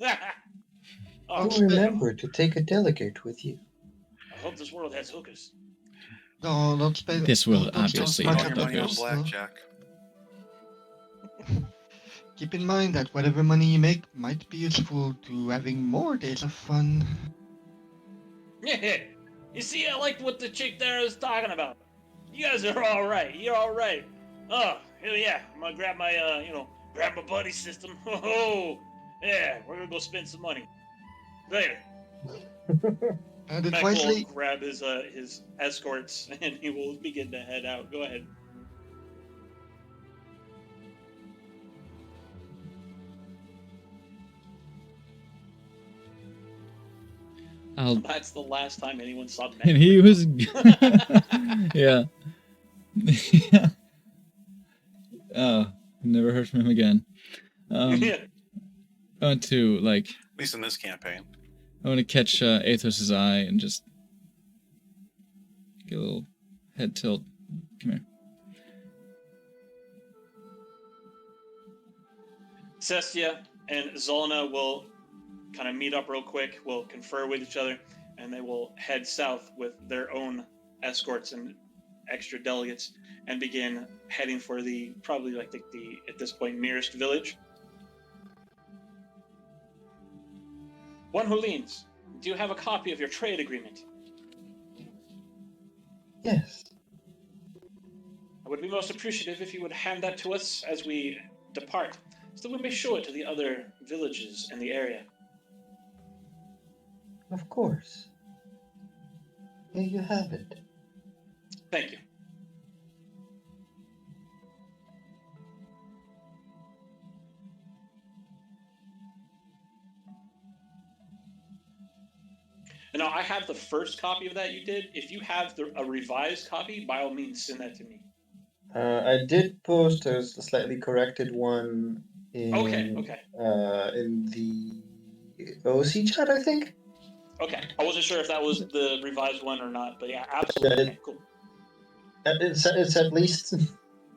Oh, Oh, remember to take a delegate with you. I hope this world has hookers. No, don't spend. This will don't spend obviously money have on Money on hookers. blackjack. Keep in mind that whatever money you make might be useful to having more days of fun. Yeah, you see, I liked what the chick there was talking about. You guys are all right. You're all right. Oh, hell yeah! I'm gonna grab my, grab my buddy system. Oh, yeah, we're gonna go spend some money later. And Mac wisely. will grab his escorts and he will begin to head out. Go ahead. That's the last time anyone saw Mac. And he was, yeah. Yeah. Oh, never heard from him again. Yeah. I want to At least in this campaign. I want to catch Athos's eye and just get a little head tilt. Come here. Cestia and Zolna will kind of meet up real quick, will confer with each other, and they will head south with their own escorts and extra delegates and begin heading for the at this point nearest village. One who leans, do you have a copy of your trade agreement? Yes. I would be most appreciative if you would hand that to us as we depart, so that we may show it to the other villages in the area. Of course. Here you have it. Thank you. And now I have the first copy of that you did. If you have a revised copy, by all means, send that to me. I did post a slightly corrected one in in the OC chat, I think. Okay, I wasn't sure if that was the revised one or not, but yeah, absolutely. Okay, cool. It's at least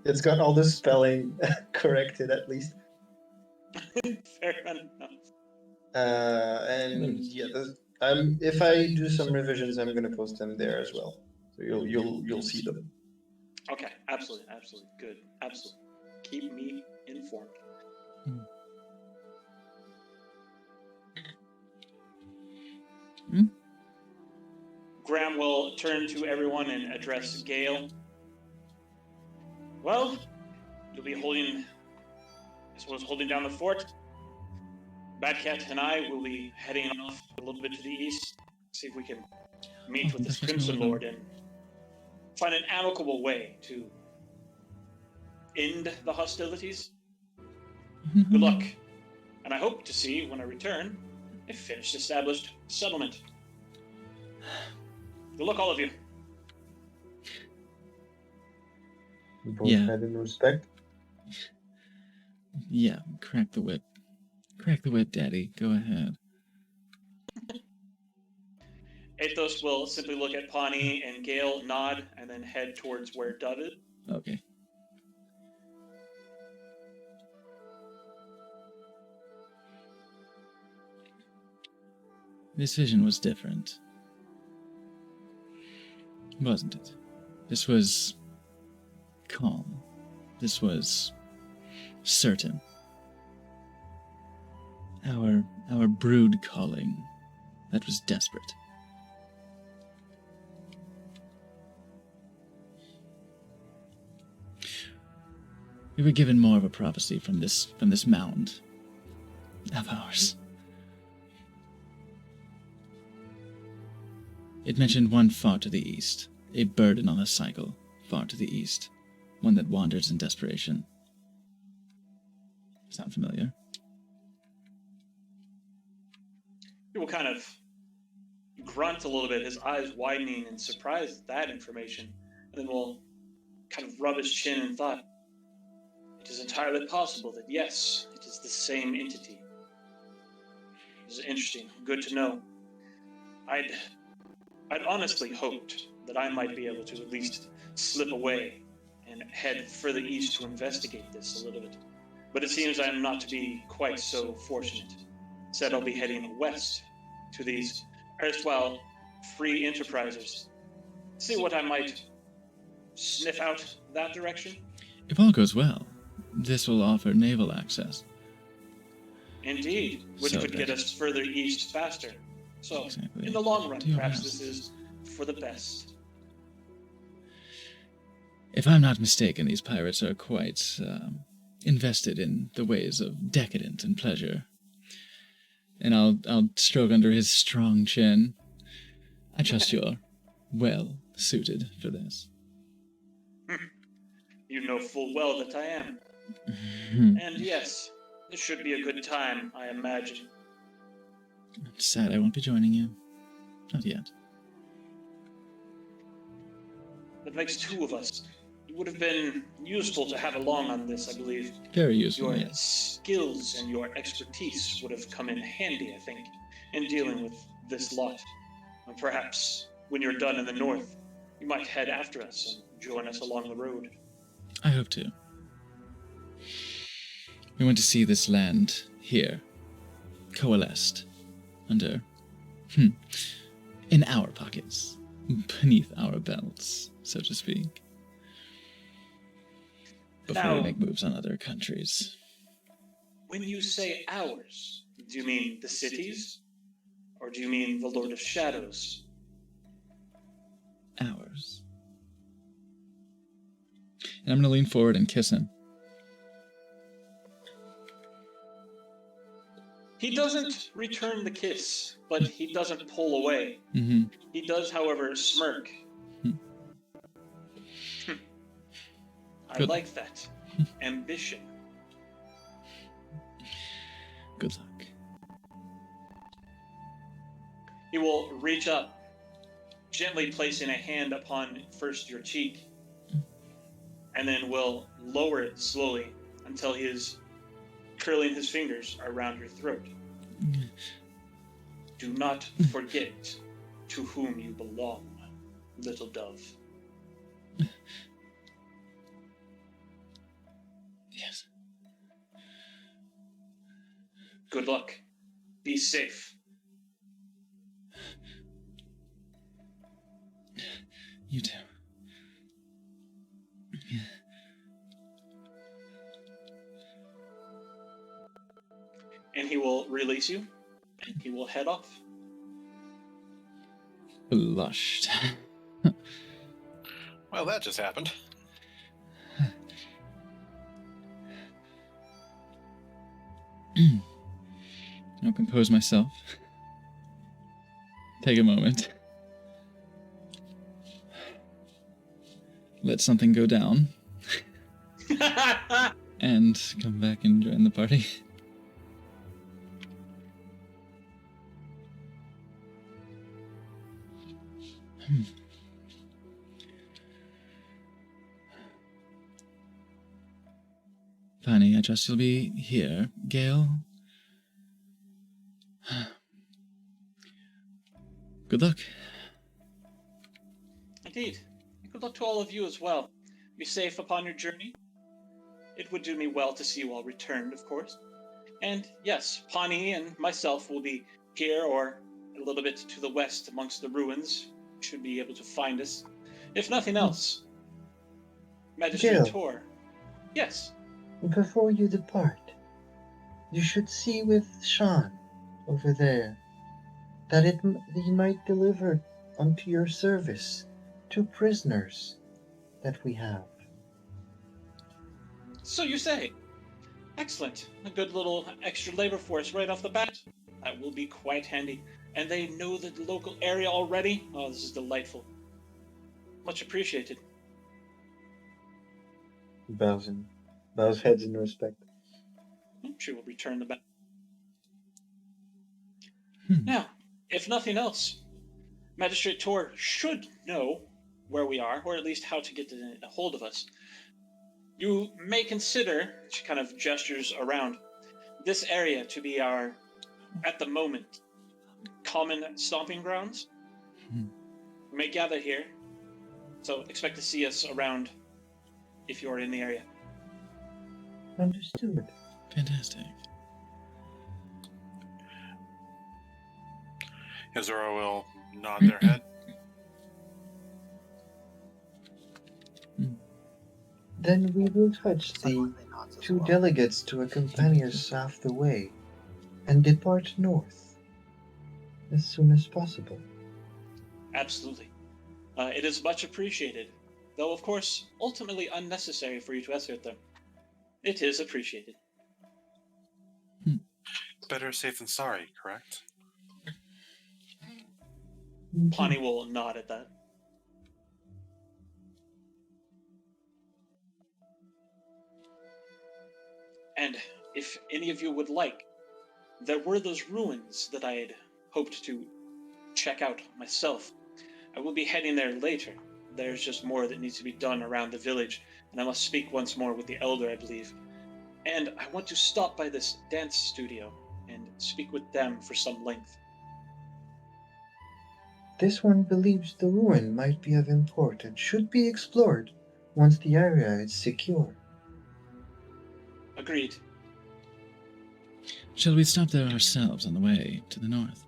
it's got all the spelling corrected at least. Fair enough. And yeah, if I do some revisions, I'm gonna post them there as well, so you'll see them. Okay, absolutely, good, absolutely. Keep me informed. Graham will turn to everyone and address Gale. Well, you'll be holding down the fort. Badcat and I will be heading off a little bit to the east, see if we can meet with this Crimson Lord and find an amicable way to end the hostilities. Good luck, and I hope to see, when I return, a finished established settlement. Good luck, all of you. We both had in respect. Yeah, crack the whip. Crack the whip, Daddy. Go ahead. Athos will simply look at Pawnee and Gale, nod, and then head towards where Dove is. Okay. This vision was different, wasn't it? This was calm. This was certain. Our brood calling, that was desperate. We were given more of a prophecy from this mound of ours. It mentioned one far to the east, a burden on the cycle, far to the east, one that wanders in desperation. Sound familiar? He will kind of grunt a little bit, his eyes widening in surprise at that information, and then will kind of rub his chin in thought. It is entirely possible that, yes, it is the same entity. This is interesting. Good to know. I'd honestly hoped that I might be able to at least slip away and head further east to investigate this a little bit. But it seems I am not to be quite so fortunate. Instead, I'll be heading west to these erstwhile free enterprises. See what I might sniff out that direction. If all goes well, this will offer naval access. Indeed, which So could get that- us further east faster. So, Exactly. in the long run, Do your perhaps best. this is for the best. If I'm not mistaken, these pirates are quite invested in the ways of decadence and pleasure. And I'll stroke under his strong chin. I trust you're well suited for this. You know full well that I am. And yes, this should be a good time, I imagine. I'm sad I won't be joining you. Not yet. That makes two of us. It would have been useful to have along on this, I believe. Very useful, Your yes. skills and your expertise would have come in handy, I think, in dealing with this lot. And perhaps when you're done in the north, you might head after us and join us along the road. I hope to. We want to see this land here, coalesced, under, in our pockets, beneath our belts, so to speak, before we Now- make moves on other countries. When you say ours, do you mean the cities? Or do you mean the Lord of Shadows? Ours. And I'm going to lean forward and kiss him. He doesn't return the kiss, but he doesn't pull away. Mm-hmm. He does, however, smirk. I Good. like that. Ambition. Good luck. He will reach up, gently placing a hand upon first your cheek, and then will lower it slowly until he is curling his fingers around your throat. Do not forget to whom you belong, little dove. Yes. Good luck. Be safe. You too. And he will release you, and he will head off. Blushed. Well, that just happened. I'll compose myself. Take a moment. Let something go down. And come back and join the party. Fanny, I trust you'll be here. Gale? Good luck. Indeed. Good luck to all of you as well. Be safe upon your journey. It would do me well to see you all returned, of course. And yes, Pawnee and myself will be here or a little bit to the west amongst the ruins. Should be able to find us. If nothing else, Magistrate Gil. Tor. Yes. Before you depart, you should see with Sean over there that he might deliver unto your service 2 prisoners that we have. So you say. Excellent. A good little extra labor force right off the bat. That will be quite handy. And they know the local area already? Oh, this is delightful. Much appreciated. Bows heads in respect. She will return the back. Now, if nothing else, Magistrate Tor should know where we are, or at least how to get a hold of us. You may consider, she kind of gestures around, this area to be our, at the moment, common stomping grounds. We may gather here, so expect to see us around if you're in the area. Understood. Fantastic. Azura will nod their head. Then we will fetch the 2 delegates to accompany us half the way and depart north as soon as possible. Absolutely. It is much appreciated, though of course ultimately unnecessary for you to escort them. It is appreciated. Better safe than sorry, correct? Pawnee will nod at that. And if any of you would like, there were those ruins that I had hoped to check out myself. I will be heading there later. There's just more that needs to be done around the village, and I must speak once more with the elder, I believe. And I want to stop by this dance studio and speak with them for some length. This one believes the ruin might be of import and should be explored once the area is secure. Agreed. Shall we stop there ourselves on the way to the north?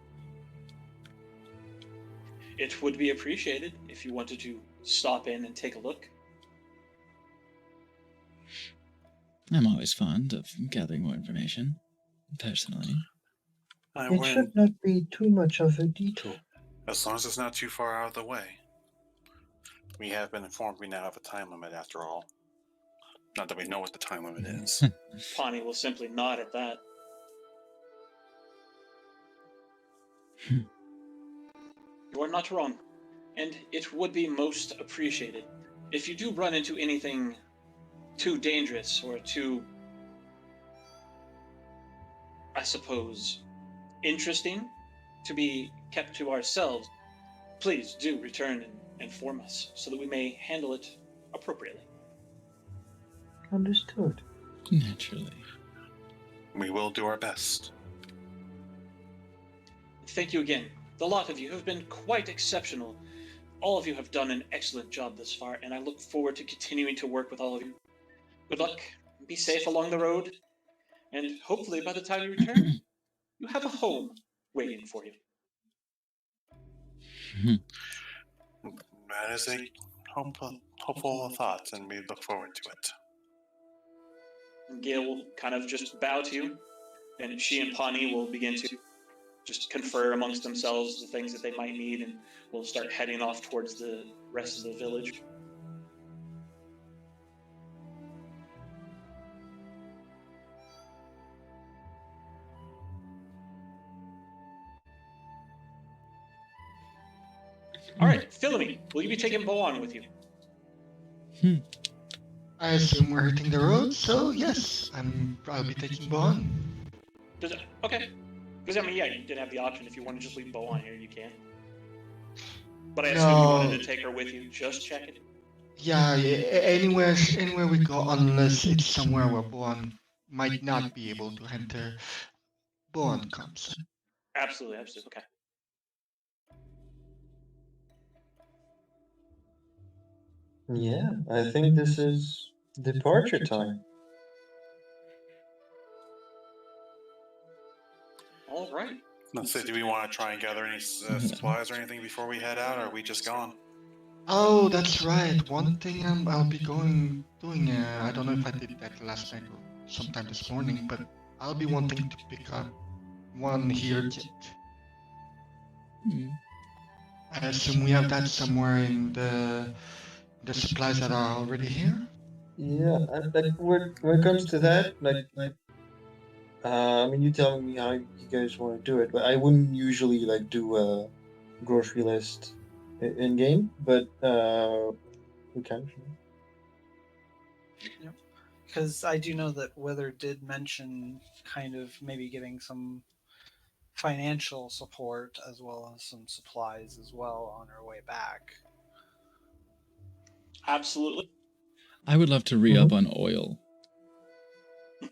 It would be appreciated if you wanted to stop in and take a look. I'm always fond of gathering more information, personally. It should not be too much of a detour. As long as it's not too far out of the way. We have been informed we now have a time limit after all. Not that we know what the time limit is. Pawnee will simply nod at that. You are not wrong, and it would be most appreciated if you do run into anything too dangerous or too, I suppose, interesting to be kept to ourselves. Please do return and inform us so that we may handle it appropriately. Understood. Naturally. We will do our best. Thank you again. The lot of you have been quite exceptional. All of you have done an excellent job this far, and I look forward to continuing to work with all of you. Good luck, be safe along the road, and hopefully by the time you return, you have a home waiting for you. That is a hopeful thought, and we look forward to it. And Gale will kind of just bow to you, and she and Pawnee will begin to just confer amongst themselves the things that they might need, and we'll start heading off towards the rest of the village. All right, Philomene, will you be taking Boan with you? I assume we're hitting the road, so yes, I'll be taking Bohan. Okay. Because, I mean, yeah, you did have the option. If you want to just leave Boan here, you can. But I assume you wanted to take her with you. Just check it. Yeah, anywhere we go, unless it's somewhere where Bohan might not be able to enter, Bohan comes. Absolutely. Okay. Yeah, I think this is departure time. All right. Let's say, do we want to try and gather any supplies or anything before we head out, or are we just gone? Oh, that's right. One thing I'll be doing. I don't know if I did that last night or sometime this morning, but I'll be wanting to pick up one healer kit. I assume we have that somewhere in the supplies that are already here. Yeah, like when it comes to that, I mean, you tell me how you guys want to do it, but I wouldn't usually like do a grocery list in game, but we can. Because I do know that Wither did mention kind of maybe getting some financial support as well as some supplies as well on our way back. Absolutely. I would love to re-up on oil.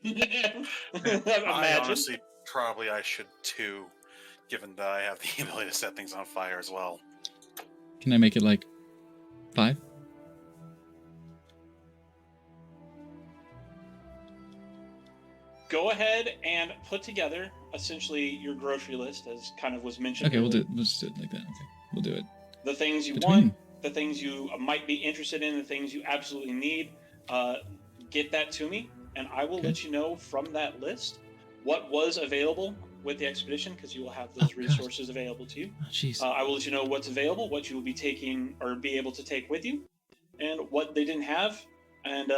I honestly probably I should too, given that I have the ability to set things on fire as well. Can I make it like 5? Go ahead and put together essentially your grocery list, as kind of was mentioned. Okay, earlier. we'll just do it like that. Okay, we'll do it. The things you Between. want, the things you might be interested in, the things you absolutely need. Get that to me, and I will let you know from that list what was available with the expedition, because you will have those resources available to you. Oh, jeez. I will let you know what's available, what you will be taking or be able to take with you, and what they didn't have. And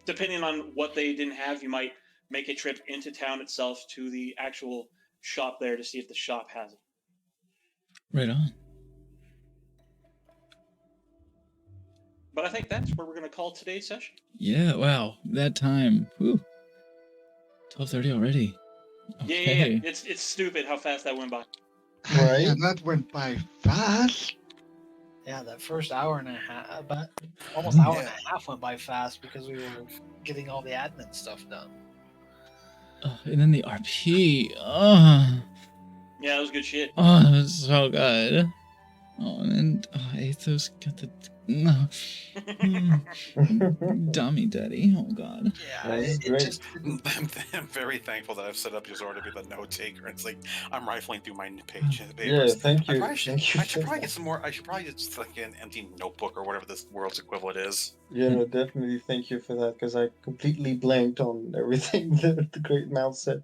depending on what they didn't have, you might make a trip into town itself to the actual shop there to see if the shop has it. Right on. But I think that's where we're going to call today's session. Yeah, wow. That time. Whew. 12:30 already. Okay. Yeah. It's stupid how fast that went by. Right? Yeah, that went by fast. Yeah, that first hour and a half, about almost hour and a half went by fast because we were getting all the admin stuff done. And then the RP. Yeah, that was good shit. Oh, that was so good. Oh, and Athos got the dummy daddy. Oh god. Yeah, it just I'm very thankful that I've set up Yozora to be the note taker. It's like I'm rifling through my papers. Yeah, thank you. I should probably get some more. I should probably just like get an empty notebook or whatever this world's equivalent is. Yeah, no, definitely thank you for that, because I completely blanked on everything that the Great Mouth said.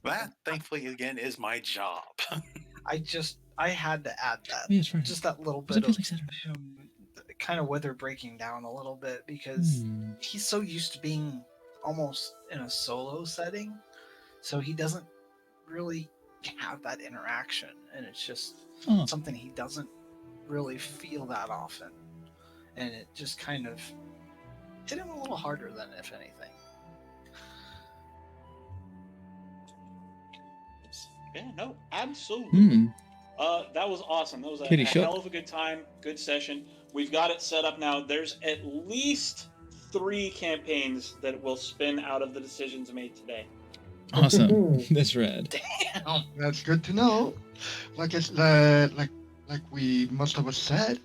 That, thankfully, again, is my job. I had to add that. Yeah, it's right. Just that little Was it bit of like Saturday? kind of Wither breaking down a little bit, because he's so used to being almost in a solo setting, so he doesn't really have that interaction, and it's just something he doesn't really feel that often, and it just kind of hit him a little harder than if anything. Yeah, no, absolutely. That was awesome. That was a Kitty hell of a good time, good session. We've got it set up now. There's at least 3 campaigns that will spin out of the decisions made today. Awesome. That's rad. Damn. That's good to know. Like we most of us said,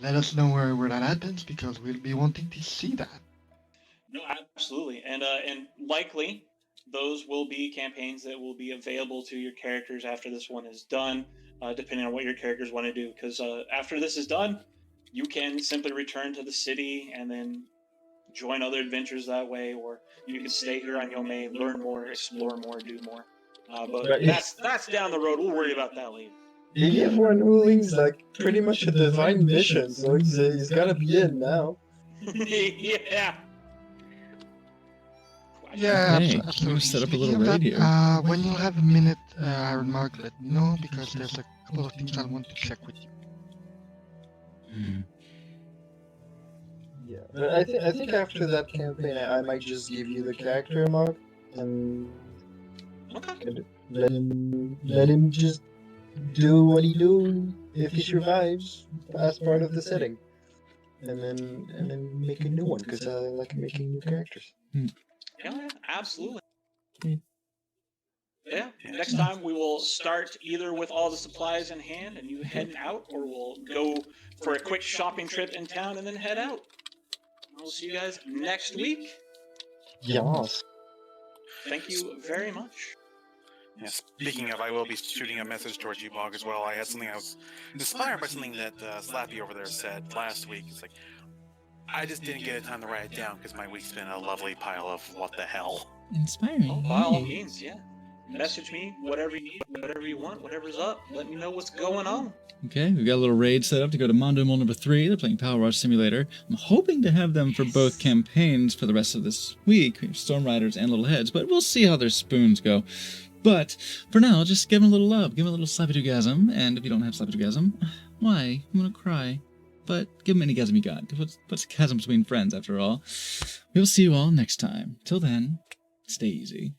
let us know where that happens, because we'll be wanting to see that. No, absolutely, and likely those will be campaigns that will be available to your characters after this one is done, depending on what your characters want to do. Because after this is done, you can simply return to the city and then join other adventures that way, or you can stay here on Yomei, learn more, explore more, do more. But that's down the road. We'll worry about that later. He gave one Uling's like pretty much a divine mission, so he's gotta be in now. Yeah. Yeah, Hey, absolutely. I'm gonna set up a little Speaking of raid here. that, when you have a minute, Iron Mark, let me know, because there's a couple of things I want to check with you. Yeah, but I think after that campaign, I might just give you the character Mark, and let him just do what he do if he survives as part of the setting, and then make a new one, because I like making new characters. Yeah, absolutely. Yeah. Next time we will will start either with all the supplies in hand and you heading out, or we'll go for a quick shopping trip in town and then head out. I'll see you guys next week. Yes. Thank you very much. Yeah, speaking of, I will be shooting a message towards you, Bog, as well. I had something I was inspired by something that Slappy over there said last week. It's like, I just didn't get time to write it down because my week's been a lovely pile of what the hell. Inspiring. Oh, by all means, yeah. Message me, whatever you need, whatever you want, whatever's up. Let me know what's going on. Okay, we've got a little raid set up to go to Mondo Mole number 3. They're playing Power Wash Simulator. I'm hoping to have them for both campaigns for the rest of this week. We have Storm Riders and Little Heads, but we'll see how their spoons go. But for now, just give them a little love. Give them a little slappy-doogasm. And if you don't have slappy-doogasm, why? I'm gonna cry. But give them any gasm you got. What's a chasm between friends, after all? We'll see you all next time. Till then, stay easy.